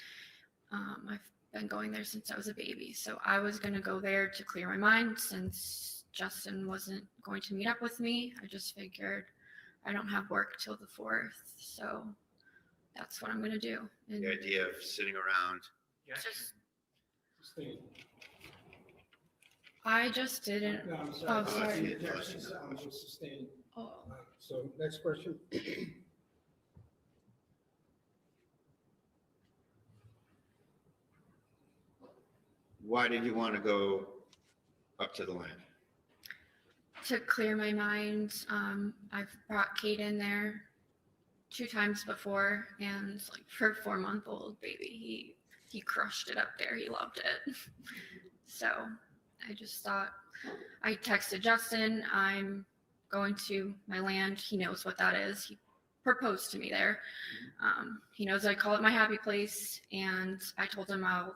I've been going there since I was a baby, so I was gonna go there to clear my mind since Justin wasn't going to meet up with me. I just figured I don't have work till the 4th, so that's what I'm gonna do. And The idea of sitting around. just, I just didn't. No, I'm sorry. Oh, sorry. Objection, sound was sustained. Oh. So next question. Why did you want to go up to the land? To clear my mind. I've brought Kate in there 2 times before, and like for a 4-month-old baby, he crushed it up there. He loved it. So I just thought, I texted Justin, I'm going to my land. He knows what that is. He proposed to me there. He knows I call it my happy place, and I told him I'll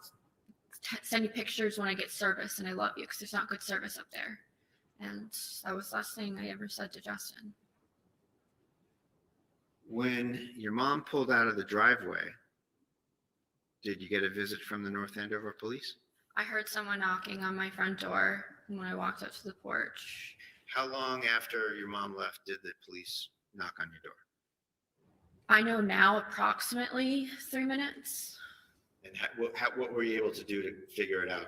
send you pictures when I get service, and I love you because there's not good service up there. And that was the last thing I ever said to Justin. When your mom pulled out of the driveway, did you get a visit from the North Andover police? I heard someone knocking on my front door when I walked up to the porch. How long after your mom left did the police knock on your door? I know now approximately 3 minutes. And what were you able to do to figure it out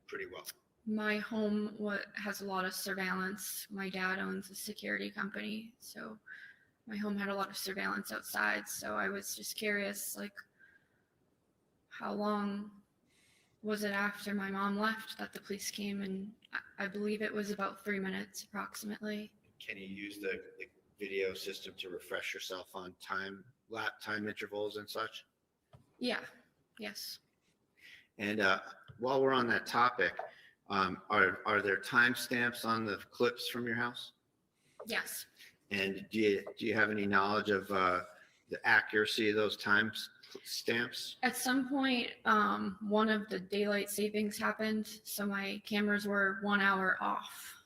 pretty well? My home has a lot of surveillance. My dad owns a security company, so my home had a lot of surveillance outside. So I was just curious, like, how long was it after my mom left that the police came? And I believe it was about 3 minutes approximately. Can you use the video system to refresh yourself on time intervals and such? Yeah, yes. And while we're on that topic, are there timestamps on the clips from your house? Yes. And do you have any knowledge of the accuracy of those timestamps? At some point, one of the daylight savings happened, so my cameras were 1 hour off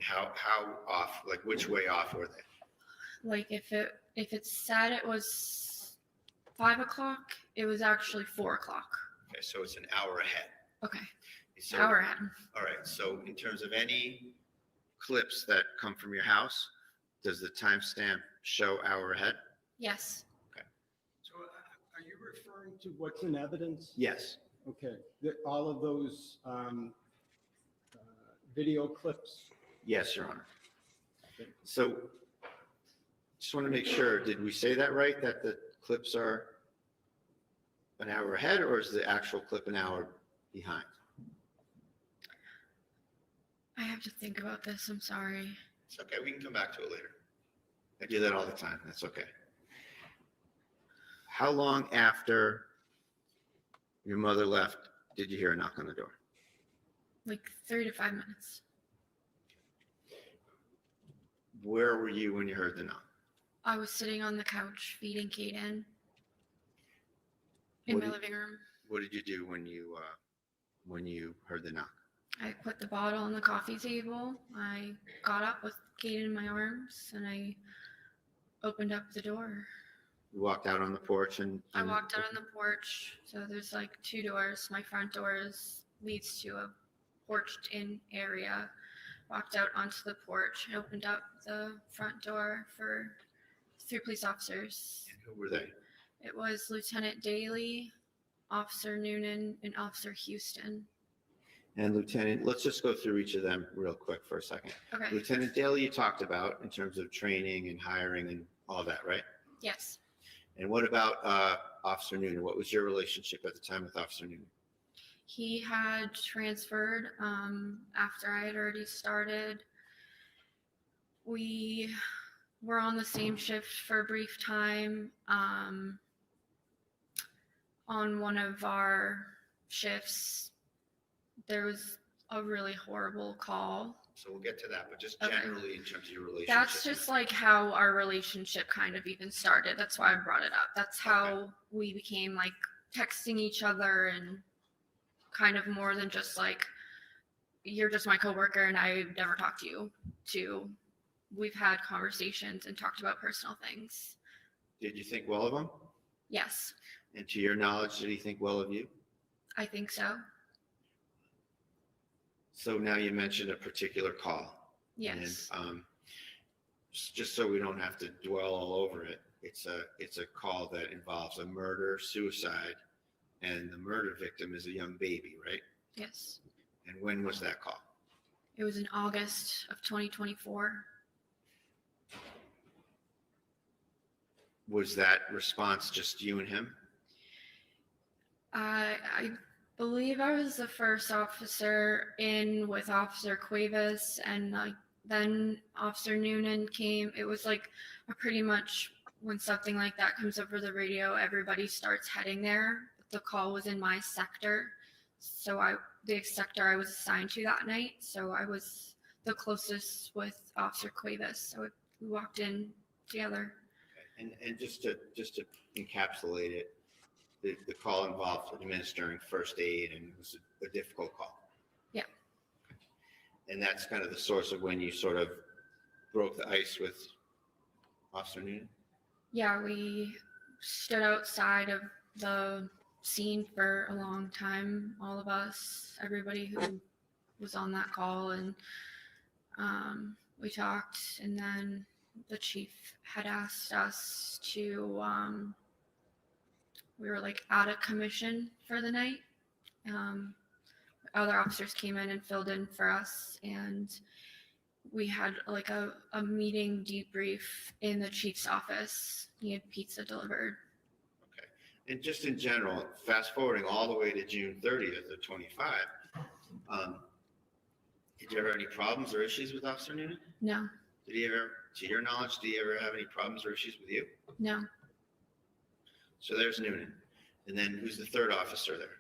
And how off, like which way off were they? Like if it said it was 5 o'clock, it was actually 4 o'clock. Okay, so it's an hour ahead. Okay, So, hour ahead. all right, so in terms of any clips that come from your house, does the timestamp show hour ahead? Yes. So are you referring to what's in evidence? Yes. Okay, all of those video clips? Yes, Your Honor. So just want to make sure, did we say that right, that the clips are an hour ahead, or is the actual clip an hour behind? I have to think about this. I'm sorry. It's okay, we can come back to it later. I do that all the time, that's okay. How long after your mother left did you hear a knock on the door? Like 3 to 5 minutes. Where were you when you heard the knock? I was sitting on the couch feeding Kaden in What my did- living room. What did you do when you heard the knock? I put the bottle on the coffee table. I got up with Kaden in my arms and I opened up the door. You walked out on the porch and I walked out on the porch. So there's like 2 doors. My front door leads to a porched in area. Walked out onto the porch and opened up the front door for 3 police officers. who were they? It was Lieutenant Daly, Officer Noonan, and Officer Houston. And Lieutenant, let's just go through each of them real quick for a second. Okay. Lieutenant Daly, you talked about in terms of training and hiring and all that, right? Yes. And what about Officer Noonan? What was your relationship at the time with Officer Noonan? He had transferred after I had already started. We were on the same shift for a brief time. On one of our shifts, there was a really horrible call. So we'll get to that, but just Okay. generally in terms of your relationship. That's just like how our relationship kind of even started. That's why I brought it up. That's how we became like texting each other and kind of more than just like, you're just my coworker and I never talked to you, to we've had conversations and talked about personal things. Did you think well of him? Yes, And to your knowledge, did he think well of you? I think so. So now you mentioned a particular call. Yes. And just so we don't have to dwell all over it, it's a call that involves a murder, suicide, and the murder victim is a young baby, right? Yes. And when was that call? It was in August of 2024. Was that response just you and him? I believe I was the first officer in with Officer Cuevas, and then Officer Noonan came. It was like pretty much when something like that comes over the radio, everybody starts heading there. The call was in my sector, so the sector I was assigned to that night. So I was the closest with Officer Cuevas. So we walked in together. And just to encapsulate it, the call involved administering first aid, and it was a difficult call. Yeah. And that's kind of the source of when you sort of broke the ice with Officer Noonan? Yeah, we stood outside of the scene for a long time, all of us, everybody who was on that call, and we talked, and then the chief had asked us to, we were like out of commission for the night. Other officers came in and filled in for us, and we had like a meeting debrief in the chief's office. He had pizza delivered. And just in general, fast forwarding all the way to June 30th of 25, did you ever have any problems or issues with Officer Noonan? No, Did he ever, to your knowledge, did he ever have any problems or issues with you? no. So there's Noonan. And then who's the third officer there?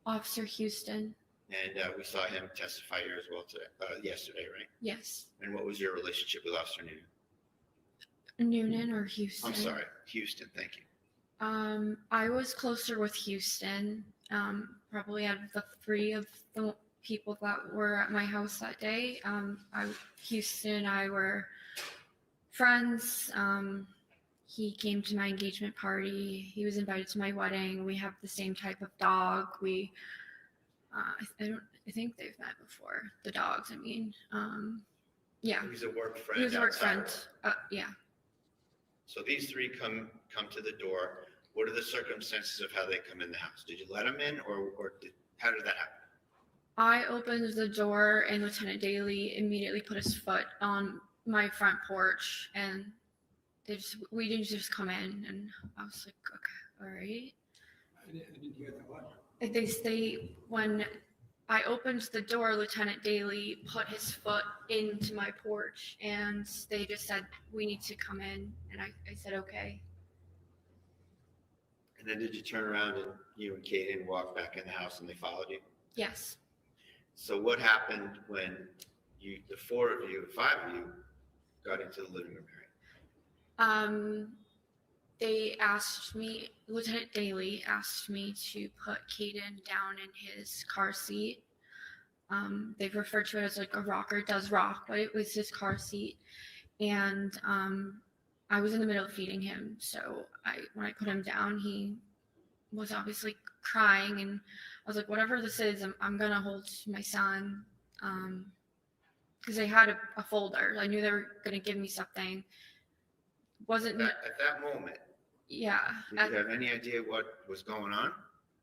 Officer Houston. And we saw him testify here as well today, yesterday, right? Yes. And what was your relationship with Officer Noonan? Noonan or Houston? I'm sorry, Houston, thank you. I was closer with Houston. Probably out of the three of the people that were at my house that day. Houston and I were friends. He came to my engagement party. He was invited to my wedding. We have the same type of dog. I think they've met before. The dogs, I mean. Yeah. He's a work friend. He was a work outside. friend. Yeah. So these three come to the door. What are the circumstances of how they come in the house? Did you let them in, or how did that happen? I opened the door and Lieutenant Daly immediately put his foot on my front porch, and we didn't just come in, and I was like, okay, all right. I didn't hear that one. When I opened the door, Lieutenant Daly put his foot into my porch, and they just said, we need to come in, and I said, okay. And then did you turn around and you and Kaden walked back in the house and they followed you? Yes. So what happened when the five of you, got into the living room area? They asked me, Lieutenant Daly asked me to put Kaden down in his car seat. They've referred to it as like a rocker. It does rock, but it was his car seat. And I was in the middle of feeding him. So when I put him down, he was obviously crying. And I was like, whatever this is, I'm going to hold my son. Because they had a folder. I knew they were going to give me something. Wasn't At that moment, yeah. did you have any idea what was going on?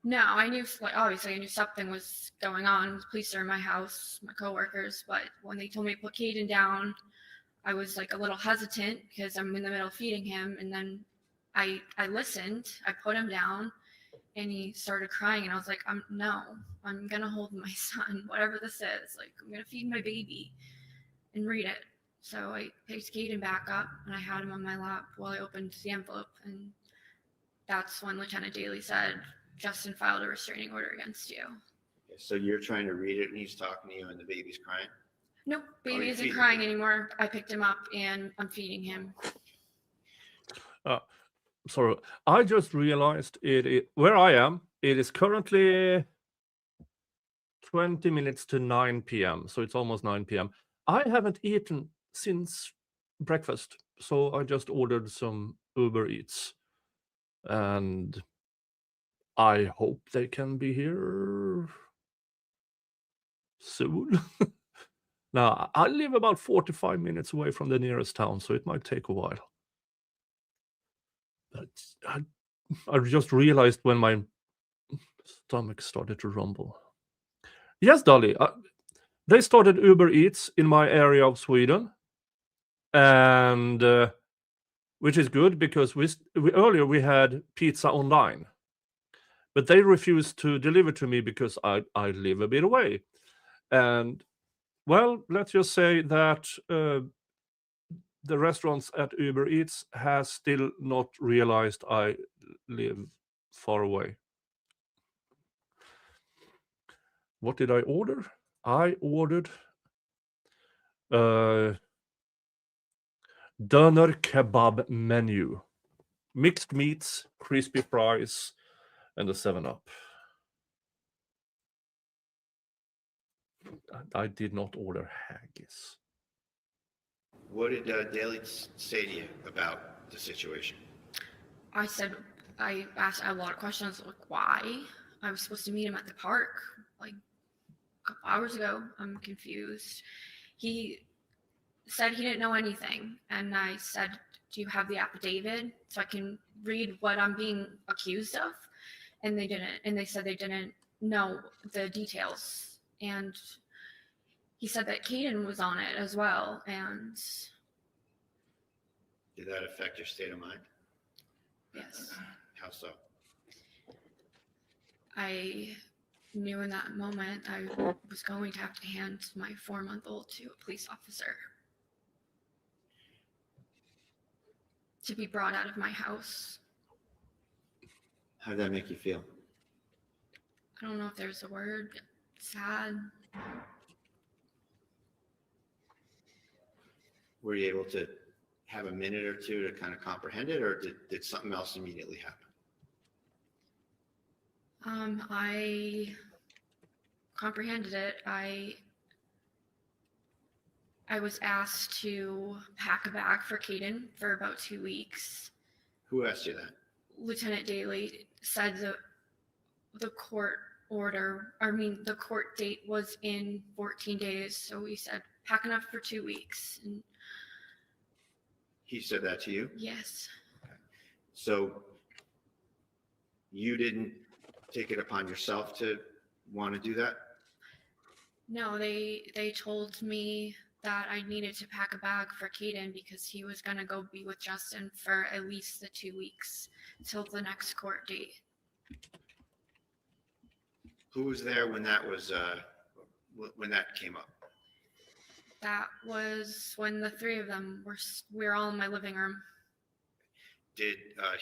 No, I knew, obviously I knew something was going on. The police are in my house, my coworkers, but when they told me to put Kaden down, I was like a little hesitant because I'm in the middle of feeding him. And then I listened, I put him down, and he started crying, and I was like, I'm going to hold my son, whatever this is. Like, I'm going to feed my baby and read it. So I picked Kaden back up, and I had him on my lap while I opened the envelope, and that's when Lieutenant Daly said, Justin filed a restraining order against you. Okay, so you're trying to read it and he's talking to you and the baby's crying? Nope, baby you're isn't feeding crying him. anymore. I picked him up and I'm feeding him. Sorry, I just realized where I am. It is currently 20 minutes to 9 p.m. So it's almost 9 p.m. I haven't eaten since breakfast, so I just ordered some Uber Eats, and I hope they can be here soon. Now, I live about 45 minutes away from the nearest town, so it might take a while. But I just realized when my stomach started to rumble. Yes, Dolly, they started Uber Eats in my area of Sweden, and which is good because earlier we had pizza online, but they refused to deliver to me because I live a bit away. And well, let's just say that the restaurants at Uber Eats has still not realized I live far away. What did I order? I ordered Döner kebab menu, mixed meats, crispy fries, and a 7-Up. I did not order haggis. What did Daly say to you about the situation? I asked a lot of questions, like why? I was supposed to meet him at the park like a couple hours ago. I'm confused. He said he didn't know anything. And I said, do you have the affidavit so I can read what I'm being accused of? And they didn't. And they said they didn't know the details. And he said that Kaden was on it as well. And Did that affect your state of mind? yes, How so? I knew in that moment I was going to have to hand my 4-month-old to a police officer to be brought out of my house. How did that make you feel? I don't know if there's a word. Sad. Were you able to have a minute or two to kind of comprehend it, or did something else immediately happen? I comprehended it. I was asked to pack a bag for Caden for about 2 weeks. Who asked you that? Lieutenant Daly said the court date was in 14 days. So he said, pack enough for 2 weeks. And He said that to you? yes, So you didn't take it upon yourself to want to do that? no, they told me that I needed to pack a bag for Caden because he was going to go be with Justin for at least the 2 weeks till the next court date. Who was there when that was, when that came up? That was when the three of them we were all in my living room. Did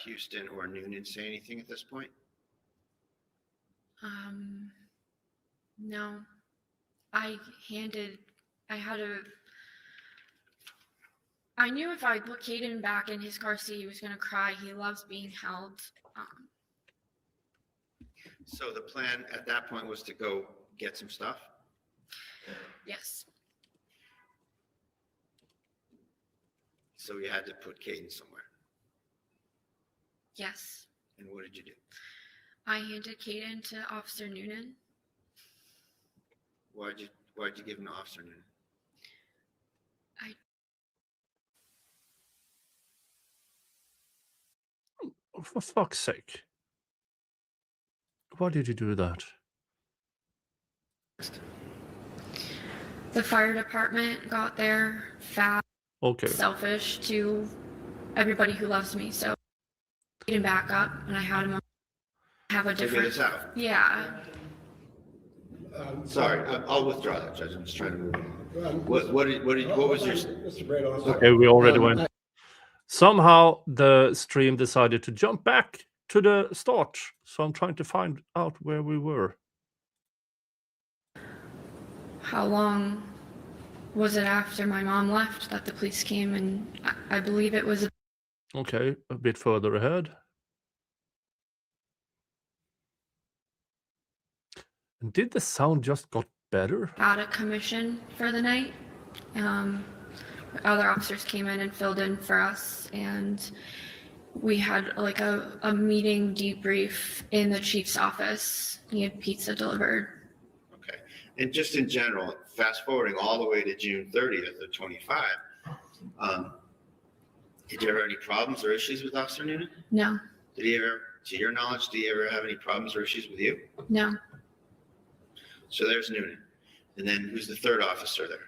Houston or Noonan say anything at this point? No, I knew if I put Caden back in his car seat, he was going to cry. He loves being held. So the plan at that point was to go get some stuff? Yes, So you had to put Caden somewhere. yes. And what did you do? I handed Caden to Officer Noonan. Why'd you give him to Officer Noonan? For fuck's sake. Why did you do that? The fire department got there fast, Okay. selfish to everybody who loves me. So Caden back up, and I had him have a To get different. us out. Yeah. Sorry, I'll withdraw that, Judge. I'm just trying to move on. What was your? Mr. Brado, I'm Okay, we already went. Somehow the stream decided to jump back to the start. So I'm trying to find out where we were. How long was it after my mom left that the police came? And I believe it was Okay, a bit further ahead. And did the sound just got better? about a commission for the night. Other officers came in and filled in for us, and we had like a meeting debrief in the chief's office. He had pizza delivered. Okay. And just in general, fast forwarding all the way to June 30th of 25, did you ever have any problems or issues with Officer Noonan? No, Did he ever, to your knowledge, did he ever have any problems or issues with you? no. So there's Noonan. And then who's the third officer there?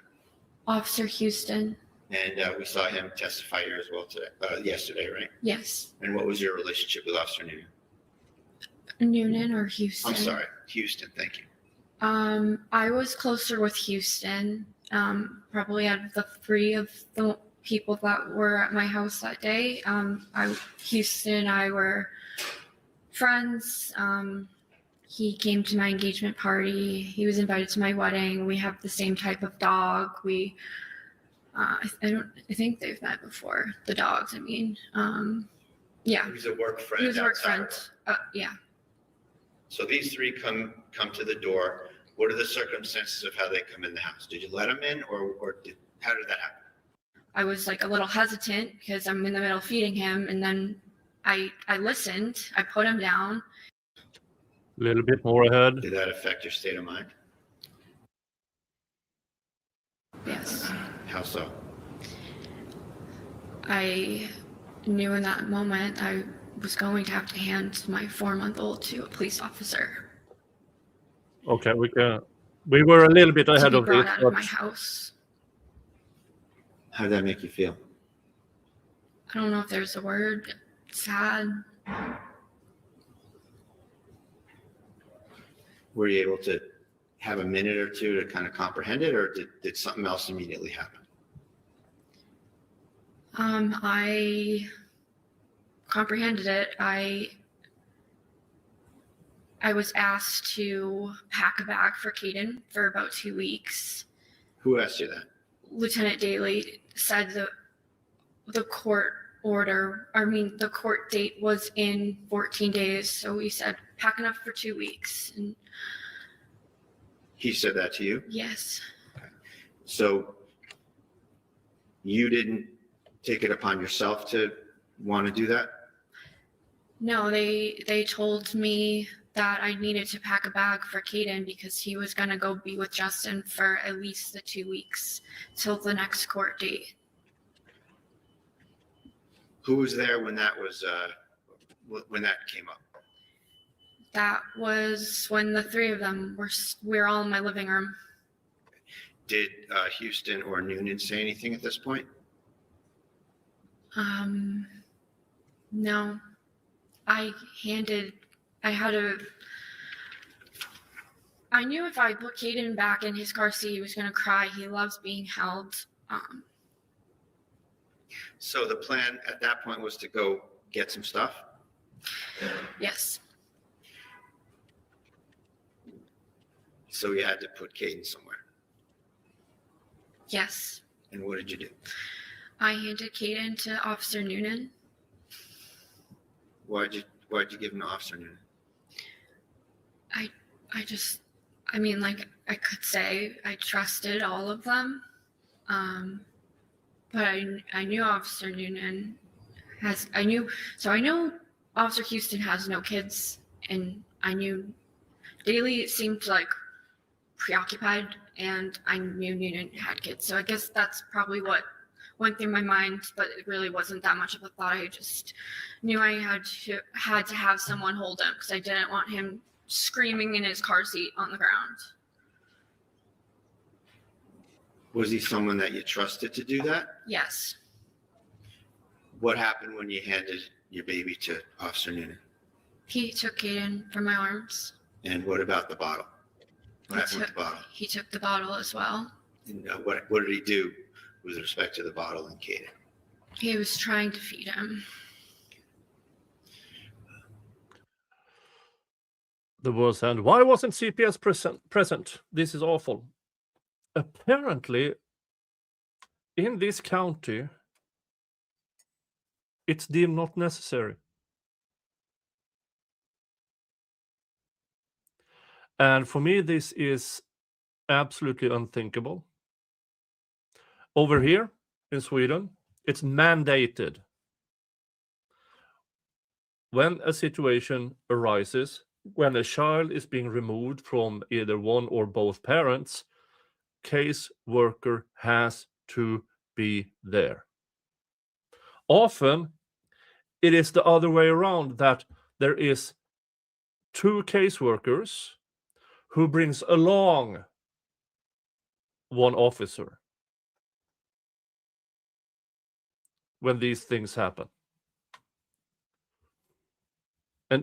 Officer Houston. And we saw him testify here as well today, yesterday, right? Yes. And what was your relationship with Officer Noonan? Noonan or Houston? I'm sorry, Houston, thank you. I was closer with Houston. Probably out of the three of the people that were at my house that day, Houston and I were friends. He came to my engagement party. He was invited to my wedding. We have the same type of dog. I think they've met before. The dogs, I mean. Yeah. He was a work friend. He was a work outside. friend. Yeah. So these three come to the door. What are the circumstances of how they come in the house? Did you let them in, or how did that happen? I was like a little hesitant because I'm in the middle of feeding him, and then I listened. I put him down. A little bit more ahead. Did that affect your state of mind? Yes. How so? I knew in that moment I was going to have to hand my 4-month-old to a police officer Okay, we were a little bit to ahead be of brought this, out of but my house. How did that make you feel? I don't know if there's a word. Sad. Were you able to have a minute or two to kind of comprehend it, or did something else immediately happen? I comprehended it. I was asked to pack a bag for Caden for about 2 weeks. Who asked you that? Lieutenant Daly said the court date was in 14 days. So he said, pack enough for 2 weeks. And He said that to you? Yes. So you didn't take it upon yourself to want to do that? No, they told me that I needed to pack a bag for Caden because he was gonna go be with Justin for at least the 2 weeks till the next court date. Who was there when that came up? That was when the three of them we were all in my living room. Did Houston or Noonan say anything at this point? No. I knew if I put Caden back in his car seat, he was gonna cry. He loves being held. So the plan at that point was to go get some stuff? Yes. So you had to put Caden somewhere. Yes. And what did you do? I handed Caden to Officer Noonan. Why'd you give him to Officer Noonan? I could say I trusted all of them. But I knew Officer Noonan I know Officer Houston has no kids, and I knew Daly seemed like preoccupied, and I knew Noonan had kids. So I guess that's probably what went through my mind, but it really wasn't that much of a thought. I just knew I had to have someone hold him because I didn't want him screaming in his car seat on the ground. Was he someone that you trusted to do that? Yes. What happened when you handed your baby to Officer Noonan? He took Caden from my arms. And what about the bottle? What happened with the bottle? He took the bottle as well. And what did he do with respect to the bottle and Caden? He was trying to feed him. The was, and why wasn't CPS present? This is awful. Apparently, in this county, it's deemed not necessary. And for me, this is absolutely unthinkable. Over here in Sweden, it's mandated. When a situation arises, when a child is being removed from either one or both parents, case worker has to be there. Often, it is the other way around, that there is two case workers who brings along one officer when these things happen.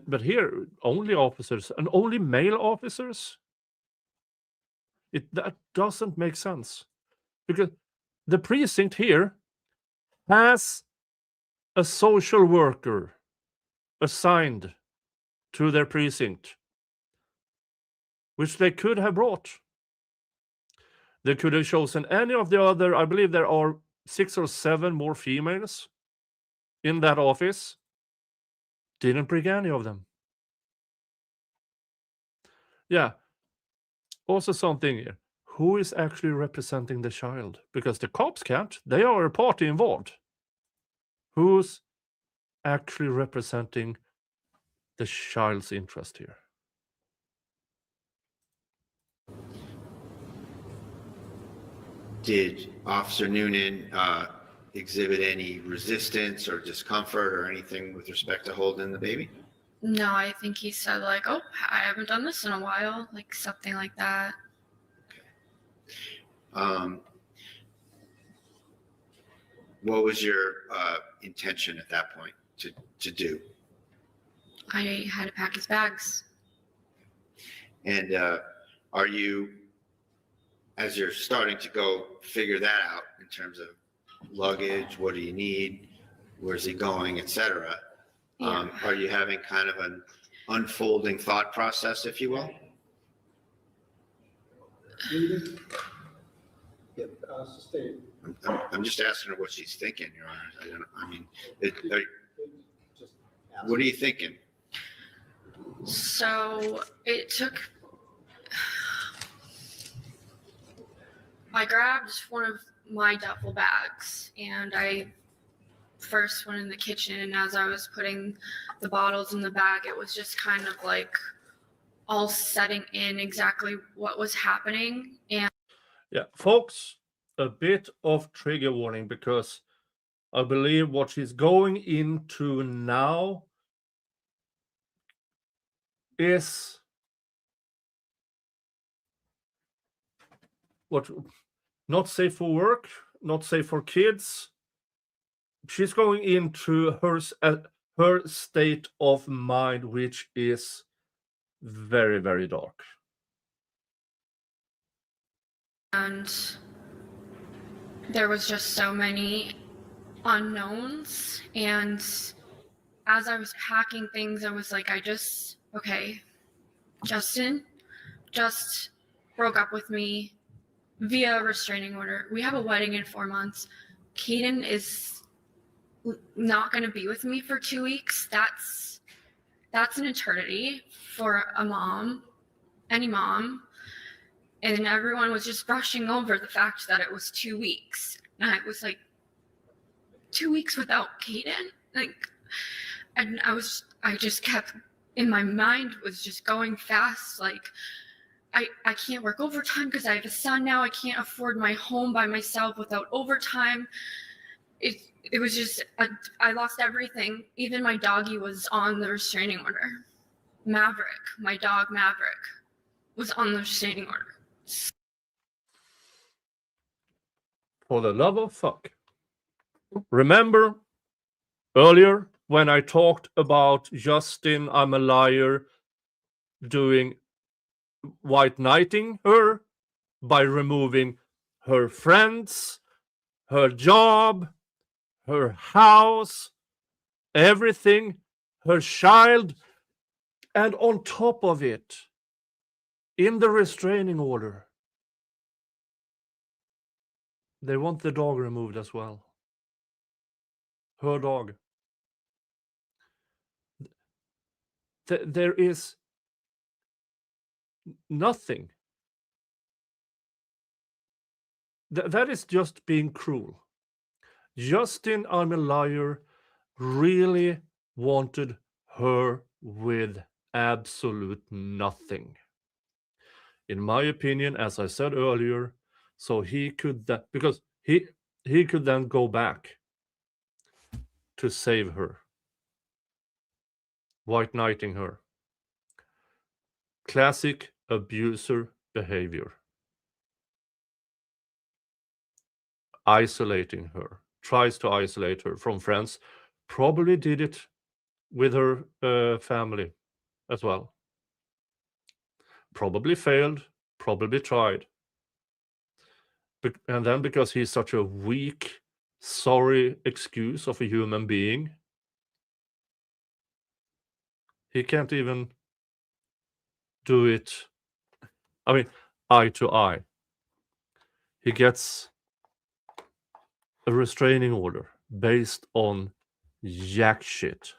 But here, only officers, and only male officers? That doesn't make sense. Because the precinct here has a social worker assigned to their precinct, which they could have brought. They could have chosen any of the other, I believe there are 6 or 7 more females in that office. Didn't bring any of them. Yeah. Also something here. Who is actually representing the child? Because the cops can't. They are a party involved. Who's actually representing the child's interest here? Did Officer Noonan exhibit any resistance or discomfort or anything with respect to holding the baby? No, I think he said like, "Oh, I haven't done this in a while," like something like that. What was your intention at that point to do? I had to pack his bags. And are you, as you're starting to go figure that out in terms of luggage, what do you need, where's he going, etc., are you having kind of an unfolding thought process, if you will? Sustain. I'm just asking her what she's thinking, Your Honor. What are you thinking? So it took I grabbed one of my duffel bags and I first went in the kitchen, and as I was putting the bottles in the bag, it was just kind of like all setting in exactly what was happening. And Yeah, folks, a bit of trigger warning, because I believe what she's going into now is what, not safe for work, not safe for kids. She's going into her state of mind, which is very, very dark. and there was just so many unknowns, and as I was packing things, I was like, okay, Justin just broke up with me via restraining order. We have a wedding in 4 months. Caden is not going to be with me for 2 weeks. That's an eternity for a mom, any mom. And everyone was just brushing over the fact that it was 2 weeks. And I was like, 2 weeks without Caden? Like, and I just kept, in my mind was just going fast. Like, I can't work overtime because I have a son now. I can't afford my home by myself without overtime. It was just, I lost everything. Even my doggy was on the restraining order. Maverick, my dog Maverick, was on the restraining order. For the love of fuck. Remember earlier when I talked about Justin, I'm a liar, doing white knighting her by removing her friends, her job, her house, everything, her child, and on top of it, in the restraining order, they want the dog removed as well. Her dog. There is nothing. That is just being cruel. Justin, I'm a liar, really wanted her with absolute nothing. In my opinion, as I said earlier, so he could because he could then go back to save her, white knighting her. Classic abuser behavior. Isolating her, tries to isolate her from friends, probably did it with her family as well. Probably failed, probably tried. And then because he's such a weak, sorry excuse of a human being, he can't even do it, I mean, eye to eye. He gets a restraining order based on jack shit.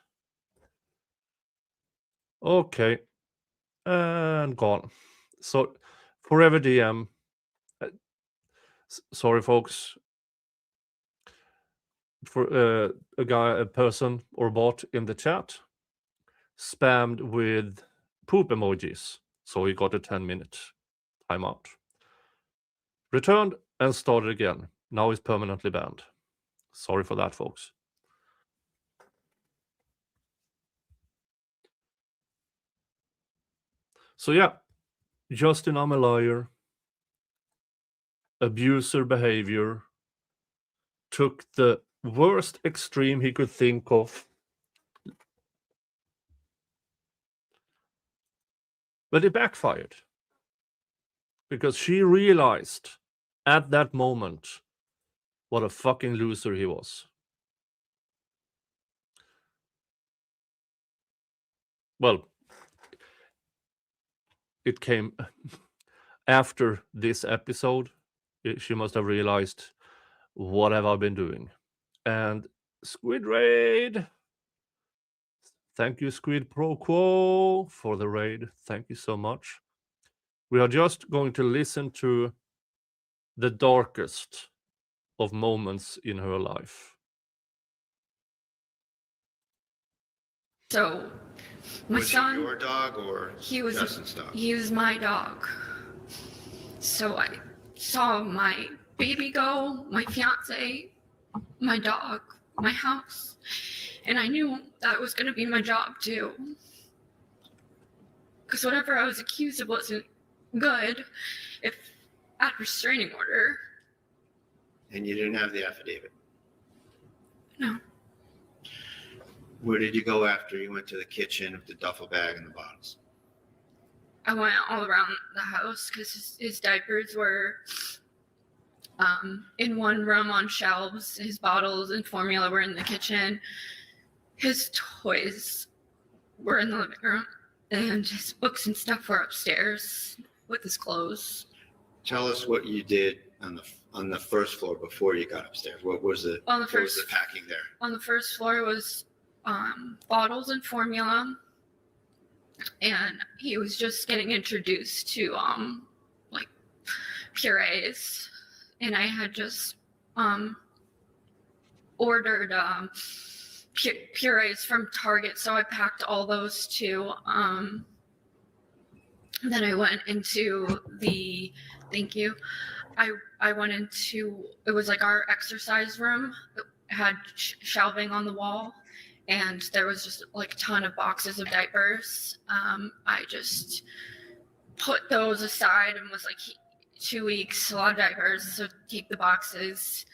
Okay, and gone. So, Forever DM, sorry folks, for a person or bot in the chat spammed with poop emojis, so he got a 10-minute timeout. Returned and started again. Now he's permanently banned. Sorry for that, folks. So yeah, Justin, I'm a liar. Abuser behavior. Took the worst extreme he could think of. But it backfired. Because she realized at that moment what a fucking loser he was. Well, it came after this episode. She must have realized, what have I been doing? And Squid Raid. Thank you, Squid Pro Quo, for the raid. Thank you so much. We are just going to listen to the darkest of moments in her life? So my Was son, it your dog or he was Justin's dog? he was my dog. So I saw my baby go, my fiance, my dog, my house, and I knew that was going to be my job too. Because whatever I was accused of wasn't good. If at restraining order, And you didn't have the affidavit? no. Where did you go after you went to the kitchen with the duffel bag and the bottles? I went all around the house because his diapers were in one room on shelves. His bottles and formula were in the kitchen. His toys were in the living room. And his books and stuff were upstairs with his clothes. Tell us what you did on the first floor before you got upstairs. What was the On the what was first- the packing there? On the first floor was bottles and formula. And he was just getting introduced to like purees. And I had just ordered purees from Target, so I packed all those too. Then I went into the I went into, it was like our exercise room. It had shelving on the wall, and there was just like a ton of boxes of diapers. I just put those aside and was like, 2 weeks, a lot of diapers, so keep the boxes.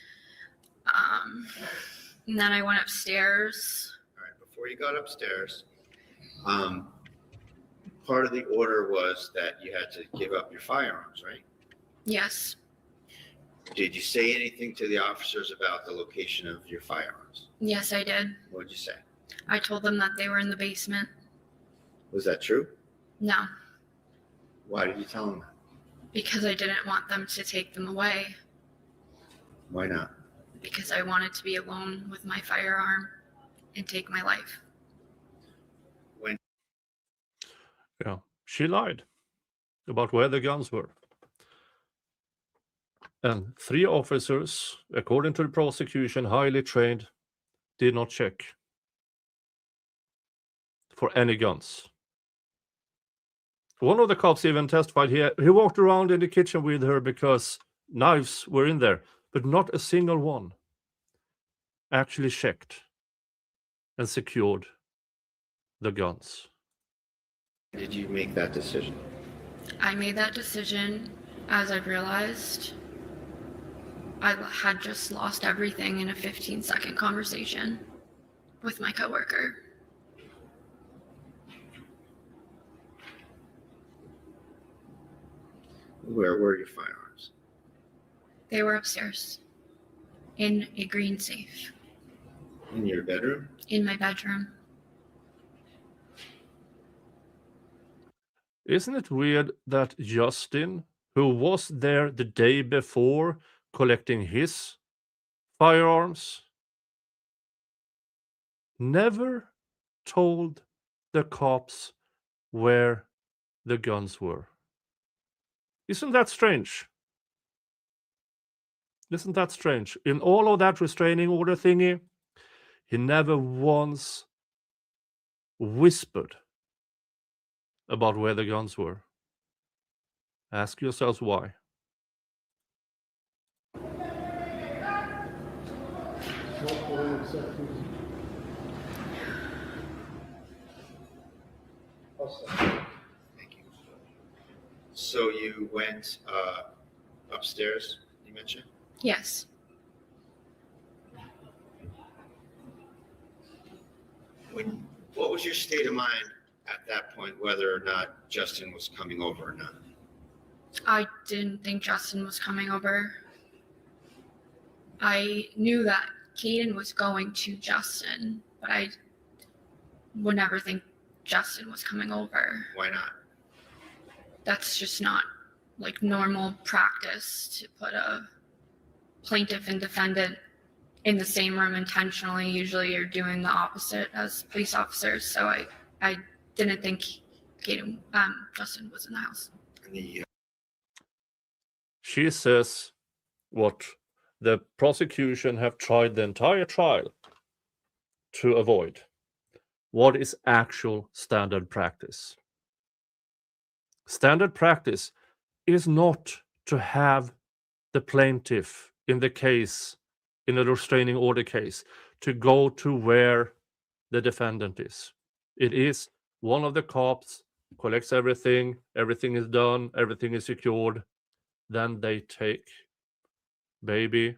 And then I went upstairs. All right, before you got upstairs, part of the order was that you had to give up your firearms, right? Yes. Did you say anything to the officers about the location of your firearms? Yes, I did. What did you say? I told them that they were in the basement. Was that true? No, Why did you tell them that? because I didn't want them to take them away. Why not? Because I wanted to be alone with my firearm and take my life. Yeah, she lied about where the guns were. And 3 officers, according to the prosecution, highly trained, did not check for any guns. One of the cops even testified he walked around in the kitchen with her because knives were in there, but not a single one actually checked and secured the guns. Did you make that decision? I made that decision as I realized I had just lost everything in a 15-second conversation with my coworker. Where were your firearms? They were upstairs in a green safe In your bedroom? in my bedroom. Isn't it weird that Justin, who was there the day before collecting his firearms, never told the cops where the guns were? Isn't that strange? Isn't that strange? In all of that restraining order thingy, he never once whispered about where the guns were. Ask yourselves why. Thank you. So you went upstairs, you mentioned? Yes. What was your state of mind at that point, whether or not Justin was coming over or not? I didn't think Justin was coming over. I knew that Caden was going to Justin, but I would never think Justin was coming over. Why not? That's just not like normal practice to put a plaintiff and defendant in the same room intentionally. Usually you're doing the opposite as police officers. So I didn't think Justin was in the house. She says what the prosecution have tried the entire trial to avoid. What is actual standard practice? Standard practice is not to have the plaintiff in the case, in a restraining order case, to go to where the defendant is. It is one of the cops collects everything, everything is done, everything is secured, then they take baby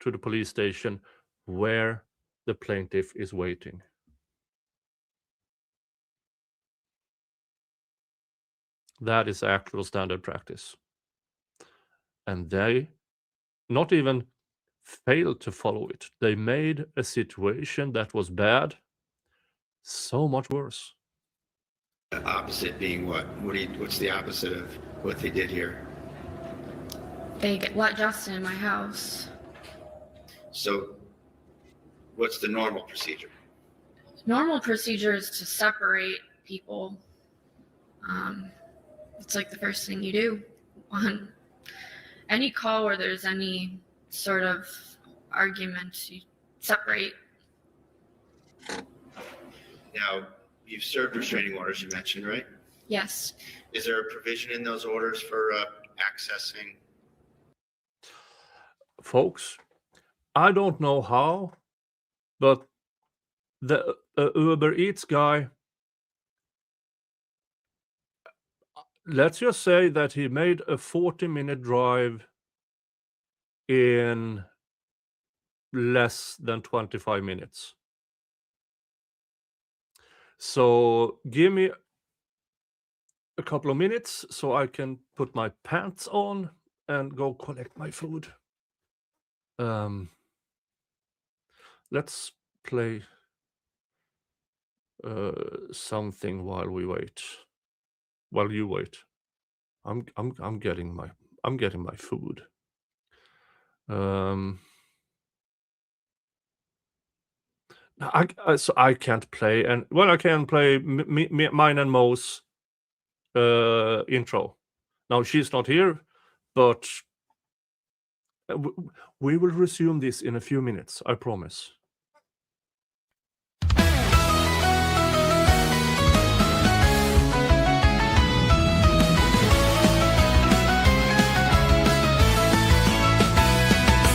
to the police station where the plaintiff is waiting. That is actual standard practice. And they not even failed to follow it. They made a situation that was bad so much worse. The opposite being what? What's the opposite of what they did here? They let Justin in my house. So what's the normal procedure? Normal procedure is to separate people. It's like the first thing you do on any call where there's any sort of argument, you separate. Now, you've served restraining orders, you mentioned, right? Yes. Is there a provision in those orders for accessing? Folks, I don't know how, but the Uber Eats guy, let's just say that he made a 40-minute drive in less than 25 minutes. So give me a couple of minutes so I can put my pants on and go collect my food. Let's play something while we wait. While you wait. I'm getting my food. So I can't play, and well, I can play mine and Mo's intro. Now she's not here, but we will resume this in a few minutes, I promise.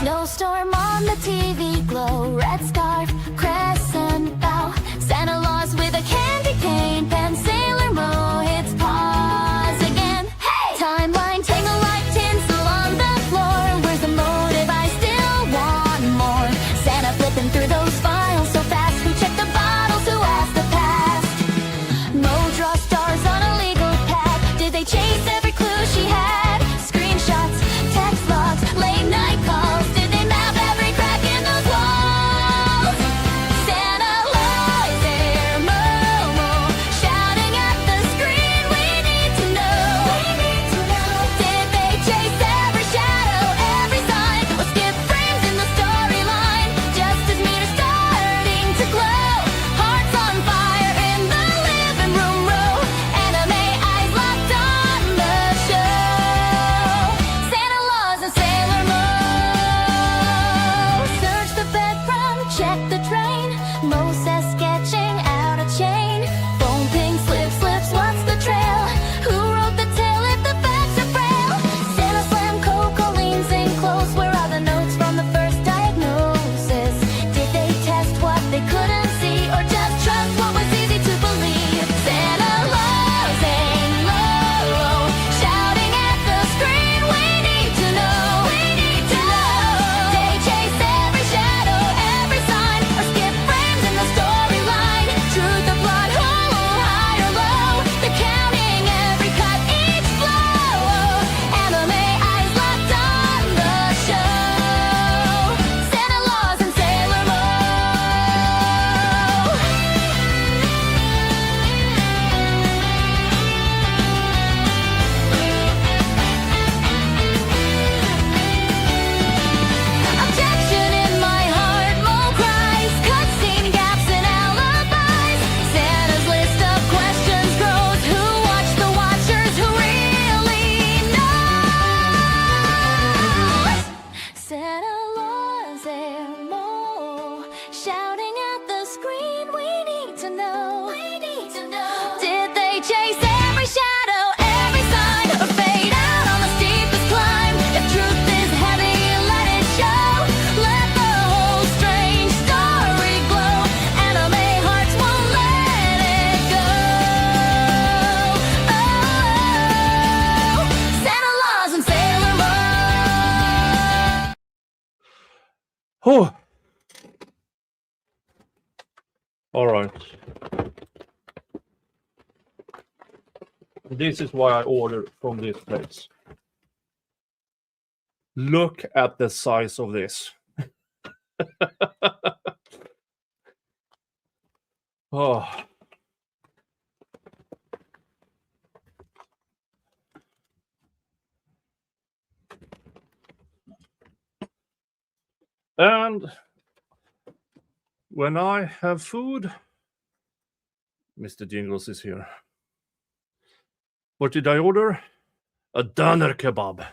Snowstorm on the TV glow, red scarf, crescent bow, Santa Claus with a candy cane, pen, Sailor Mo hits pause again. Hey! Timeline, tangle like tinsel on the floor, where's the motive? I still want more. Santa flipping through Oh. All right. This is why I ordered from this place. Look at the size of this. Oh. And when I have food, Mr. Jingles is here. What did I order? A doner kebab.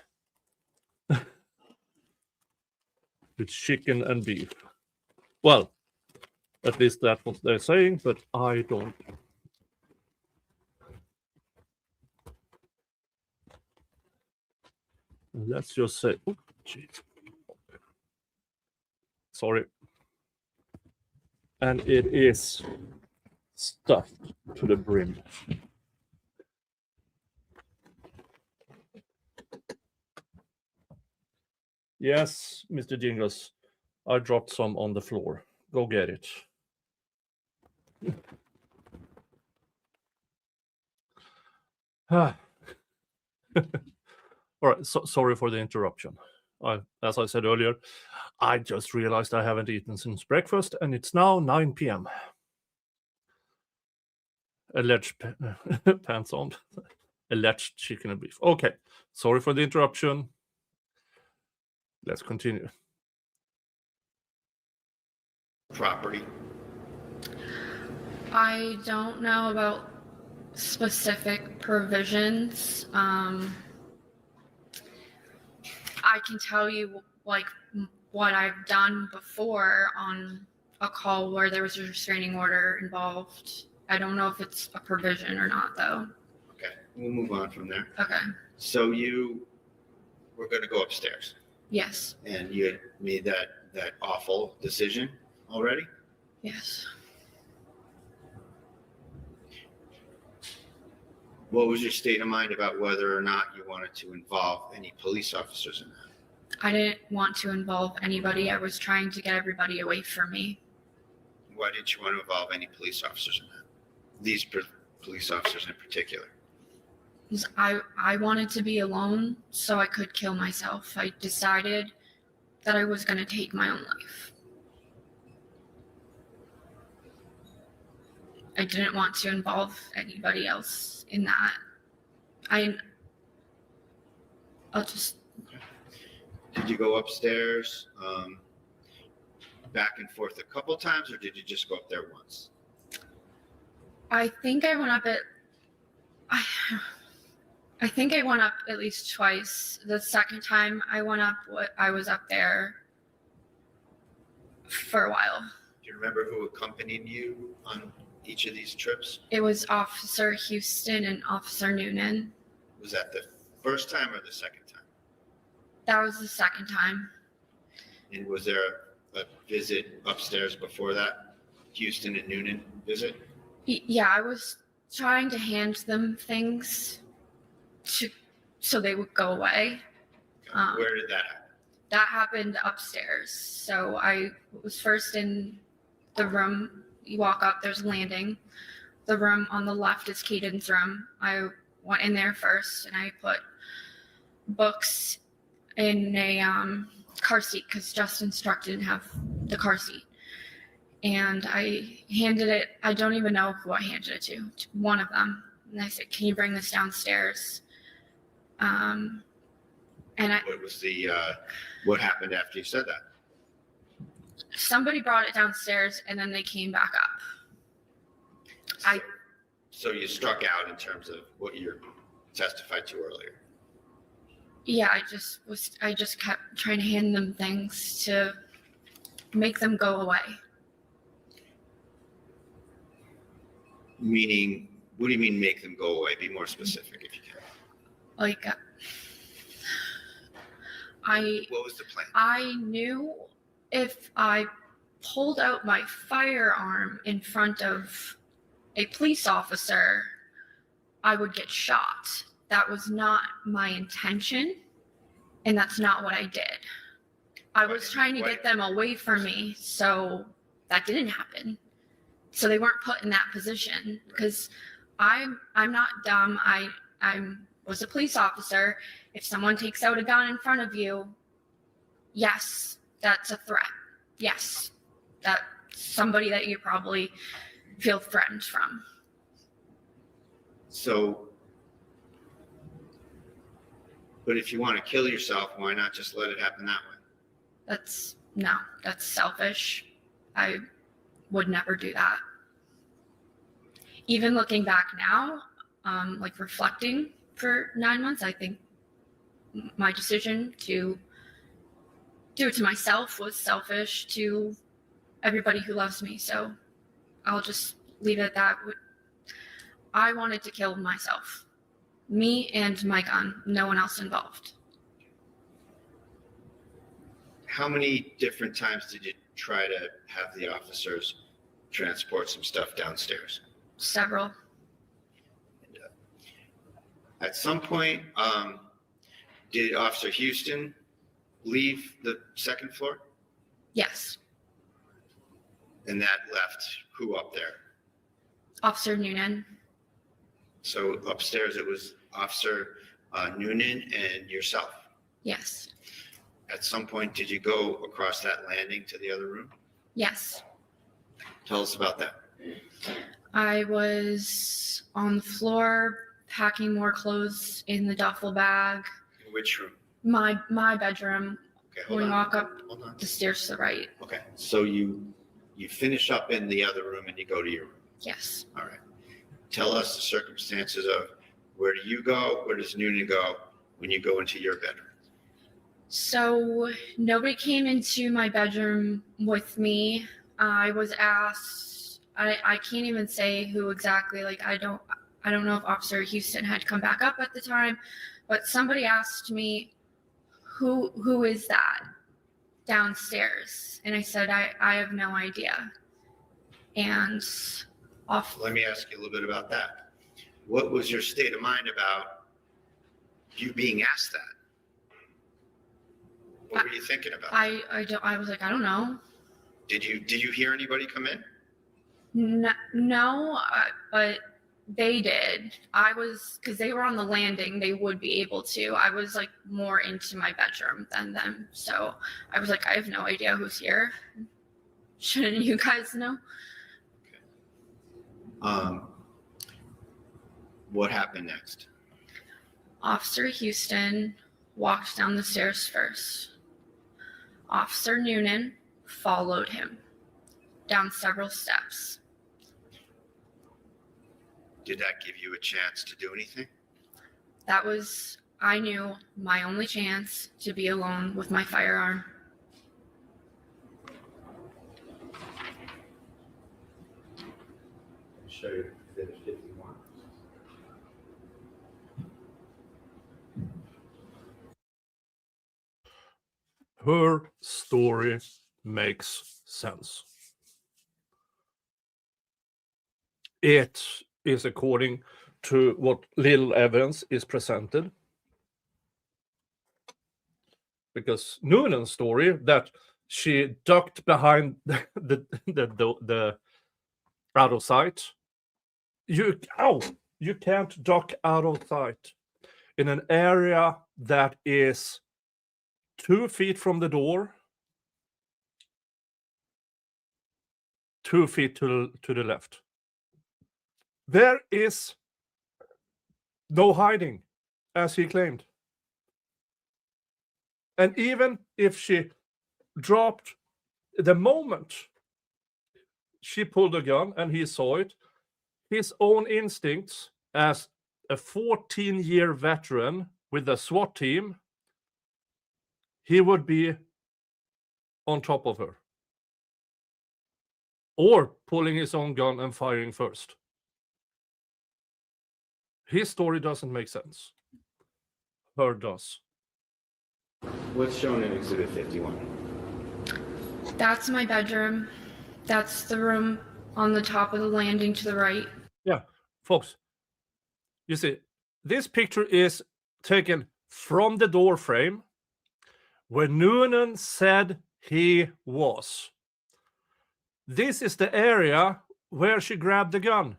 With chicken and beef. Well, at least that's what they're saying, but I don't. Let's just say, oh, jeez. Sorry. And it is stuffed to the brim. Yes, Mr. Jingles, I dropped some on the floor. Go get it. All right, sorry for the interruption. As I said earlier, I just realized I haven't eaten since breakfast, and it's now 9 p.m. Alleged pants on. Alleged chicken and beef. Okay, sorry for the interruption. Let's continue. Property. I don't know about specific provisions. I can tell you like what I've done before on a call where there was a restraining order involved. I don't know if it's a provision or not, though. Okay, we'll move on from there. Okay. So you were going to go upstairs, Yes. and you had made that awful decision already? Yes. What was your state of mind about whether or not you wanted to involve any police officers in that? I didn't want to involve anybody. I was trying to get everybody away from me. Why didn't you want to involve any police officers in that? These police officers in particular. 'Cause I wanted to be alone so I could kill myself. I decided that I was going to take my own life. I didn't want to involve anybody else in that. I'll just. Did you go upstairs back and forth a couple times, or did you just go up there once? I think I went up I think I went up at least twice. The second time I went up, I was up there for a while. Do you remember who accompanied you on each of these trips? It was Officer Houston and Officer Noonan. Was that the first time or the second time? That was the second time. And was there a visit upstairs before that? Houston and Noonan visit? Yeah, I was trying to hand them things so they would go away. Where did that happen? That happened upstairs. So I was first in the room. You walk up, there's a landing. The room on the left is Caden's room. I went in there first and I put books in a car seat because Justin Struck didn't have the car seat. And I handed it, I don't even know who I handed it to one of them. And I said, can you bring this downstairs? What happened after you said that? Somebody brought it downstairs and then they came back up. So you struck out in terms of what you testified to earlier. Yeah, I just kept trying to hand them things to make them go away. Meaning, what do you mean make them go away? Be more specific if you can. Like, What was the plan? I knew if I pulled out my firearm in front of a police officer, I would get shot. That was not my intention, and that's not what I did. I was trying to get them away from me, so that didn't happen. So they weren't put in that position because I'm not dumb. I was a police officer. If someone takes out a gun in front of you, yes, that's a threat. Yes, that's somebody that you probably feel threatened from. So, but if you want to kill yourself, why not just let it happen that way? That's selfish. I would never do that. Even looking back now, like reflecting for 9 months, I think my decision to do it to myself was selfish to everybody who loves me. So I'll just leave it at that. I wanted to kill myself, me and my gun, no one else involved. How many different times did you try to have the officers transport some stuff downstairs? Several. At some point, did Officer Houston leave the second floor? Yes. And that left who up there? Officer Noonan. So upstairs it was Officer Noonan and yourself. Yes. At some point, did you go across that landing to the other room? Yes. Tell us about that. I was on the floor packing more clothes in the duffel bag. In which room? My bedroom. Okay, hold When we on. walk up Hold on. the stairs to the right. Okay, so you finish up in the other room and you go to your room. Yes. All right. Tell us the circumstances of where do you go, where does Noonan go when you go into your bedroom? So nobody came into my bedroom with me. I was asked, I can't even say who exactly, like I don't know if Officer Houston had come back up at the time, but somebody asked me, who is that downstairs? And I said, I have no idea. And Let me ask you a little bit about that. What was your state of mind about you being asked that? What were you thinking about? I was like, I don't know. Did you hear anybody come in? No, but they did. Because they were on the landing, they would be able to. I was like more into my bedroom than them. So I was like, I have no idea who's here. Shouldn't you guys know? What happened next? Officer Houston walked down the stairs first. Officer Noonan followed him down several steps. Did that give you a chance to do anything? That was, I knew, my only chance to be alone with my firearm. Show you Exhibit 51. Her story makes sense. It is according to what little evidence is presented. Because Noonan's story that she ducked behind the out of sight. You can't duck out of sight in an area that is 2 feet from the door, 2 feet to the left. There is no hiding, as he claimed. And even if she dropped, the moment she pulled a gun and he saw it, his own instincts as a 14-year veteran with a SWAT team, he would be on top of her. Or pulling his own gun and firing first. His story doesn't make sense. Her does. What's shown in Exhibit 51? That's my bedroom. That's the room on the top of the landing to the right. Yeah, folks, you see, this picture is taken from the door frame where Noonan said he was. This is the area where she grabbed the gun.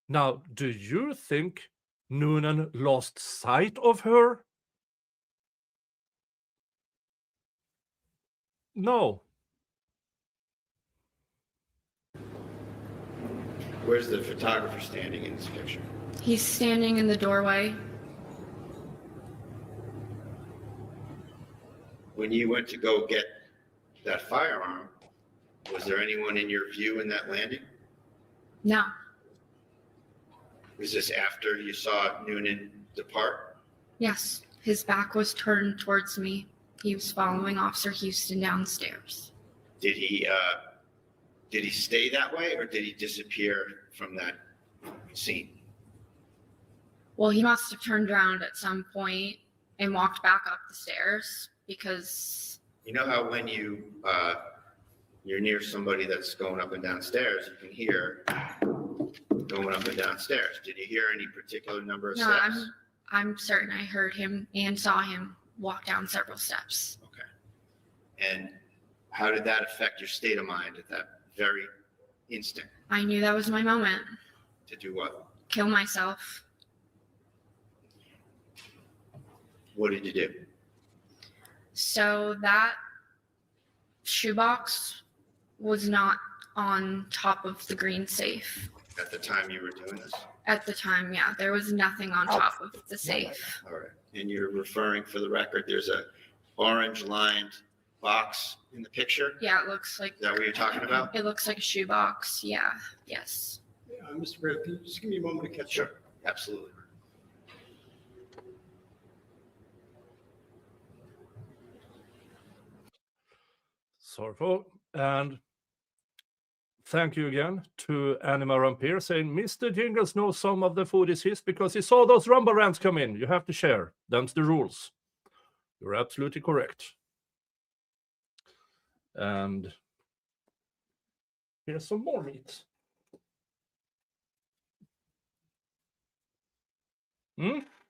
Now, do you think Noonan lost sight of her? No. Where's the photographer standing in this picture? He's standing in the doorway. When you went to go get that firearm, was there anyone in your view in that landing? No, Was this after you saw Noonan depart? yes, his back was turned towards me. He was following Officer Houston downstairs. Did he stay that way, or did he disappear from that scene? Well, he must have turned around at some point and walked back up the stairs because You know how when you're near somebody that's going up and downstairs, you can hear going up and downstairs. Did you hear any particular number of no, steps? I'm certain I heard him and saw him walk down several steps. Okay. And how did that affect your state of mind at that very instant? I knew that was my moment. To do what? Kill myself. What did you do? So that shoebox was not on top of the green safe. At the time you were doing this? At the time, yeah, there was nothing on top of the safe. All right. And you're referring, for the record, there's a orange lined box in the picture? Yeah, it looks like. Is that what you're talking about? It looks like a shoebox. Yeah, yes. Mr. Brad, can you just give me a moment to catch up? Sure, absolutely. Sorry for, and thank you again to Anima Rampier saying Mr. Jingles knows some of the food is his because he saw those rumble rants come in. You have to share. That's the rules. You're absolutely correct. And here's some more meat.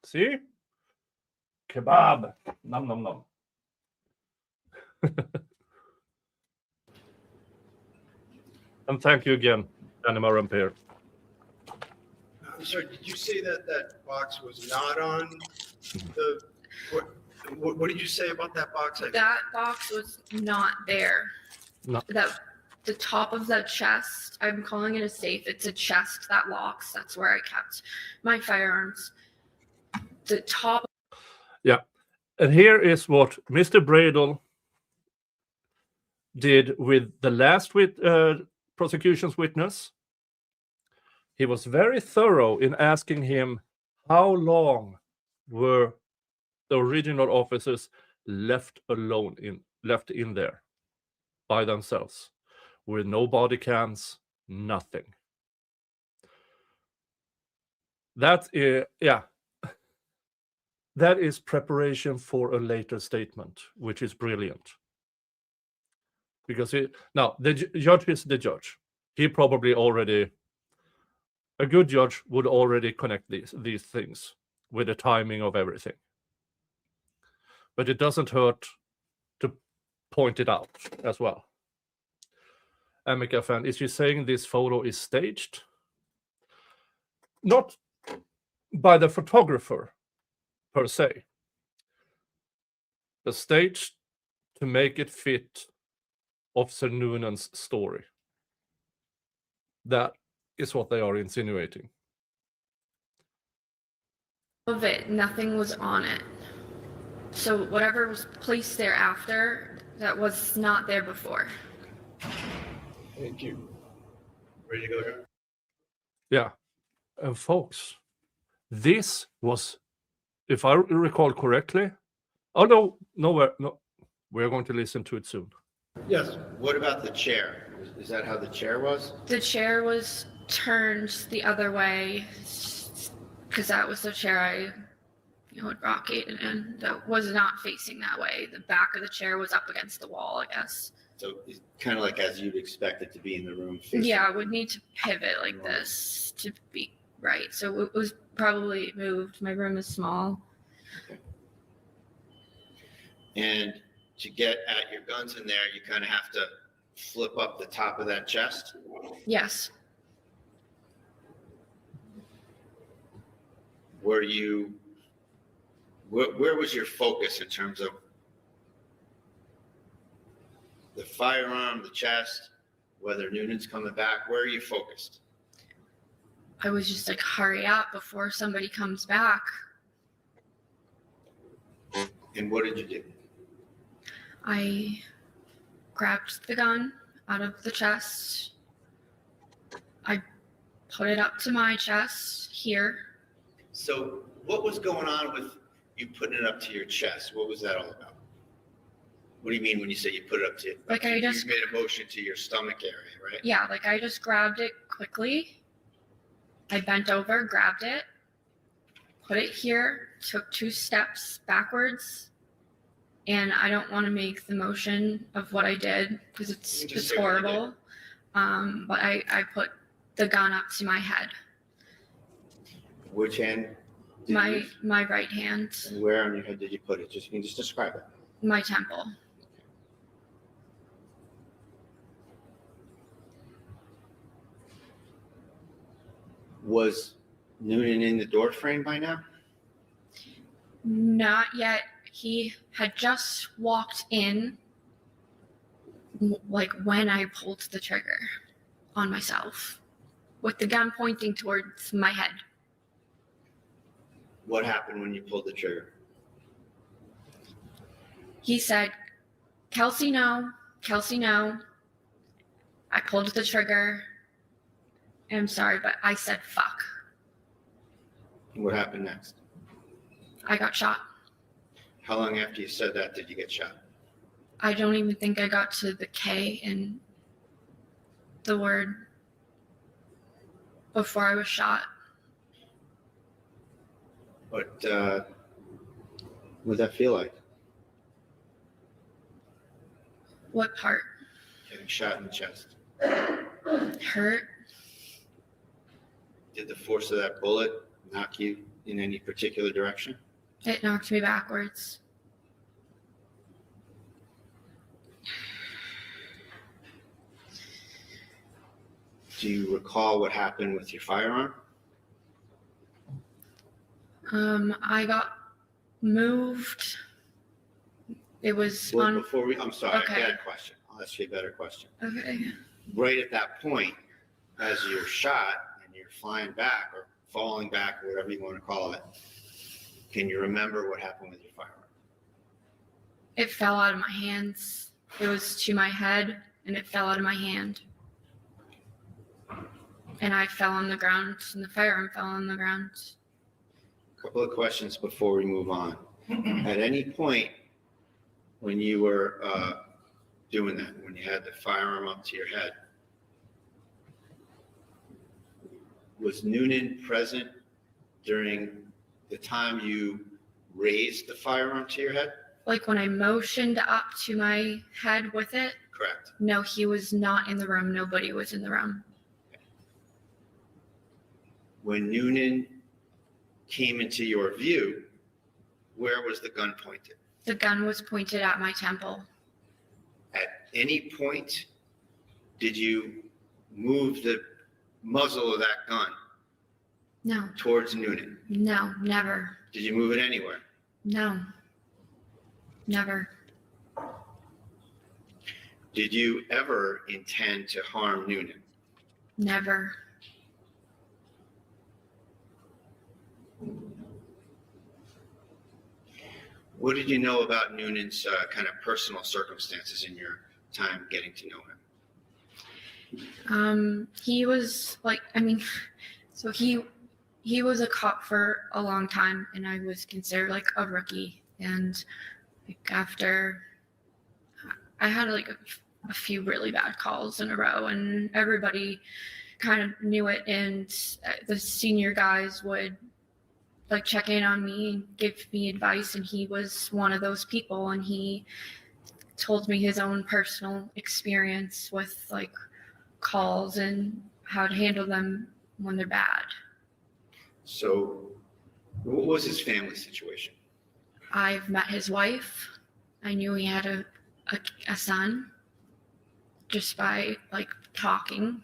See? Kebab. Nom nom nom. And thank you again, Anima Rampier. I'm sorry, did you say that that box was not on the, what did you say about that box? That box was not there. No. The top of that chest, I'm calling it a safe. It's a chest that locks. That's where I kept my firearms. The top. Yeah. And here is what Mr. Bradle did with the last prosecution's witness. He was very thorough in asking him how long were the original officers left in there by themselves with no body cams, nothing. That is preparation for a later statement, which is brilliant. Because the judge is the judge. He probably already, a good judge would already connect these things with the timing of everything. But it doesn't hurt to point it out as well. Amica fan, is she saying this photo is staged? Not by the photographer per se, but staged to make it fit Officer Noonan's story. That is what they are insinuating. Of it, nothing was on it. So whatever was placed there after, that was not there before. Thank you. Ready to go there? Yeah. And folks, this was, if I recall correctly, we're going to listen to it soon. Yes. What about the chair? Is that how the chair was? The chair was turned the other way because that was the chair I had rocked in. That was not facing that way. The back of the chair was up against the wall, I guess. So it's kind of like as you'd expect it to be in the room. Yeah, I would need to pivot like this to be right. So it was probably moved. My room is small. Okay. And to get at your guns in there, you kind of have to flip up the top of that chest. Yes. Where was your focus in terms of the firearm, the chest, whether Noonan's coming back? Where are you focused? I was just like, hurry up before somebody comes back. And what did you do? I grabbed the gun out of the chest. I put it up to my chest here. So what was going on with you putting it up to your chest? What was that all about? What do you mean when you say you put it up to it? Like I just You made a motion to your stomach area, right? Yeah, like I just grabbed it quickly. I bent over, grabbed it, put it here, took 2 steps backwards. And I don't want to make the motion of what I did because it's horrible. But I put the gun up to my head. Which hand? did you My use? my right hand, And where on your head did you put it? You can just describe it. my temple. Was Noonan in the door frame by now? Not yet. He had just walked in, like when I pulled the trigger on myself, with the gun pointing towards my head. What happened when you pulled the trigger? He said, Kelsey, no. Kelsey, no. I pulled the trigger. I'm sorry, but I said fuck. What happened next? I got shot. How long after you said that did you get shot? I don't even think I got to the K in the word before I was shot. But what did that feel like? What part? Getting shot in the chest. Hurt. Did the force of that bullet knock you in any particular direction? It knocked me backwards. Do you recall what happened with your firearm? I got moved. It was Well, on. before I'm sorry, Okay. bad question. I'll ask you a better question. Okay. Right at that point, as you're shot and you're flying back or falling back, or whatever you want to call it, can you remember what happened with your firearm? It fell out of my hands. It was to my head and it fell out of my hand. And I fell on the ground and the firearm fell on the ground. Couple of questions before we move on. At any point when you were doing that, when you had the firearm up to your head, was Noonan present during the time you raised the firearm to your head? Like when I motioned up to my head with it, Correct. no, he was not in the room. Nobody was in the room. When Noonan came into your view, where was the gun pointed? The gun was pointed at my temple. At any point, did you move the muzzle of that gun No, towards Noonan? no, never. Did you move it anywhere? No, never. Did you ever intend to harm Noonan? Never. What did you know about Noonan's kind of personal circumstances in your time getting to know him? He was like, I mean, so he was a cop for a long time and I was considered like a rookie. And like after I had like a few really bad calls in a row and everybody kind of knew it. And the senior guys would like check in on me and give me advice. And he was one of those people. And he told me his own personal experience with like calls and how to handle them when they're bad. So what was his family situation? I've met his wife. I knew he had a son just by like talking.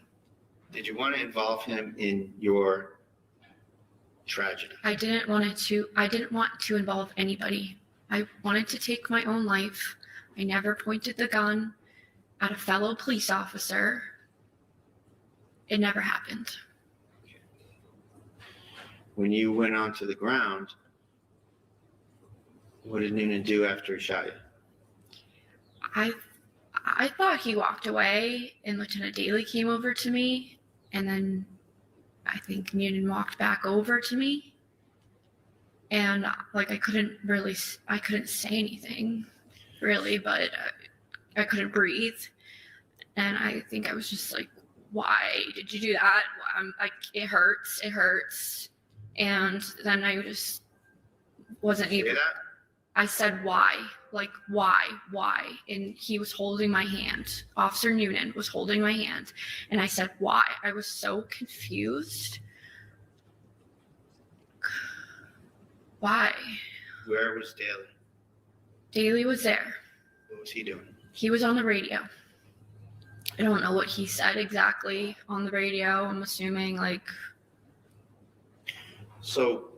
Did you want to involve him in your tragedy? I didn't want to involve anybody. I wanted to take my own life. I never pointed the gun at a fellow police officer. It never happened. When you went onto the ground, what did Noonan do after he shot you? I thought he walked away, and Lieutenant Daly came over to me, and then I think Noonan walked back over to me, and like I couldn't say anything really, but I couldn't breathe, and I think I was just like, why did you do that? I'm like, it hurts, and then I just wasn't able. Say that? I said, why? Like, why? And he was holding my hand. Officer Noonan was holding my hand. And I said, why? I was so confused. Why? Where was Daly? Daly was there. What was he doing? He was on the radio. I don't know what he said exactly on the radio. I'm assuming like. So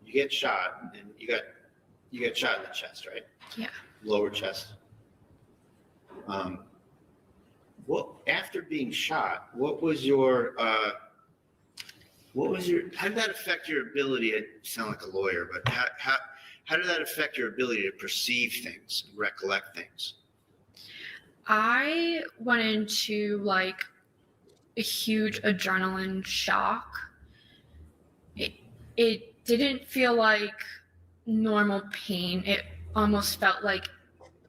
you get shot, and you got shot in the chest, right? Yeah. Lower chest. After being shot, how did that affect your ability? I sound like a lawyer, but how did that affect your ability to perceive things, recollect things? I went into like a huge adrenaline shock. It didn't feel like normal pain. It almost felt like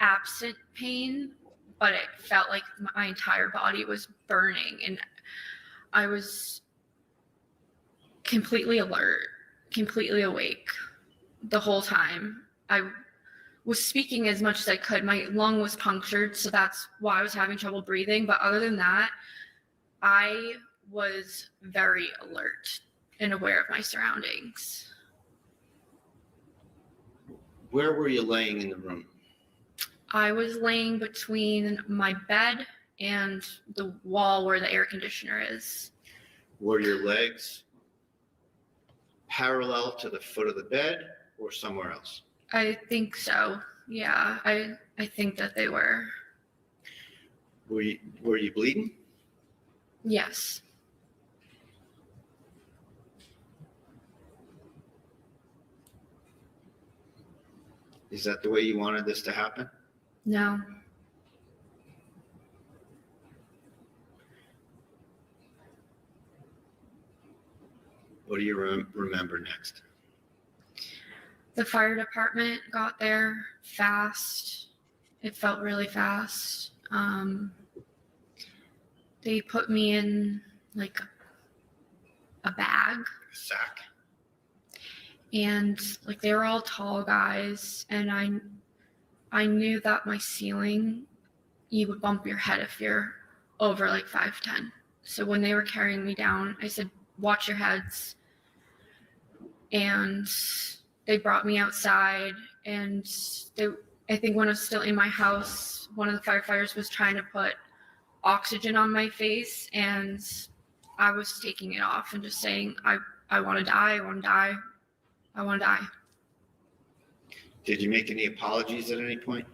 absent pain, but it felt like my entire body was burning, and I was completely alert, completely awake the whole time. I was speaking as much as I could. My lung was punctured, so that's why I was having trouble breathing. But other than that, I was very alert and aware of my surroundings. Where were you laying in the room? I was laying between my bed and the wall where the air conditioner is. Were your legs parallel to the foot of the bed or somewhere else? I think so. Yeah, I think that they were. Were you bleeding? Yes. Is that the way you wanted this to happen? No. What do you remember next? The fire department got there fast. It felt really fast. They put me in like a bag. A sack? And like they were all tall guys, and I knew that my ceiling, you would bump your head if you're over like 5'10". So when they were carrying me down, I said, watch your heads. And they brought me outside, and I think when I was still in my house, one of the firefighters was trying to put oxygen on my face, and I was taking it off and just saying, I want to die, I want to die, I want to die. Did you make any apologies at any point?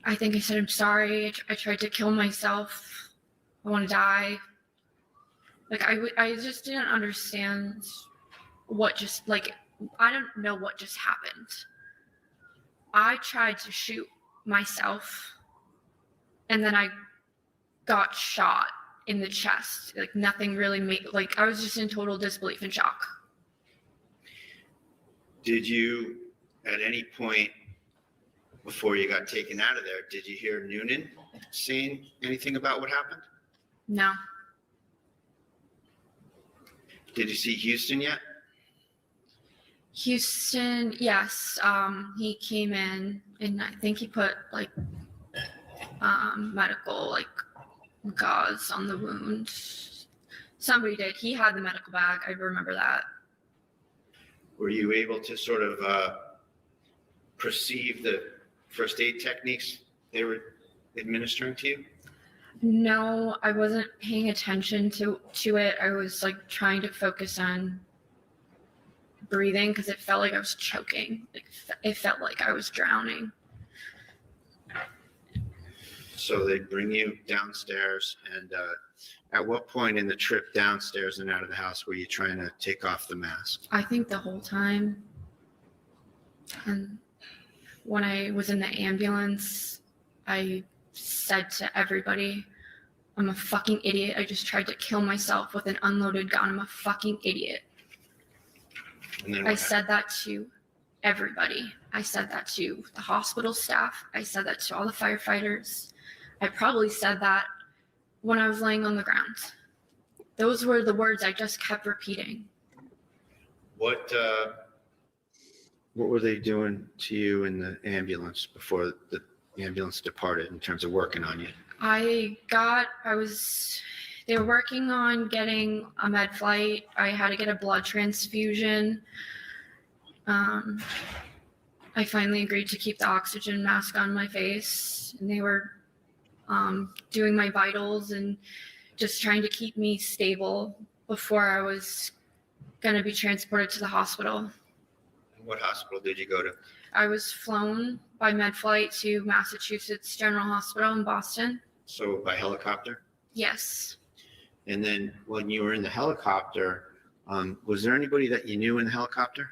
I think I said, I'm sorry, I tried to kill myself, I want to die. Like, I just didn't understand what just, like, I don't know what just happened. I tried to shoot myself, and then I got shot in the chest. Like, nothing really made, like, I was just in total disbelief and shock. Did you, at any point before you got taken out of there, did you hear Noonan saying anything about what happened? No. Did you see Houston yet? Houston, yes. He came in, and I think he put like medical like gauze on the wound. Somebody did. He had the medical bag. I remember that. Were you able to sort of perceive the first aid techniques they were administering to you? No, I wasn't paying attention to it. I was like trying to focus on breathing because it felt like I was choking. It felt like I was drowning. So they bring you downstairs, and at what point in the trip downstairs and out of the house were you trying to take off the mask? I think the whole time. And when I was in the ambulance, I said to everybody, I'm a fucking idiot. I just tried to kill myself with an unloaded gun. I'm a fucking idiot. And then I said that to everybody. I said that to the hospital staff. I said that to all the firefighters. I probably said that when I was laying on the ground. Those were the words I just kept repeating. What were they doing to you in the ambulance before the ambulance departed in terms of working on you? They were working on getting a med flight. I had to get a blood transfusion. I finally agreed to keep the oxygen mask on my face, and they were doing my vitals and just trying to keep me stable before I was going to be transported to the hospital. What hospital did you go to? I was flown by med flight to Massachusetts General Hospital in Boston. So by helicopter? Yes. And then when you were in the helicopter, was there anybody that you knew in the helicopter?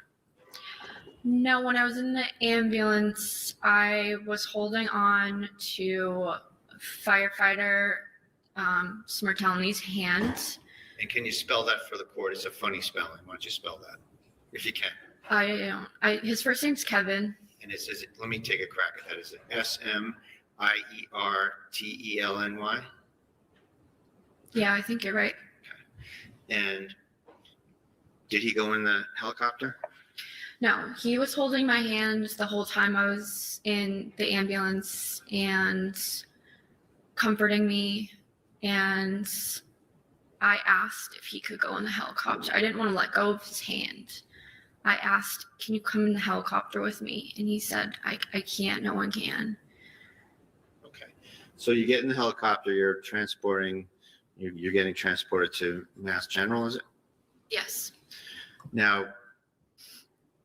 No, when I was in the ambulance, I was holding on to firefighter Smirtelny's hand. And can you spell that for the court? It's a funny spelling. Why don't you spell that, if you can? His first name's Kevin. And it says, let me take a crack at that. Is it Smirtelny? Yeah, I think you're right. And did he go in the helicopter? No, he was holding my hand the whole time I was in the ambulance and comforting me. And I asked if he could go in the helicopter. I didn't want to let go of his hand. I asked, can you come in the helicopter with me? And he said, I can't, no one can. Okay. So you get in the helicopter, you're getting transported to Mass General, is it? Yes. Now,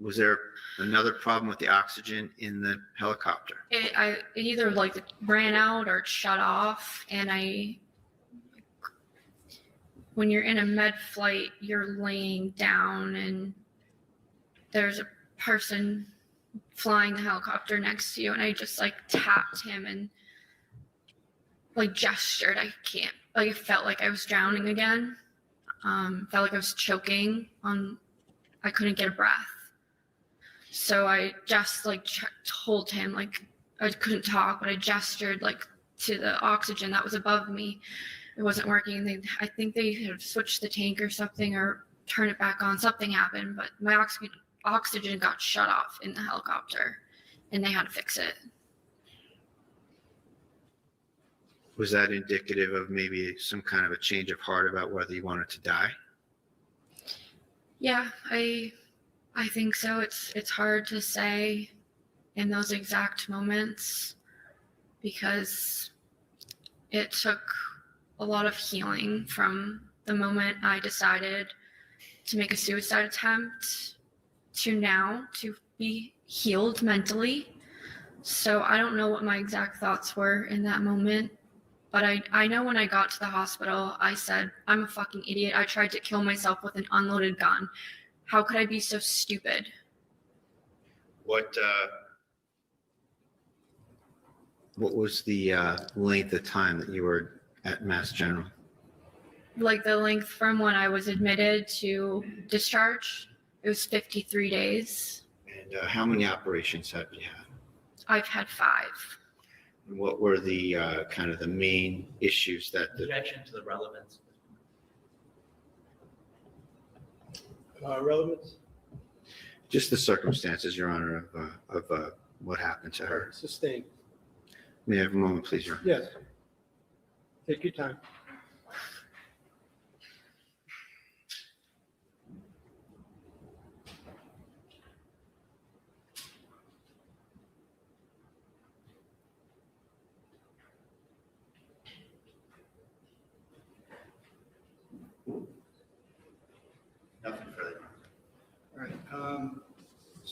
was there another problem with the oxygen in the helicopter? It either like ran out or it shut off. And when you're in a med flight, you're laying down and there's a person flying the helicopter next to you. And I just like tapped him and like gestured. It felt like I was drowning again. Felt like I was choking I couldn't get a breath. So I just like told him, like I couldn't talk, but I gestured like to the oxygen that was above me. It wasn't working. I think they had switched the tank or something or turned it back on. Something happened, but my oxygen got shut off in the helicopter and they had to fix it. Was that indicative of maybe some kind of a change of heart about whether you wanted to die? Yeah, I think so. It's hard to say in those exact moments because it took a lot of healing from the moment I decided to make a suicide attempt to now to be healed mentally. So I don't know what my exact thoughts were in that moment. But I know when I got to the hospital, I said, I'm a fucking idiot. I tried to kill myself with an unloaded gun. How could I be so stupid? What was the length of time that you were at Mass General? Like the length from when I was admitted to discharge, it was 53 days. And how many operations have you had? I've had 5. And what were the kind of the main issues that Objection to the relevance. Relevance? just the circumstances, Your Honor, of what happened to her? Sustained. May I have a moment, please, Your Honor? Yes. Take your time.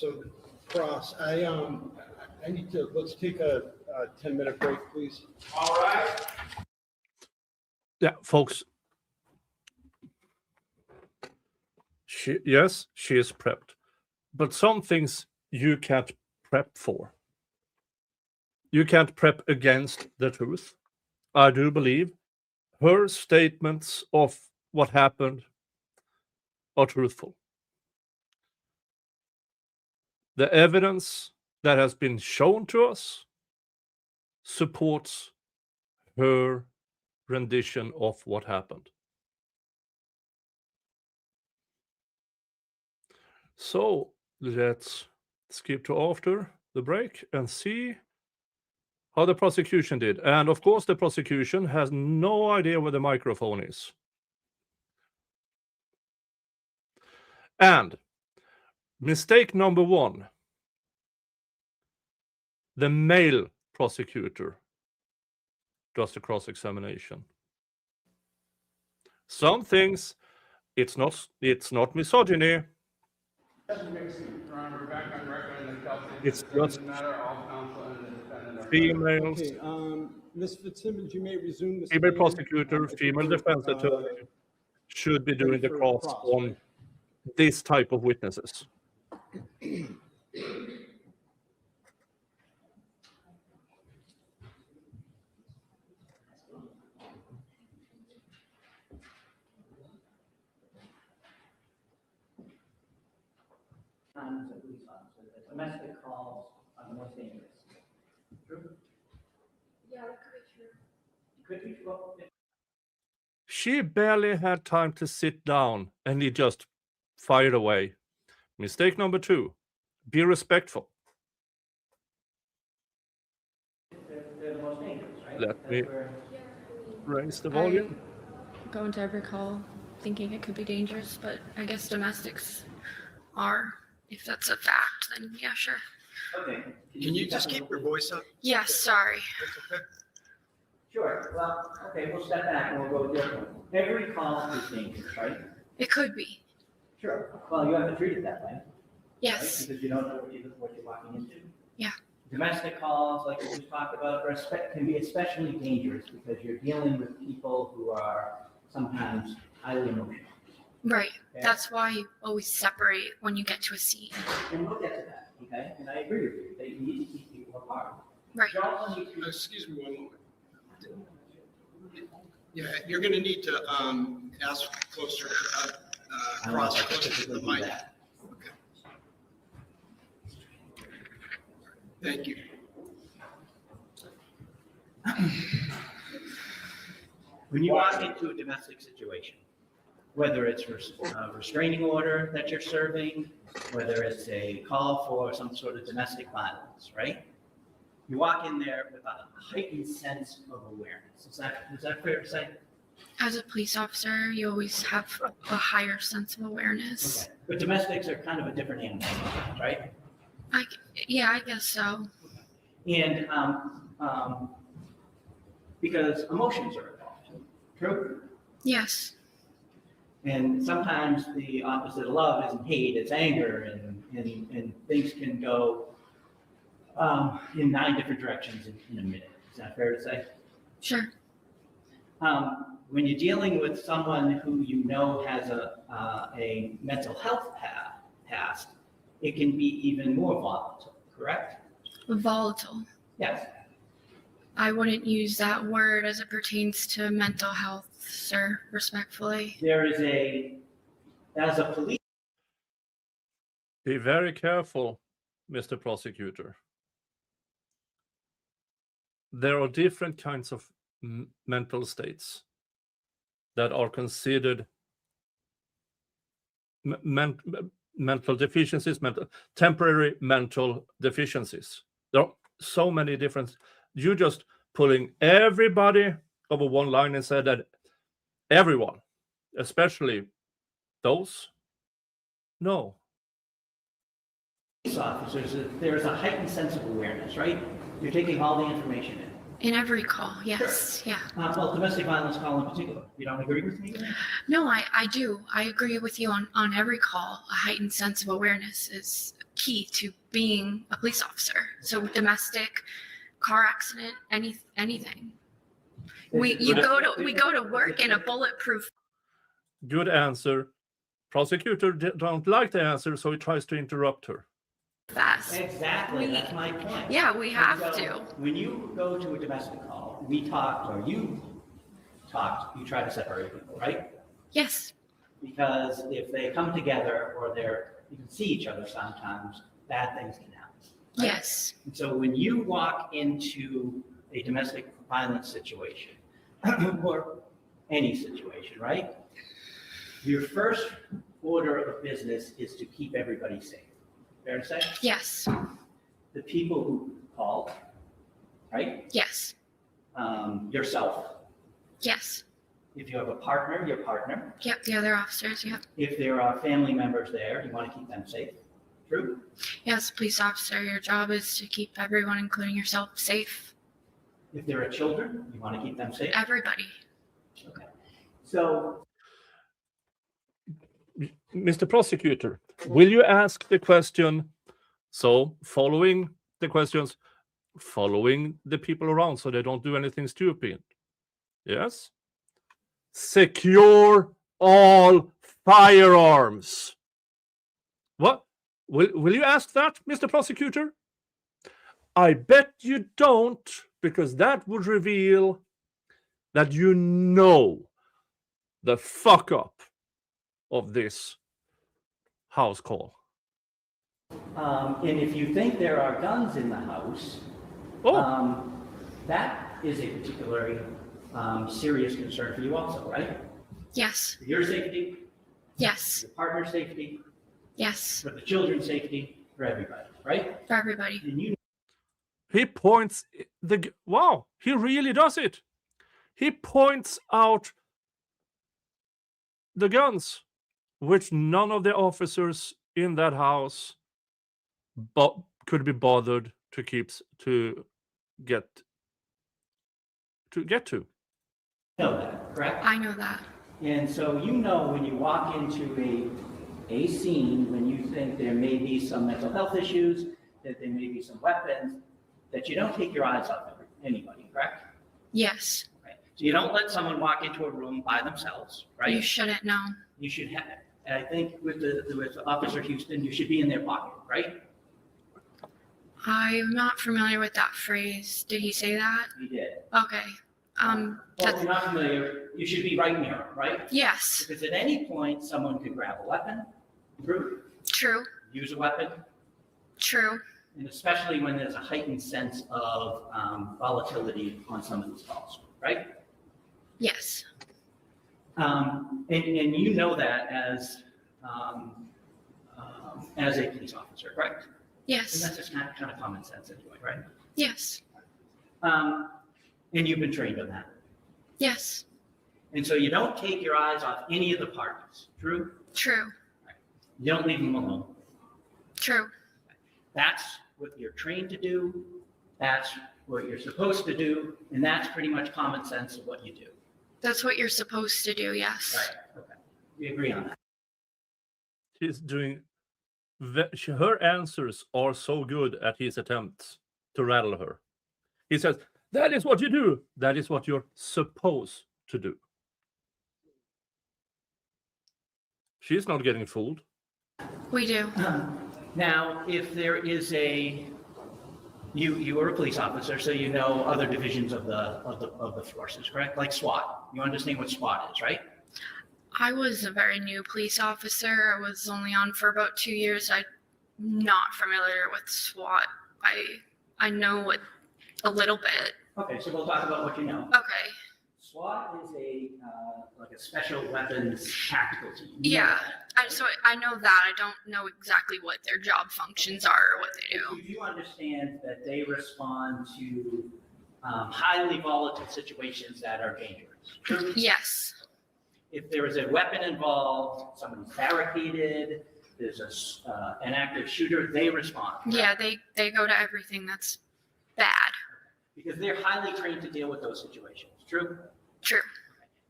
So Cross, I need to, let's take a 10-minute break, please. All right. Yeah, folks. Yes, she is prepped. But some things you can't prep for. You can't prep against the truth. I do believe her statements of what happened are truthful. The evidence that has been shown to us supports her rendition of what happened. So let's skip to after the break and see how the prosecution did. And of course, the prosecution has no idea where the microphone is. And mistake number one, the male prosecutor does the cross-examination. Some things, it's not misogyny. It's just females. Okay, Ms. Fitzsimmons, you may resume the Female stand. prosecutor, female defense attorney should be doing the cross on this type of witnesses. Times a police officer, that domestic calls are the most dangerous. True? Yeah, that could be true. Could be true. She barely had time to sit down and he just fired away. Mistake number two, be respectful. They're the most dangerous, right? Let me That's where- raise the volume. Go into every call thinking it could be dangerous, but I guess domestics are. If that's a fact, then yeah, sure. Okay. Can you just keep your voice up? Yes, sorry. Sure, well, okay, we'll step back and we'll go different. Every call is dangerous, right? It could be. Sure. Well, you have to treat it that way. Right? Yes. Because you don't know what you're walking into. Yeah. Domestic calls, like we just talked about, can be especially dangerous because you're dealing with people who are sometimes highly emotional. Right. Okay? That's why you always separate when you get to a scene. And we'll get to that, okay? And I agree with you, that you need to keep people apart. Right. You also need to- Excuse me one moment. Yeah, you're gonna need to, ask closer, Cross, closer to the mic. Okay. Thank you. When you walk into a domestic situation, whether it's a restraining order that you're serving, whether it's a call for some sort of domestic violence, right? You walk in there with a heightened sense of awareness. Is that fair to say? As a police officer, you always have a higher sense of awareness. Okay. But domestics are kind of a different animal, right? Yeah, I guess so. And because emotions are involved. True? Yes. And sometimes the opposite of love isn't hate, it's anger, and things can go in 9 different directions in a minute. Is that fair to say? Sure. When you're dealing with someone who you know has a mental health past, it can be even more volatile, correct? Volatile. Yes. I wouldn't use that word as it pertains to mental health, sir, respectfully. There is as a police. Be very careful, Mr. Prosecutor. There are different kinds of mental states that are considered mental deficiencies, temporary mental deficiencies. There are so many different. You just pulling everybody over one line and said that everyone, especially those, no. Police officers, there is a heightened sense of awareness, right? You're taking all the information in. In every call, yes, Sure. yeah. Well, domestic violence call in particular. You don't agree with me? No, I do. I agree with you on every call. A heightened sense of awareness is key to being a police officer. So domestic, car accident, anything. We go to work in a bulletproof. Good answer. Prosecutor don't like the answer, so he tries to interrupt her. Vest. Exactly, that's my point. Yeah, we have And so to. When you go to a domestic call, we talked, or you talked, you try to separate people, right? Yes. Because if they come together or you can see each other sometimes, bad things can happen. Right? Yes. And so when you walk into a domestic violence situation, or any situation, right? Your first order of business is to keep everybody safe. Fair to say? Yes. The people who called, right? Yes. Yourself. Yes. If you have a partner, your partner. Yep. The other officers. Yep. If there are family members there, you want to keep them safe. True? Yes, police officer, your job is to keep everyone, including yourself, safe. If there are children, you want to keep them safe. Everybody. Okay. So, Mr. Prosecutor, will you ask the question? So, following the questions, following the people around so they don't do anything stupid. Yes? Secure all firearms. What? Will you ask that, Mr. Prosecutor? I bet you don't, because that would reveal that you know the fuck up of this house call. and if you think there are guns in the house, that is a particularly serious concern for you also, right? Yes. For your safety, Yes. your partner's safety, Yes. for the children's safety, for everybody, right? For everybody. And you He points wow, he really does it. He points out the guns, which none of the officers in that house could be bothered to get to. know that, correct? I know that. And so you know when you walk into a scene, when you think there may be some mental health issues, that there may be some weapons, that you don't take your eyes off of anybody, correct? Yes. Right. So you don't let someone walk into a room by themselves, right? You shouldn't know. You should have, and I think with Officer Houston, you should be in their pocket, right? I'm not familiar with that phrase. Did he say that? You did. Okay. Well, if you're not familiar, you should be right near them, right? Yes. Because at any point, someone could grab a weapon, True. use a weapon, True. and especially when there's a heightened sense of volatility on some of these calls, right? Yes. And you know that as a police officer, correct? And Yes. that's just kind of common sense anyway, right? Yes. And you've been trained on that. Yes. And so you don't take your eyes off any of the parties, true? True. You don't leave them alone. True. That's what you're trained to do. That's what you're supposed to do. And that's pretty much common sense of what you do. That's what you're supposed to do. Yes. Right. Okay. We agree on that. She's doing. Her answers are so good at his attempts to rattle her. He says, "That is what you do. That is what you're supposed to do." She's not getting fooled. We do. Now, if there is you are a police officer, so you know other divisions of the forces, correct? Like SWAT. You understand what SWAT is, right? I was a very new police officer. I was only on for about 2 years. I'm not familiar with SWAT. I know it a little bit. Okay, so we'll talk about what you know. Okay. SWAT is like a special weapons tactical team. Yeah. So I know that. I don't know exactly what their job functions are or what they do. You do understand that they respond to highly volatile situations that are dangerous. True? Yes. If there is a weapon involved, someone's barricaded, there's an active shooter, they respond. Yeah, they go to everything that's bad. Because they're highly trained to deal with those situations. True? True.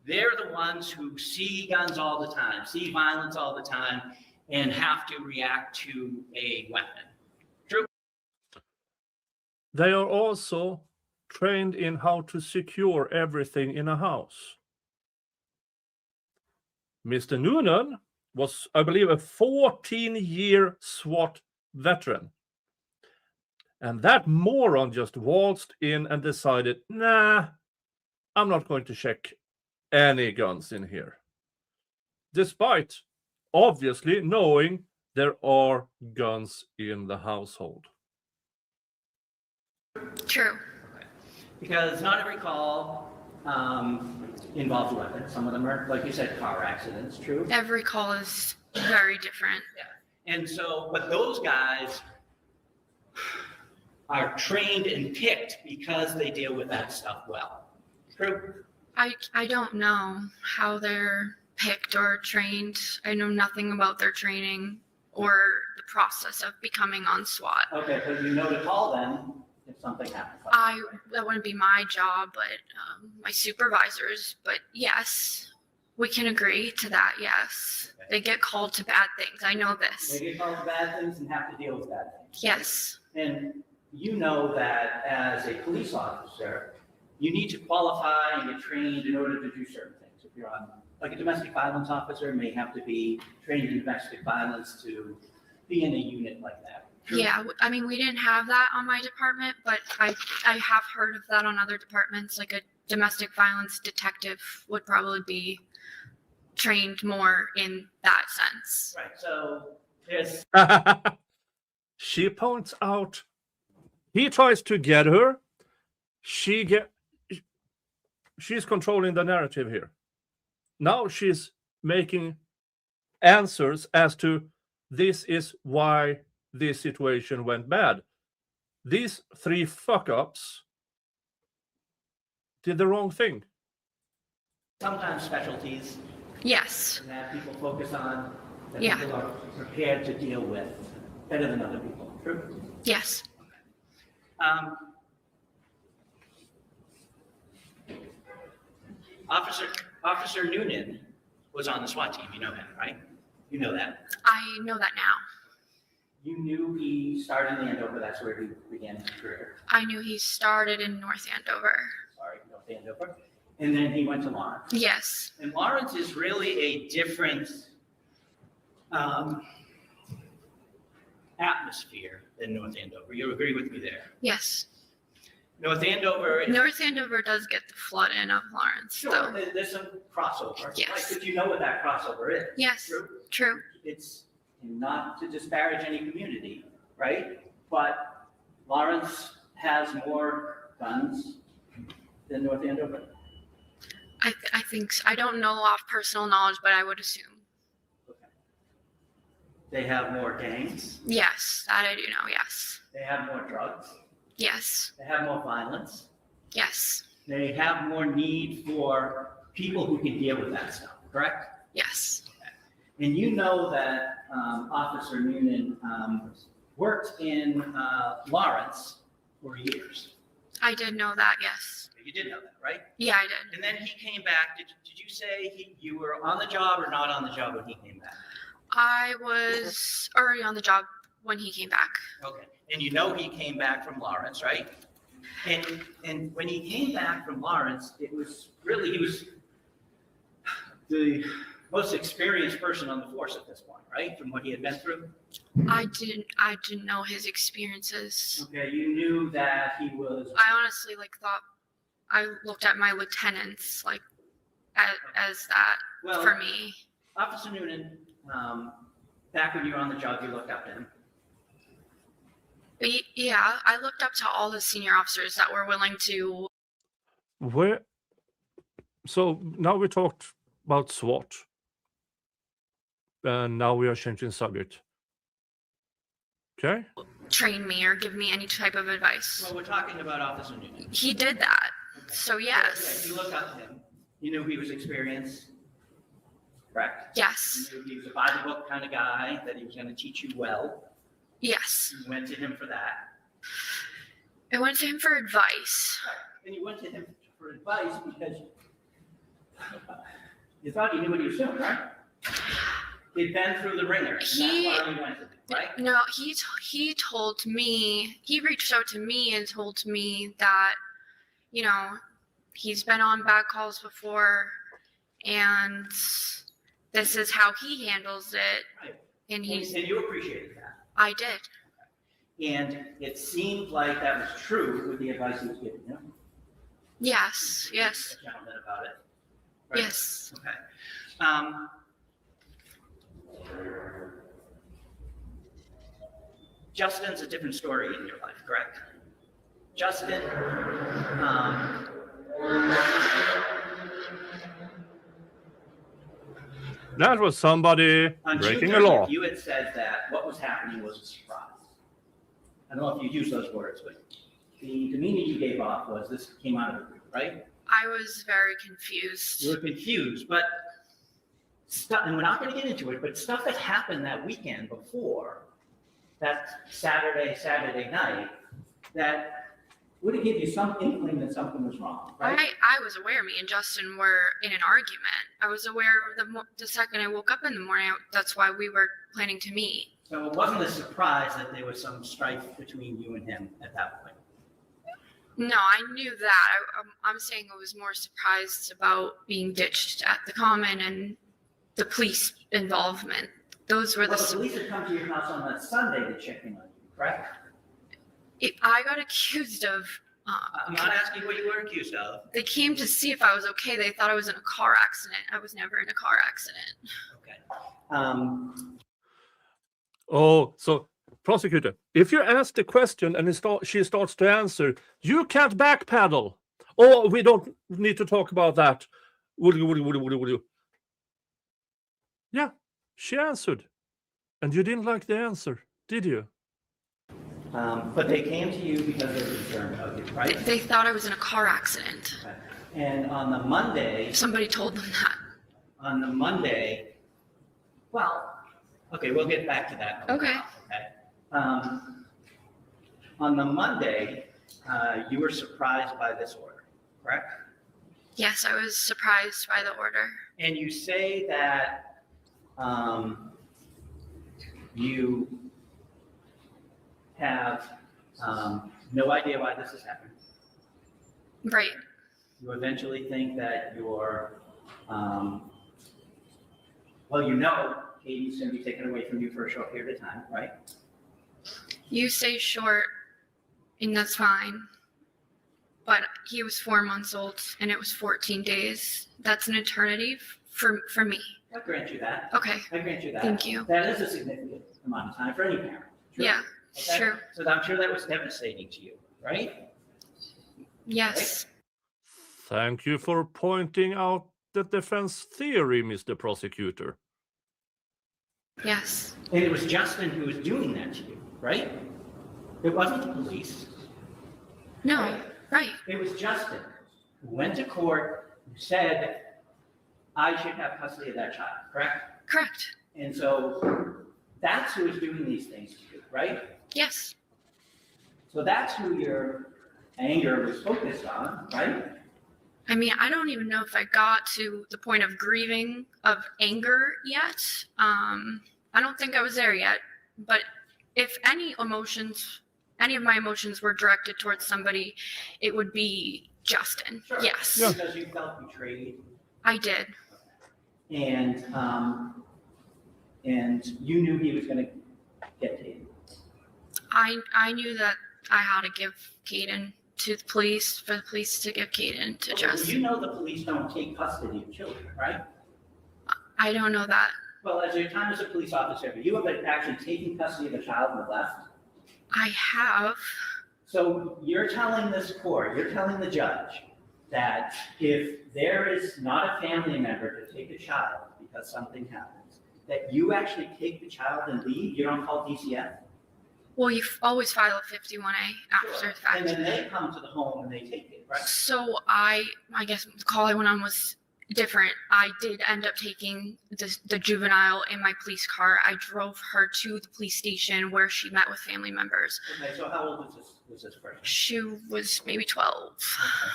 They're the ones who see guns all the time, see violence all the time, and have to react to a weapon. True? They are also trained in how to secure everything in a house. Mr. Noonan was, I believe, a 14-year SWAT veteran. And that moron just waltzed in and decided, nah, I'm not going to check any guns in here. Despite obviously knowing there are guns in the household. True. Because not every call involves a weapon. Some of them are, like you said, car accidents. True? Every call is very different. Yeah. And so, but those guys are trained and picked because they deal with that stuff well. True? I don't know how they're picked or trained. I know nothing about their training or the process of becoming on SWAT. Okay, but you know to call them if something happens. That wouldn't be my job, but my supervisors. But yes, we can agree to that. Yes, they get called to bad things. I know this. They get called to bad things and have to deal with bad things. Yes. And you know that as a police officer, you need to qualify and get trained in order to do certain things. If you're on, like a domestic violence officer may have to be trained in domestic violence to be in a unit like that. True? Yeah, I mean, we didn't have that on my department, but I have heard of that on other departments. Like a domestic violence detective would probably be trained more in that sense. Right. So there's. She points out, he tries to get her. She's controlling the narrative here. Now she's making answers as to this is why this situation went bad. These three fuck-ups did the wrong thing. Sometimes specialties Yes. that people focus on, that Yeah. people are prepared to deal with better than other people. True? Yes. Officer Noonan was on the SWAT team. You know him, right? You know that. I know that now. You knew he started in Andover. That's where he began his career. I knew he started in North Andover. Sorry, North Andover. And then he went to Lawrence. Yes. And Lawrence is really a different atmosphere than North Andover. You agree with me there? Yes. North Andover. North Andover does get the flood in of Lawrence, Sure, though. there's some crossover. Yes. Right, but you know what that crossover is. Yes. True? True. It's not to disparage any community, right? But Lawrence has more guns than North Andover. I think so. I don't know off personal knowledge, but I would assume. They have more gangs. Yes, that I do know. Yes. They have more drugs. Yes. They have more violence. Yes. They have more need for people who can deal with that stuff, correct? Yes. And you know that Officer Noonan worked in Lawrence for years. I did know that. Yes. You did know that, right? Yeah, I did. And then he came back. Did you say you were on the job or not on the job when he came back? I was already on the job when he came back. Okay. And you know he came back from Lawrence, right? And when he came back from Lawrence, it was really, he was the most experienced person on the force at this point, right? From what he had been through. I didn't know his experiences. Okay, you knew that he was. I honestly thought I looked at my lieutenants as that Well, for me. Officer Noonan, back when you were on the job, you looked up to him. But yeah, I looked up to all the senior officers that were willing to. So now we talked about SWAT. And now we are changing subject. Okay? Train me or give me any type of advice. Well, we're talking about Officer Noonan. He did that. So yes. Okay, you looked up to him. You knew he was experienced. Correct? Yes. You knew he was a by the book kind of guy, that he was going to teach you well. Yes. You went to him for that. I went to him for advice. And you went to him for advice because you thought you knew what he was doing, right? He'd been through the ringer, and that's He- why he went to them, right? No, he told me, he reached out to me and told me that, you know, he's been on bad calls before and this is how he handles it. Right. And he's, And you appreciated that. I did. And it seemed like that was true with the advice he was giving you. Yes, yes, The gentleman about it. Right? yes. Okay. Justin's a different story in your life, correct? Justin, That was somebody on breaking June a law. 30th, you had said that what was happening was a surprise. I don't know if you used those words, but the demeanor you gave off was this came out of the blue, right? I was very confused. You were confused, but stuff, and we're not going to get into it, but stuff that happened that weekend before, that Saturday night, that would have given you some inkling that something was wrong, right? I was aware me and Justin were in an argument. I was aware the second I woke up in the morning, that's why we were planning to meet. So it wasn't a surprise that there was some strife between you and him at that point. No, I knew that. I'm saying I was more surprised about being ditched at the common and the police involvement. Those were Well, the police had come to your house on that Sunday to check in on you, correct? I got accused of. I'm not asking what you were accused of. They came to see if I was okay. They thought I was in a car accident. I was never in a car accident. Okay. Oh, so prosecutor, if you ask the question and she starts to answer, you can't backpedal. Oh, we don't need to talk about that. Would you? Yeah, she answered. And you didn't like the answer, did you? But they came to you because they were concerned about you, right? They thought I was in a car accident. Okay. And on the Monday, Somebody told them that. on the Monday, well, okay, we'll get back to that. Okay. Okay. On the Monday, you were surprised by this order, correct? Yes, I was surprised by the order. And you say that you have no idea why this has happened. Right. You eventually think that you're, well, you know Katie's going to be taken away from you for a short period of time, right? You say short, and that's fine. But he was 4 months old, and it was 14 days. That's an eternity for me. I grant you that. Okay. I grant you that. Thank you. That is a significant amount of time for any parent. True? Yeah, Okay? sure. So I'm sure that was devastating to you, right? Yes. Thank you for pointing out the defense theory, Mr. Prosecutor. Yes. And it was Justin who was doing that to you, right? It wasn't the police. No, right. It was Justin who went to court, who said, I should have custody of that child, correct? Correct. And so that's who is doing these things to you, right? Yes. So that's who your anger was focused on, right? I mean, I don't even know if I got to the point of grieving of anger yet. I don't think I was there yet. But if any of my emotions were directed towards somebody, it would be Justin. Sure. Yes. Because you felt betrayed. I did. And you knew he was going to get taken. I knew that I had to give Caden to the police, for the police to give Caden to Okay, Justin. you know the police don't take custody of children, right? I don't know that. Well, as your time as a police officer, have you ever actually taken custody of a child and left? I have. So you're telling this court, you're telling the judge that if there is not a family member to take a child because something happens, that you actually take the child and leave, you don't call DCF? Well, you always file a 51A after the fact. And then they come to the home and they take it, right? So I guess the call I went on was different. I did end up taking the juvenile in my police car. I drove her to the police station where she met with family members. Okay, so how old was this person? She was maybe 12. Okay,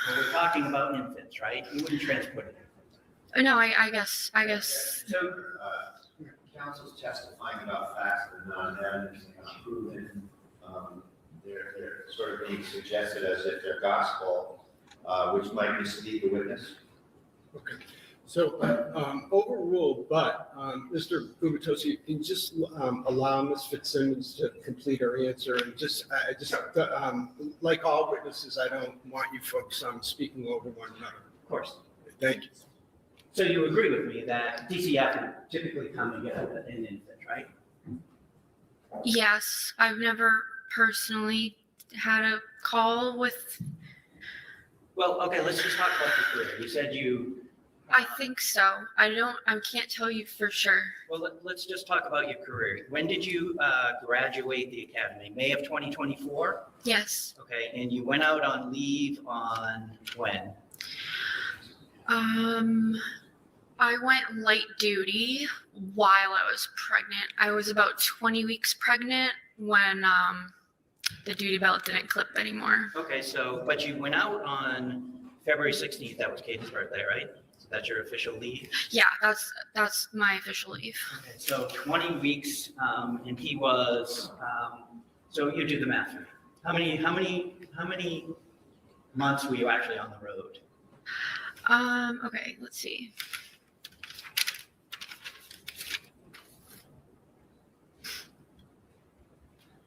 well, we're talking about infants, right? You wouldn't transport an infant. No, I guess. So, Counsel's testifying about facts that are not evidence and not proven. They're sort of being suggested as if they're gospel, which might mislead the witness. Okay, so overruled, but Mr. Gubitosi, you just allow Ms. Fitzsimmons to complete her answer, and like all witnesses, I don't want you folks speaking over one another. Of course. Thank you. So you agree with me that DCF would typically come and get an infant, right? Yes, I've never personally had a call with, Well, okay, let's just talk about your career. You said you, I think so. I can't tell you for sure. well, let's just talk about your career. When did you graduate the academy? May of 2024? Yes. Okay, and you went out on leave on when? I went light duty while I was pregnant. I was about 20 weeks pregnant when the duty belt didn't clip anymore. Okay, so, but you went out on February 16th. That was Katie's birthday, right? So that's your official leave? Yeah, that's my official leave. Okay, so 20 weeks, and he was, so you do the math for me. How many months were you actually on the road? Okay, let's see.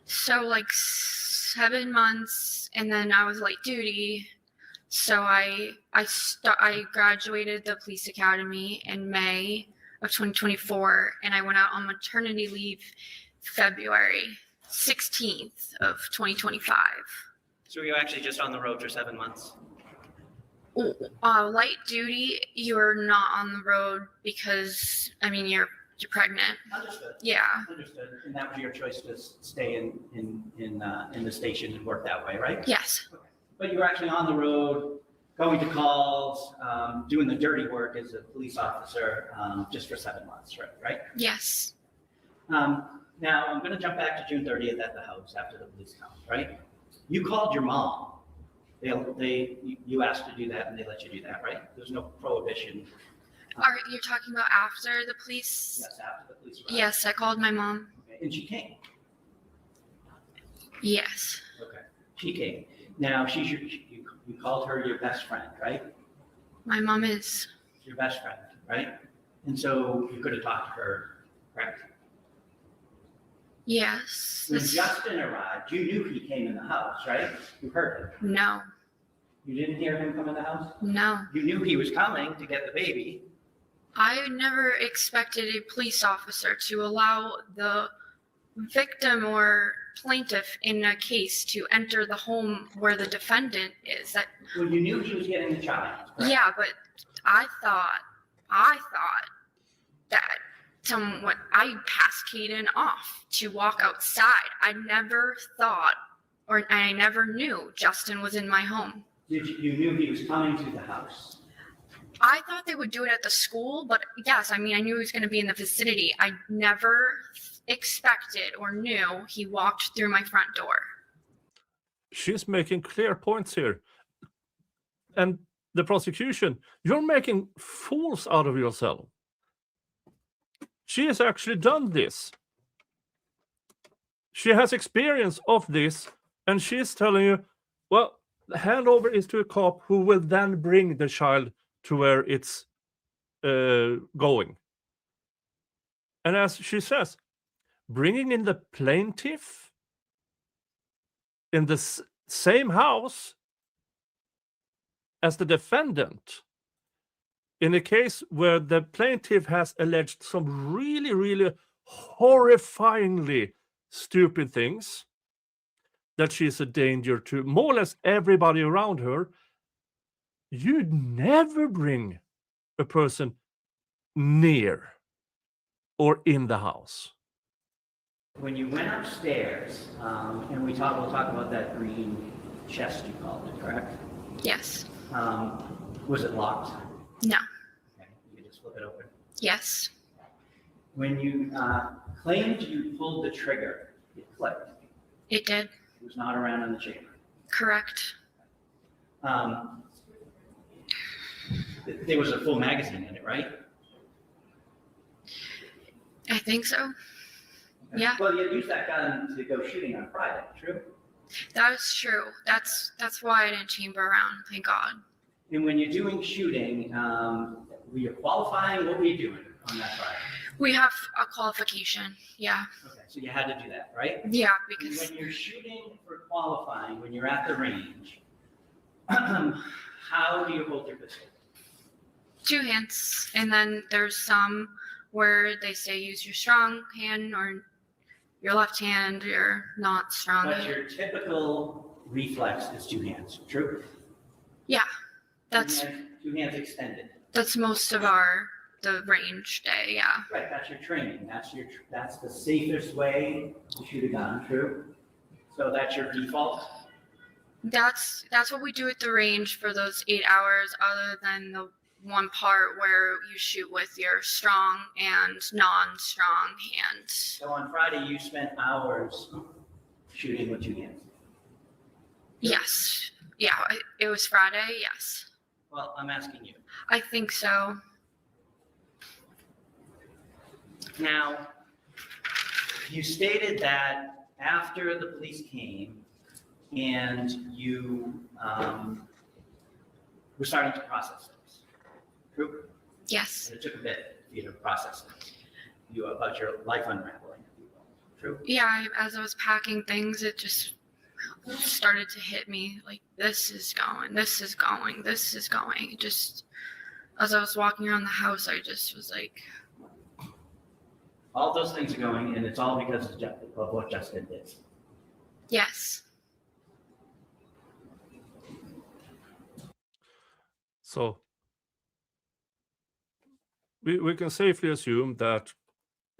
So like 7 months, and then I was light duty. So I graduated the police academy in May of 2024, and I went out on maternity leave February 16th of 2025. So were you actually just on the road for 7 months? Light duty, you're not on the road because, I mean, you're pregnant. Understood. Yeah. Understood. And that was your choice to stay in the station and work that way, right? Yes. Okay. But you were actually on the road, going to calls, doing the dirty work as a police officer, just for 7 months, right? Yes. Now, I'm going to jump back to June 30th at the house after the police come, right? You called your mom. You asked to do that, and they let you do that, right? There's no prohibition. You're talking about after the police? Yes, after the police arrived. Yes, I called my mom. Okay. And she came. Yes. Okay, she came. Now, you called her your best friend, right? My mom is. Your best friend, right? And so you could have talked to her, correct? Yes. When Justin arrived, you knew he came in the house, right? You heard him. No. You didn't hear him come in the house? No. You knew he was coming to get the baby. I never expected a police officer to allow the victim or plaintiff in a case to enter the home where the defendant is. Well, you knew he was getting the child, correct? Yeah, but I thought that I passed Kaden off to walk outside. I never thought, or I never knew Justin was in my home. You knew he was coming to the house? I thought they would do it at the school, but yes, I mean, I knew he was going to be in the vicinity. I never expected or knew he walked through my front door. She's making clear points here. And the prosecution, you're making fools out of yourself. She has actually done this. She has experience of this, and she's telling you, well, the handover is to a cop who will then bring the child to where it's going. And as she says, bringing in the plaintiff in the same house as the defendant in a case where the plaintiff has alleged some really, really horrifyingly stupid things, that she's a danger to more or less everybody around her, you'd never bring a person near or in the house. When you went upstairs, and we'll talk about that green chest you called it, correct? Yes. Was it locked? No. Okay, you could just flip it open. Yes. When you claimed you pulled the trigger, it clicked. It did. It was not around in the chamber. Correct. There was a full magazine in it, right? I think so. Yeah. Well, you used that gun to go shooting on Friday, true? That's true. That's why I didn't chamber around. Thank God. And when you're doing shooting, were you qualifying? What were you doing on that Friday? We have a qualification. Yeah. Okay, so you had to do that, right? Yeah, And because when you're shooting for qualifying, when you're at the range, how do you hold your pistol? 2 hands, and then there's some where they say use your strong hand or your left hand. You're not strong. But your typical reflex is 2 hands, true? Yeah, that's 2 hands extended. that's most of the range day. Yeah. Right, that's your training. That's the safest way to shoot a gun, true? So that's your default? That's what we do at the range for those 8 hours, other than the one part where you shoot with your strong and non-strong hands. So on Friday, you spent hours shooting with 2 hands? Yes. Yeah, it was Friday, yes. Well, I'm asking you. I think so. Now, you stated that after the police came and you were starting to process things, true? Yes. It took a bit for you to process things, about your life unraveling, if you will. True? Yeah, as I was packing things, it just started to hit me like, this is going. It just, as I was walking around the house, I just was like, All those things are going, and it's all because of what Justin did. yes. So we can safely assume that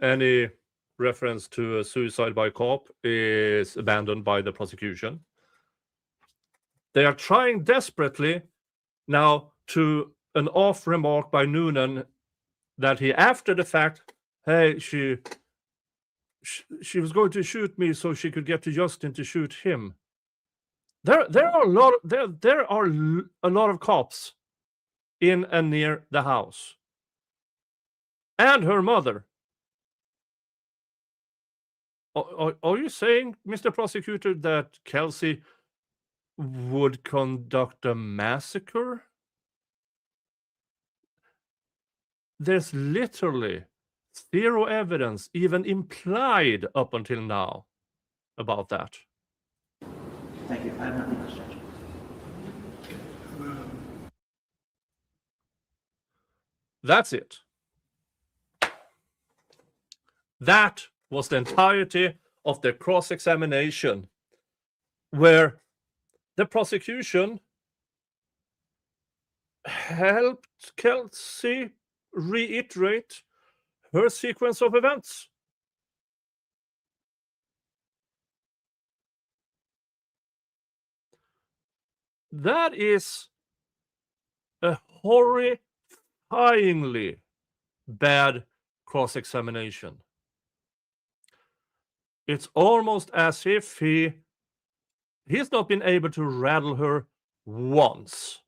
any reference to a suicide by cop is abandoned by the prosecution. They are trying desperately now to an off remark by Noonan that he, after the fact, hey, she was going to shoot me so she could get to Justin to shoot him. There are a lot of cops in and near the house. And her mother. Are you saying, Mr. Prosecutor, that Kelsey would conduct a massacre? There's literally zero evidence, even implied up until now, about that. Thank you. I have nothing else, Judge. That's it. That was the entirety of the cross-examination, where the prosecution helped Kelsey reiterate her sequence of events. That is a horrifyingly bad cross-examination. It's almost as if he's not been able to rattle her once.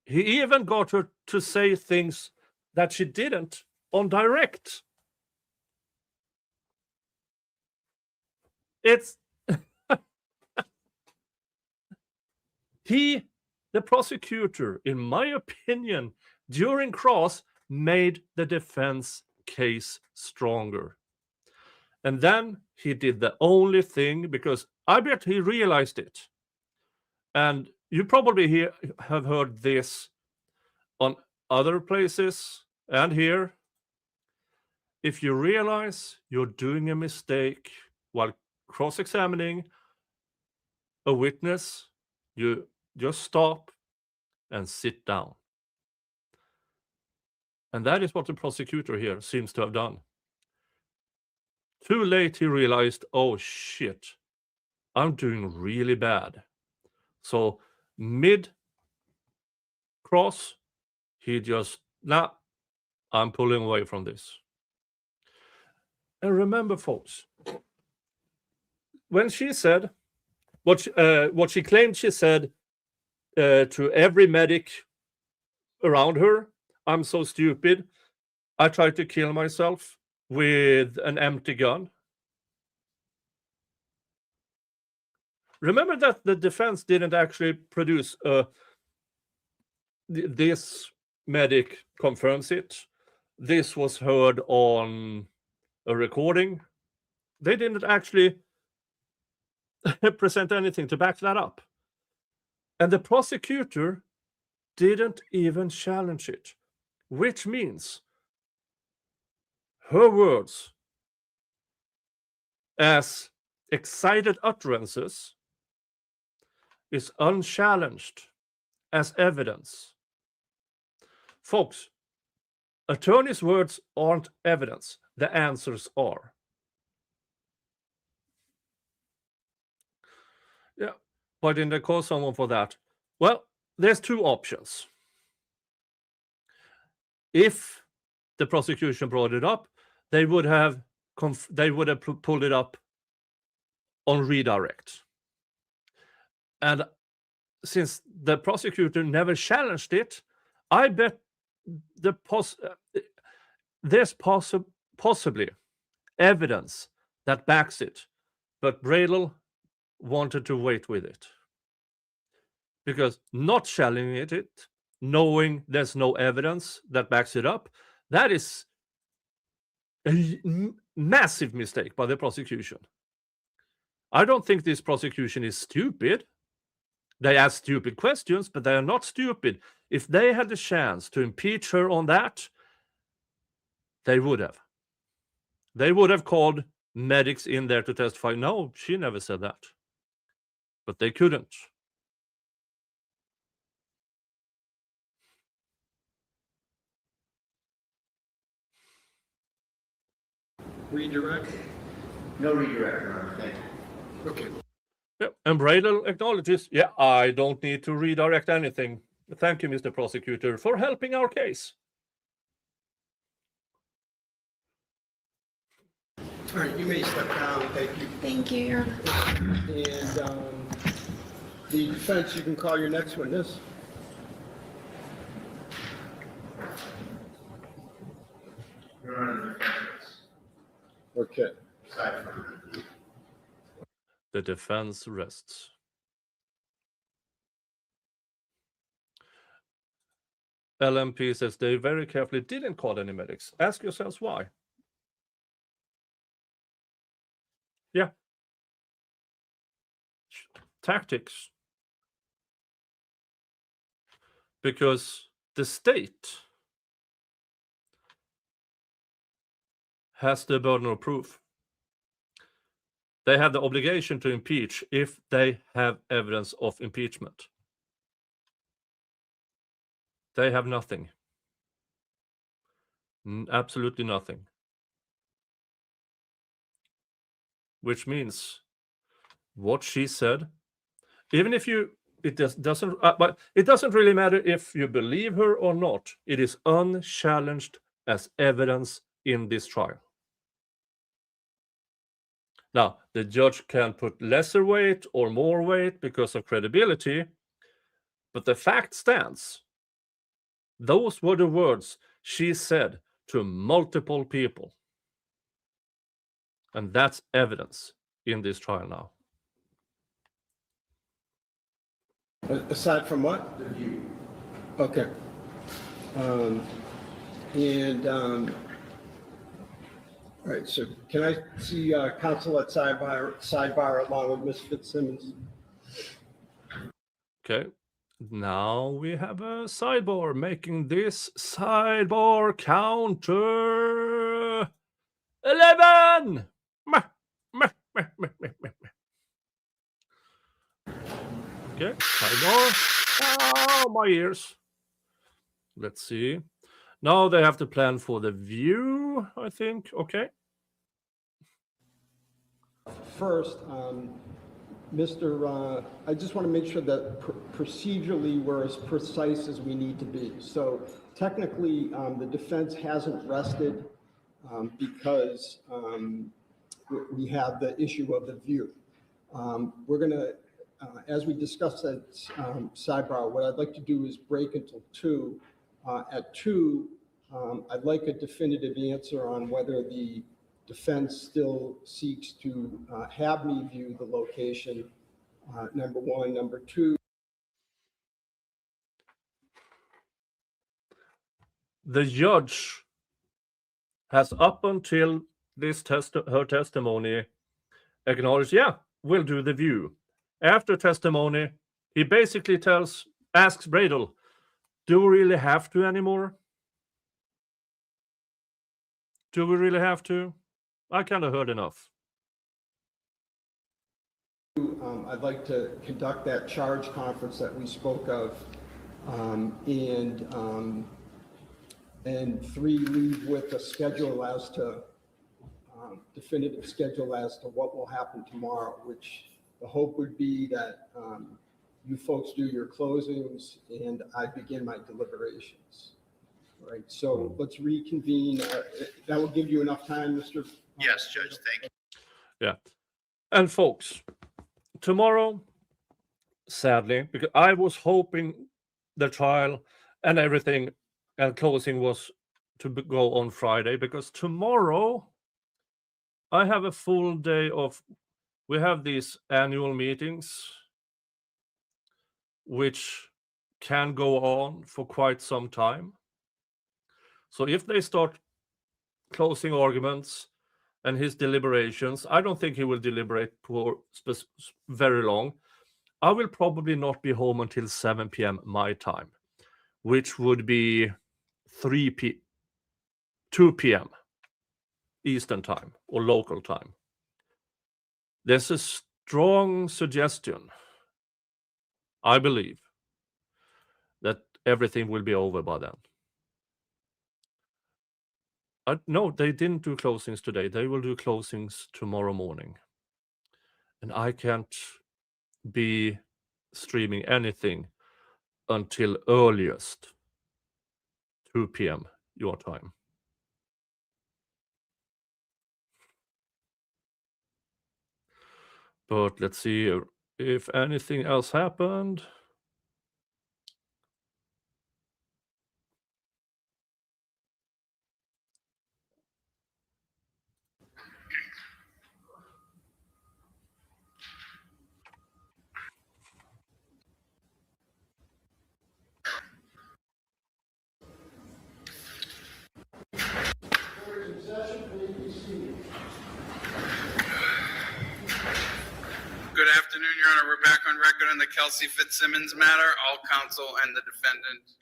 He even got her to say things that she didn't on direct. It's the prosecutor, in my opinion, during cross, made the defense case stronger. And then he did the only thing, because I bet he realized it. And you probably have heard this on other places and here. If you realize you're doing a mistake while cross-examining a witness, you just stop and sit down. And that is what the prosecutor here seems to have done. Too late, he realized, oh shit, I'm doing really bad. So mid-cross, he just, I'm pulling away from this. And remember, folks, when she said, what she claimed she said to every medic around her, I'm so stupid. I tried to kill myself with an empty gun. Remember that the defense didn't actually produce this medic confirms it. This was heard on a recording. They didn't actually present anything to back that up. And the prosecutor didn't even challenge it, which means her words as excited utterances is unchallenged as evidence. Folks, attorneys' words aren't evidence. The answers are. Yeah, why didn't they call someone for that? Well, there's two options. If the prosecution brought it up, they would have pulled it up on redirect. And since the prosecutor never challenged it, I bet there's possibly evidence that backs it, but Bradel wanted to wait with it. Because not challenging it, knowing there's no evidence that backs it up, that is a massive mistake by the prosecution. I don't think this prosecution is stupid. They ask stupid questions, but they are not stupid. If they had the chance to impeach her on that, they would have. They would have called medics in there to testify. No, she never said that. But they couldn't. Redirect? No redirect, Your Honor. Thank you. Okay. Yeah, and Bradel acknowledges, yeah, I don't need to redirect anything. Thank you, Mr. Prosecutor, for helping our case. All right, you may step down. Thank you. Thank you, Your Honor. And the defense, you can call your next witness. Your Honor, the defense. Okay. Aside from The defense rests. LMP says they very carefully didn't call any medics. Ask yourselves why. Yeah. Tactics. Because the state has the burden of proof. They have the obligation to impeach if they have evidence of impeachment. They have nothing. Absolutely nothing. Which means what she said, even if but it doesn't really matter if you believe her or not. It is unchallenged as evidence in this trial. Now, the judge can put lesser weight or more weight because of credibility, but the fact stands. Those were the words she said to multiple people. And that's evidence in this trial now. Aside from what? the view. Okay. All right, so can I see counsel at sidebar along with Ms. Fitzsimmons? Okay. Now we have a sidebar making this sidebar counter 11. Okay, sidebar. Oh, my ears. Let's see. Now they have to plan for the view, I think. Okay. First, I just want to make sure that procedurally we're as precise as we need to be. So technically, the defense hasn't rested because we have the issue of the view. We're going to, as we discussed at sidebar, what I'd like to do is break until 2. At 2, I'd like a definitive answer on whether the defense still seeks to have me view the location, number one. Number two, the judge has up until this her testimony acknowledged, yeah, we'll do the view. After testimony, he basically asks Bradel, do we really have to anymore? Do we really have to? I kind of heard enough. I'd like to conduct that charge conference that we spoke of, and three, leave with a schedule as to, definitive schedule as to what will happen tomorrow, which the hope would be that you folks do your closings and I begin my deliberations. All right, so let's reconvene. That will give you enough time, Mr. Yes, Judge, thank you. Yeah. And folks, tomorrow, sadly, because I was hoping the trial and everything and closing was to go on Friday, because tomorrow I have a full day of, we have these annual meetings which can go on for quite some time. So if they start closing arguments and his deliberations, I don't think he will deliberate for very long. I will probably not be home until 7 p.m. my time, which would be 2 p.m. Eastern time or local time. There's a strong suggestion, I believe, that everything will be over by then. No, they didn't do closings today. They will do closings tomorrow morning. And I can't be streaming anything until earliest 2 p.m. your time. But let's see if anything else happened. Good afternoon, Your Honor. We're back on record on the Kelsey Fitzsimmons matter. All counsel and the defendant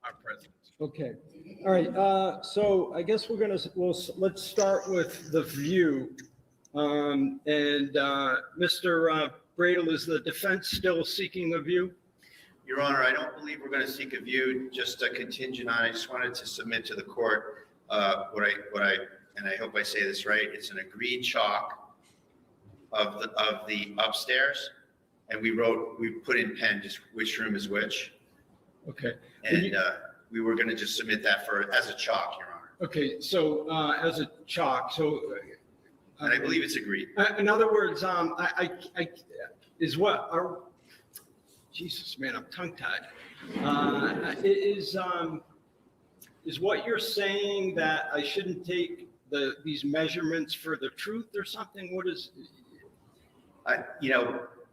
are present. Okay, all right, so I guess let's start with the view. Mr. Bradel, is the defense still seeking the view? Your Honor, I don't believe we're going to seek a view, just a contingent on. I just wanted to submit to the court what I, and I hope I say this right, it's an agreed chalk of the upstairs, and we put in pen just which room is which. Okay. And we were going to just submit that as a chalk, Your Honor. Okay, so as a chalk, so. And I believe it's agreed. In other words, Jesus, man, I'm tongue-tied. Is what you're saying that I shouldn't take these measurements for the truth or something? What is?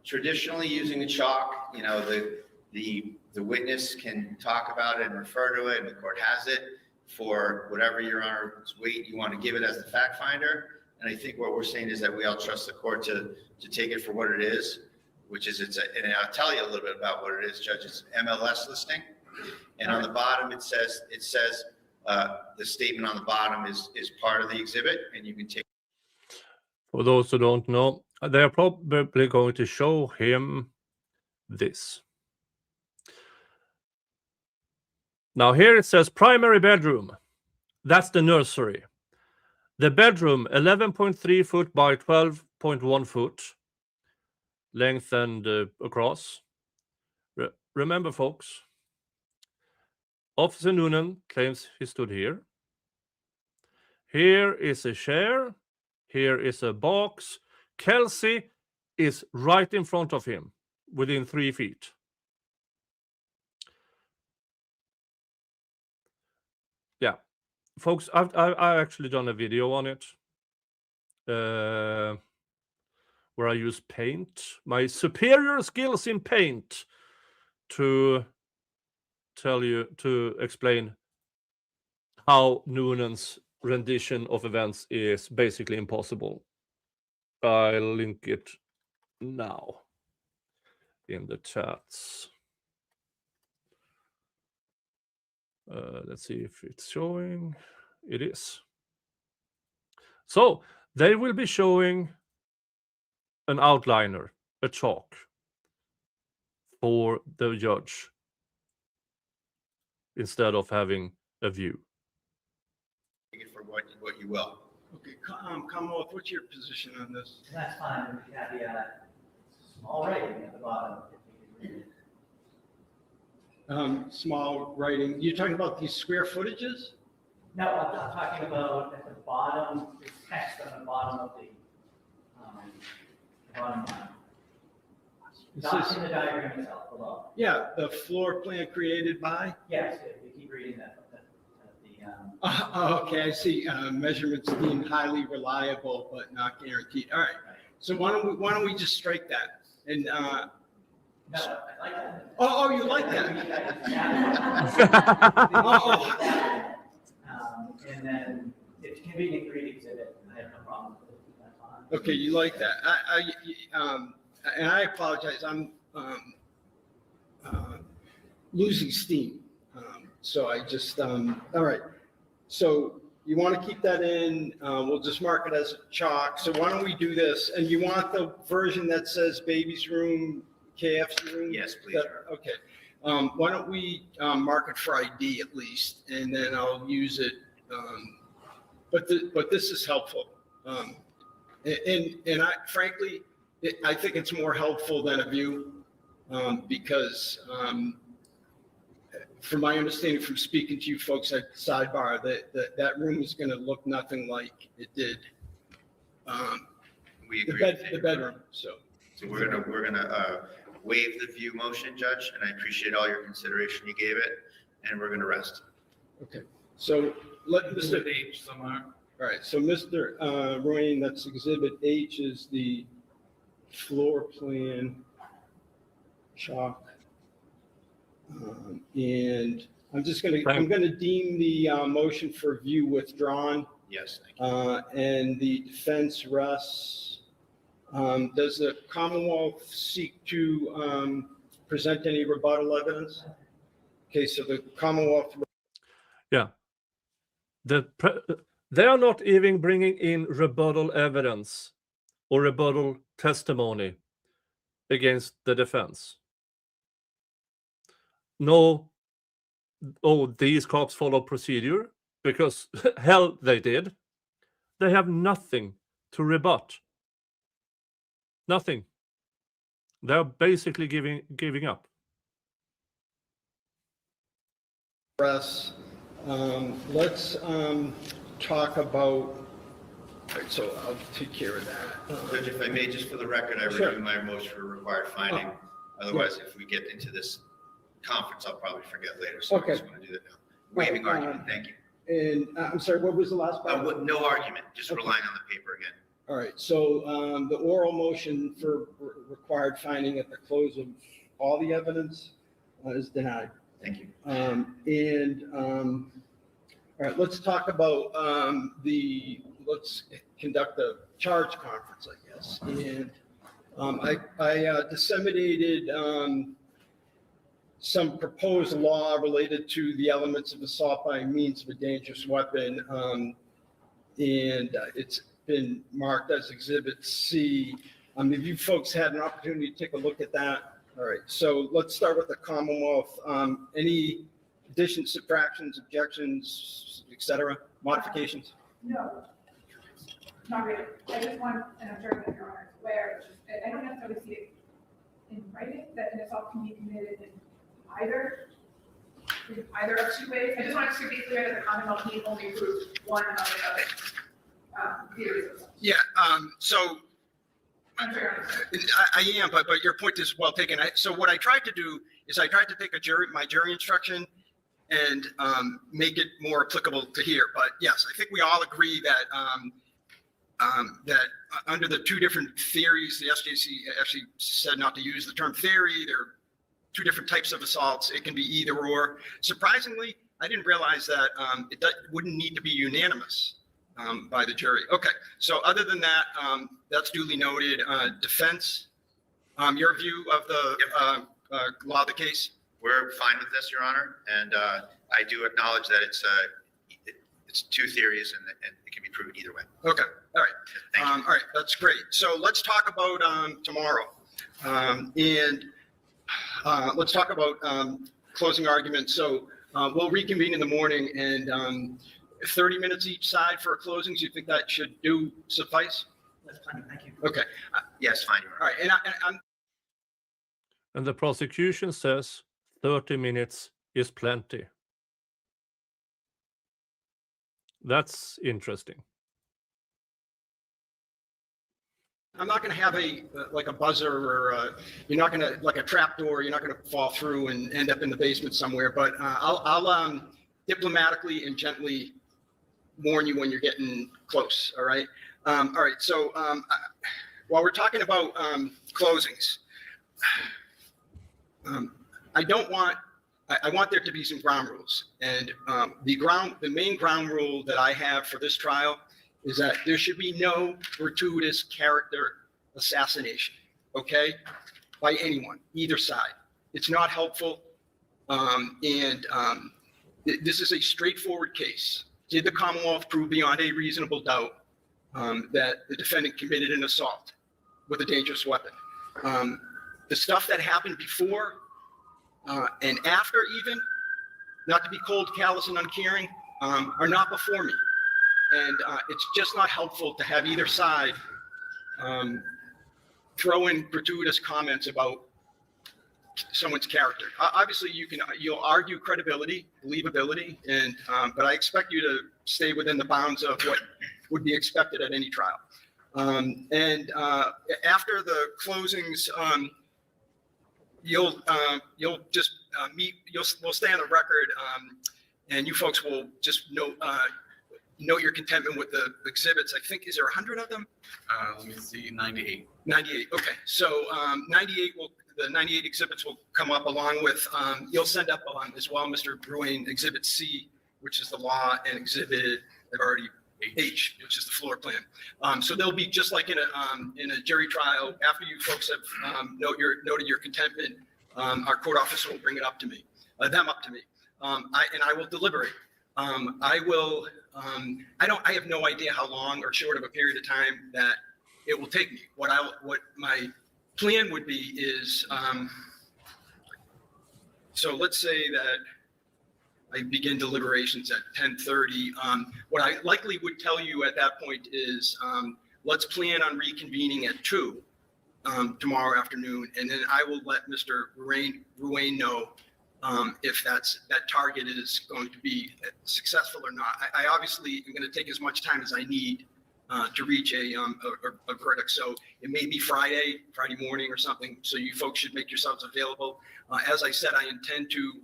Traditionally using a chalk, the witness can talk about it and refer to it, and the court has it for whatever Your Honor's weight you want to give it as the fact finder. And I think what we're saying is that we all trust the court to take it for what it is, which is and I'll tell you a little bit about what it is, Judge. It's MLS listing, and on the bottom it says the statement on the bottom is part of the exhibit, and you can take. For those who don't know, they are probably going to show him this. Now here it says primary bedroom. That's the nursery. The bedroom, 11.3 foot by 12.1 foot, length and across. Remember, folks, Officer Noonan claims he stood here. Here is a chair. Here is a box. Kelsey is right in front of him, within 3 feet. Yeah, folks, I've actually done a video on it where I use Paint, my superior skills in Paint, to explain how Noonan's rendition of events is basically impossible. I'll link it now in the chats. Let's see if it's showing. It is. So they will be showing an outliner, a chalk, for the judge instead of having a view. Take it for what you will. Okay, Commonwealth, what's your position on this? That's fine, we have the small writing at the bottom. If you can read it. Small writing, you're talking about these square footages? No, I'm talking about at the bottom, the text on the bottom of the bottom line. Not in the diagram itself, below. Yeah, the floor plan created by? Yes, if you keep reading that. Okay, I see. Measurements deemed highly reliable but not guaranteed. All right. So why don't we just strike that? And No, I like that. oh, you like that? And then it's convenient for you to exhibit. I have no problem with it. That's fine. Okay, you like that. And I apologize. I'm losing steam. So I just all right. So you want to keep that in, we'll just mark it as chalk. So why don't we do this? And you want the version that says baby's room, KF's room? Yes, please. Okay. Why don't we mark it for ID at least, and then I'll use it. But this is helpful. And I frankly, I think it's more helpful than a view because from my understanding from speaking to you folks at Sidebar, that room is going to look nothing like it did. We agree. The bedroom. So we're gonna waive the view motion, Judge, and I appreciate all your consideration you gave it, and we're gonna rest. Okay. So let Mr. H somewhere. All right. So Mr. Ruane, that's Exhibit H is the floor plan chalk. And I'm going to deem the motion for view withdrawn. Yes, thank you. And the defense rests. Does the Commonwealth seek to present any rebuttal evidence? Okay, so the Commonwealth. Yeah. They are not even bringing in rebuttal evidence or rebuttal testimony against the defense. No, oh, these cops follow procedure, because hell, they did. They have nothing to rebut. Nothing. They're basically giving up. Let's talk about. All right, so I'll take care of that. Judge, if I may, just for the record, I Sure. renew my motion for required finding. Otherwise, if we get into this conference, I'll probably forget later. So Okay. I just want to do that now. Waiving argument, thank you. And I'm sorry, what was the last part? No argument, just relying on the paper again. All right, so the oral motion for required finding at the close of all the evidence is denied. Thank you. All right, let's talk about let's conduct a charge conference, I guess. And I disseminated some proposed law related to the elements of assault by means of a dangerous weapon. And it's been marked as Exhibit C. If you folks had an opportunity to take a look at that. All right, so let's start with the Commonwealth. Any additions, subtractions, objections, et cetera, modifications? No, not really. I just want, and I'm sure that Your Honor is aware, I don't necessarily see it in writing, that an assault can be committed in either of two ways. I just want to be clear that the Commonwealth need only prove one of the other theories of assault. Yeah, so I'm sure. I am, but your point is well taken. So what I tried to do is I tried to take my jury instruction and make it more applicable to here. But yes, I think we all agree that under the two different theories, the SJC actually said not to use the term theory. There are two different types of assaults. It can be either or. Surprisingly, I didn't realize that wouldn't need to be unanimous by the jury. Okay, so other than that, that's duly noted. Defense, your view of the law of the case? We're fine with this, Your Honor, and I do acknowledge that it's two theories and it can be proven either way. Okay, all right. Thank you. All right, that's great. So let's talk about tomorrow. Let's talk about closing arguments. So we'll reconvene in the morning, and 30 minutes each side for closings. You think that should suffice? That's fine, thank you. Okay. Yes, fine, Your Honor. All right, and And the prosecution says 30 minutes is plenty. That's interesting. I'm not going to have like a buzzer or you're not going to like a trap door. You're not going to fall through and end up in the basement somewhere. But I'll diplomatically and gently warn you when you're getting close. All right. All right. So while we're talking about closings, I want there to be some ground rules, and the main ground rule that I have for this trial is that there should be no gratuitous character assassination, okay, by anyone, either side. It's not helpful, this is a straightforward case. Did the Commonwealth prove beyond a reasonable doubt that the defendant committed an assault with a dangerous weapon? The stuff that happened before and after, even, not to be cold, callous, and uncaring, are not before me. And it's just not helpful to have either side throw in gratuitous comments about someone's character. Obviously, you'll argue credibility, believability, and but I expect you to stay within the bounds of what would be expected at any trial. And after the closings, you'll just we'll stay on the record, and you folks will just note your contentment with the exhibits. I think, is there 100 of them? Let me see, 98. 98. Okay, so 98 the 98 exhibits will come up along with. You'll send up as well, Mr. Bruin, Exhibit C, which is the law, and Exhibit I've already H, which is the floor plan. So they'll be just like in a jury trial. After you folks have noted your contentment, our court officer will bring it up to me, them up to me, I will deliberate. I have no idea how long or short of a period of time that it will take me. What my plan would be is, so let's say that I begin deliberations at 10:30. What I likely would tell you at that point is, let's plan on reconvening at 2 tomorrow afternoon, and then I will let Mr. Ruane know if that target is going to be successful or not. I obviously am going to take as much time as I need to reach a verdict. So it may be Friday morning or something. So you folks should make yourselves available. As I said, I intend to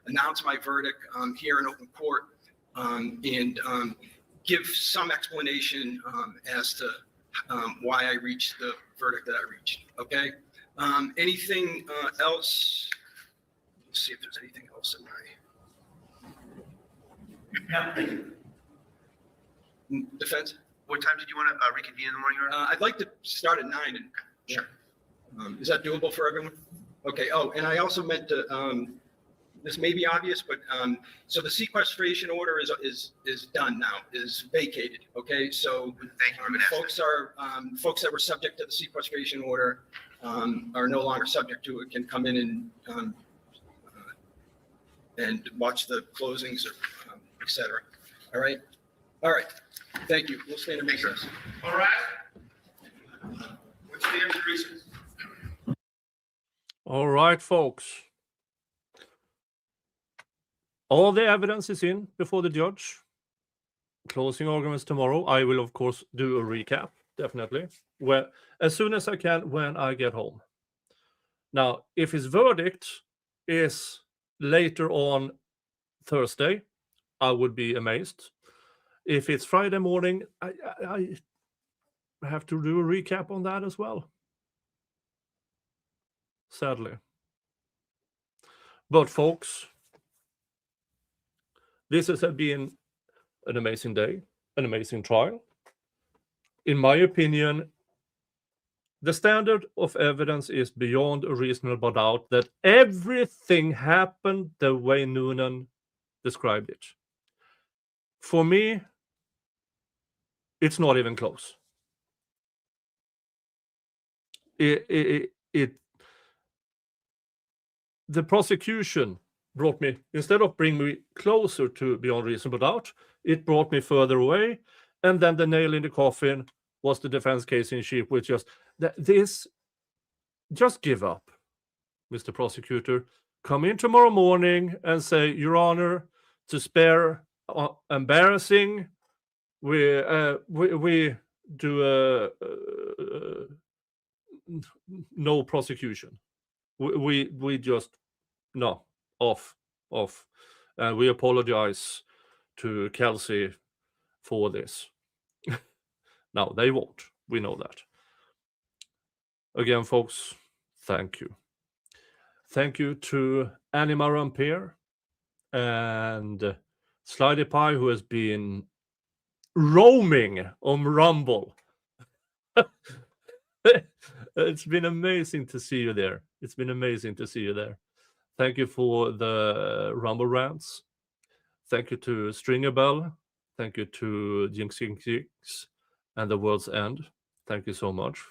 announce my verdict here in open court and give some explanation as to why I reached the verdict that I reached. Okay. Anything else? Let's see if there's anything else in my defense. What time did you want to reconvene in the morning? I'd like to start at 9. And sure. Is that doable for everyone? Okay. Oh, and I also meant to. This may be obvious, but so the sequestration order is done now, is vacated. Okay, so folks that were subject to the sequestration order are no longer subject to it. Can come in and watch the closings, or etc. All right. Thank you. We'll stand in recess. All right. What's the end of recess? All right, folks. All the evidence is in before the judge. Closing arguments tomorrow. I will, of course, do a recap, definitely, as soon as I can when I get home. Now, if his verdict is later on Thursday, I would be amazed. If it's Friday morning, I have to do a recap on that as well. Sadly. But folks, this has been an amazing day, an amazing trial. In my opinion, the standard of evidence is beyond a reasonable doubt that everything happened the way Noonan described it. For me, it's not even close. The prosecution brought me, instead of bringing me closer to beyond reasonable doubt, it brought me further away. And then the nail in the coffin was the defense case in chief, which just give up, Mr. Prosecutor. Come in tomorrow morning and say, Your Honor, to spare embarrassing, we do no prosecution. We just no off. We apologize to Kelsey for this. No, they won't. We know that. Again, folks, thank you. Thank you to Anima Rampier and Slidey Pie, who has been roaming on Rumble. It's been amazing to see you there. It's been amazing to see you there. Thank you for the Rumble rants. Thank you to Stringer Bell. Thank you to Jinx and The World's End. Thank you so much.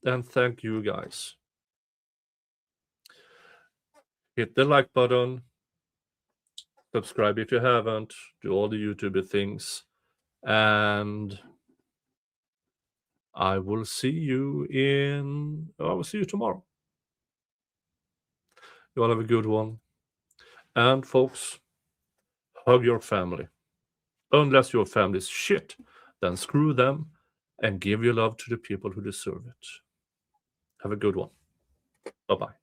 And thank you guys. Hit the like button. Subscribe if you haven't. Do all the YouTube things. And I will see you tomorrow. You all have a good one. And folks, hug your family. Unless your family's shit, then screw them and give your love to the people who deserve it. Have a good one. Bye-bye.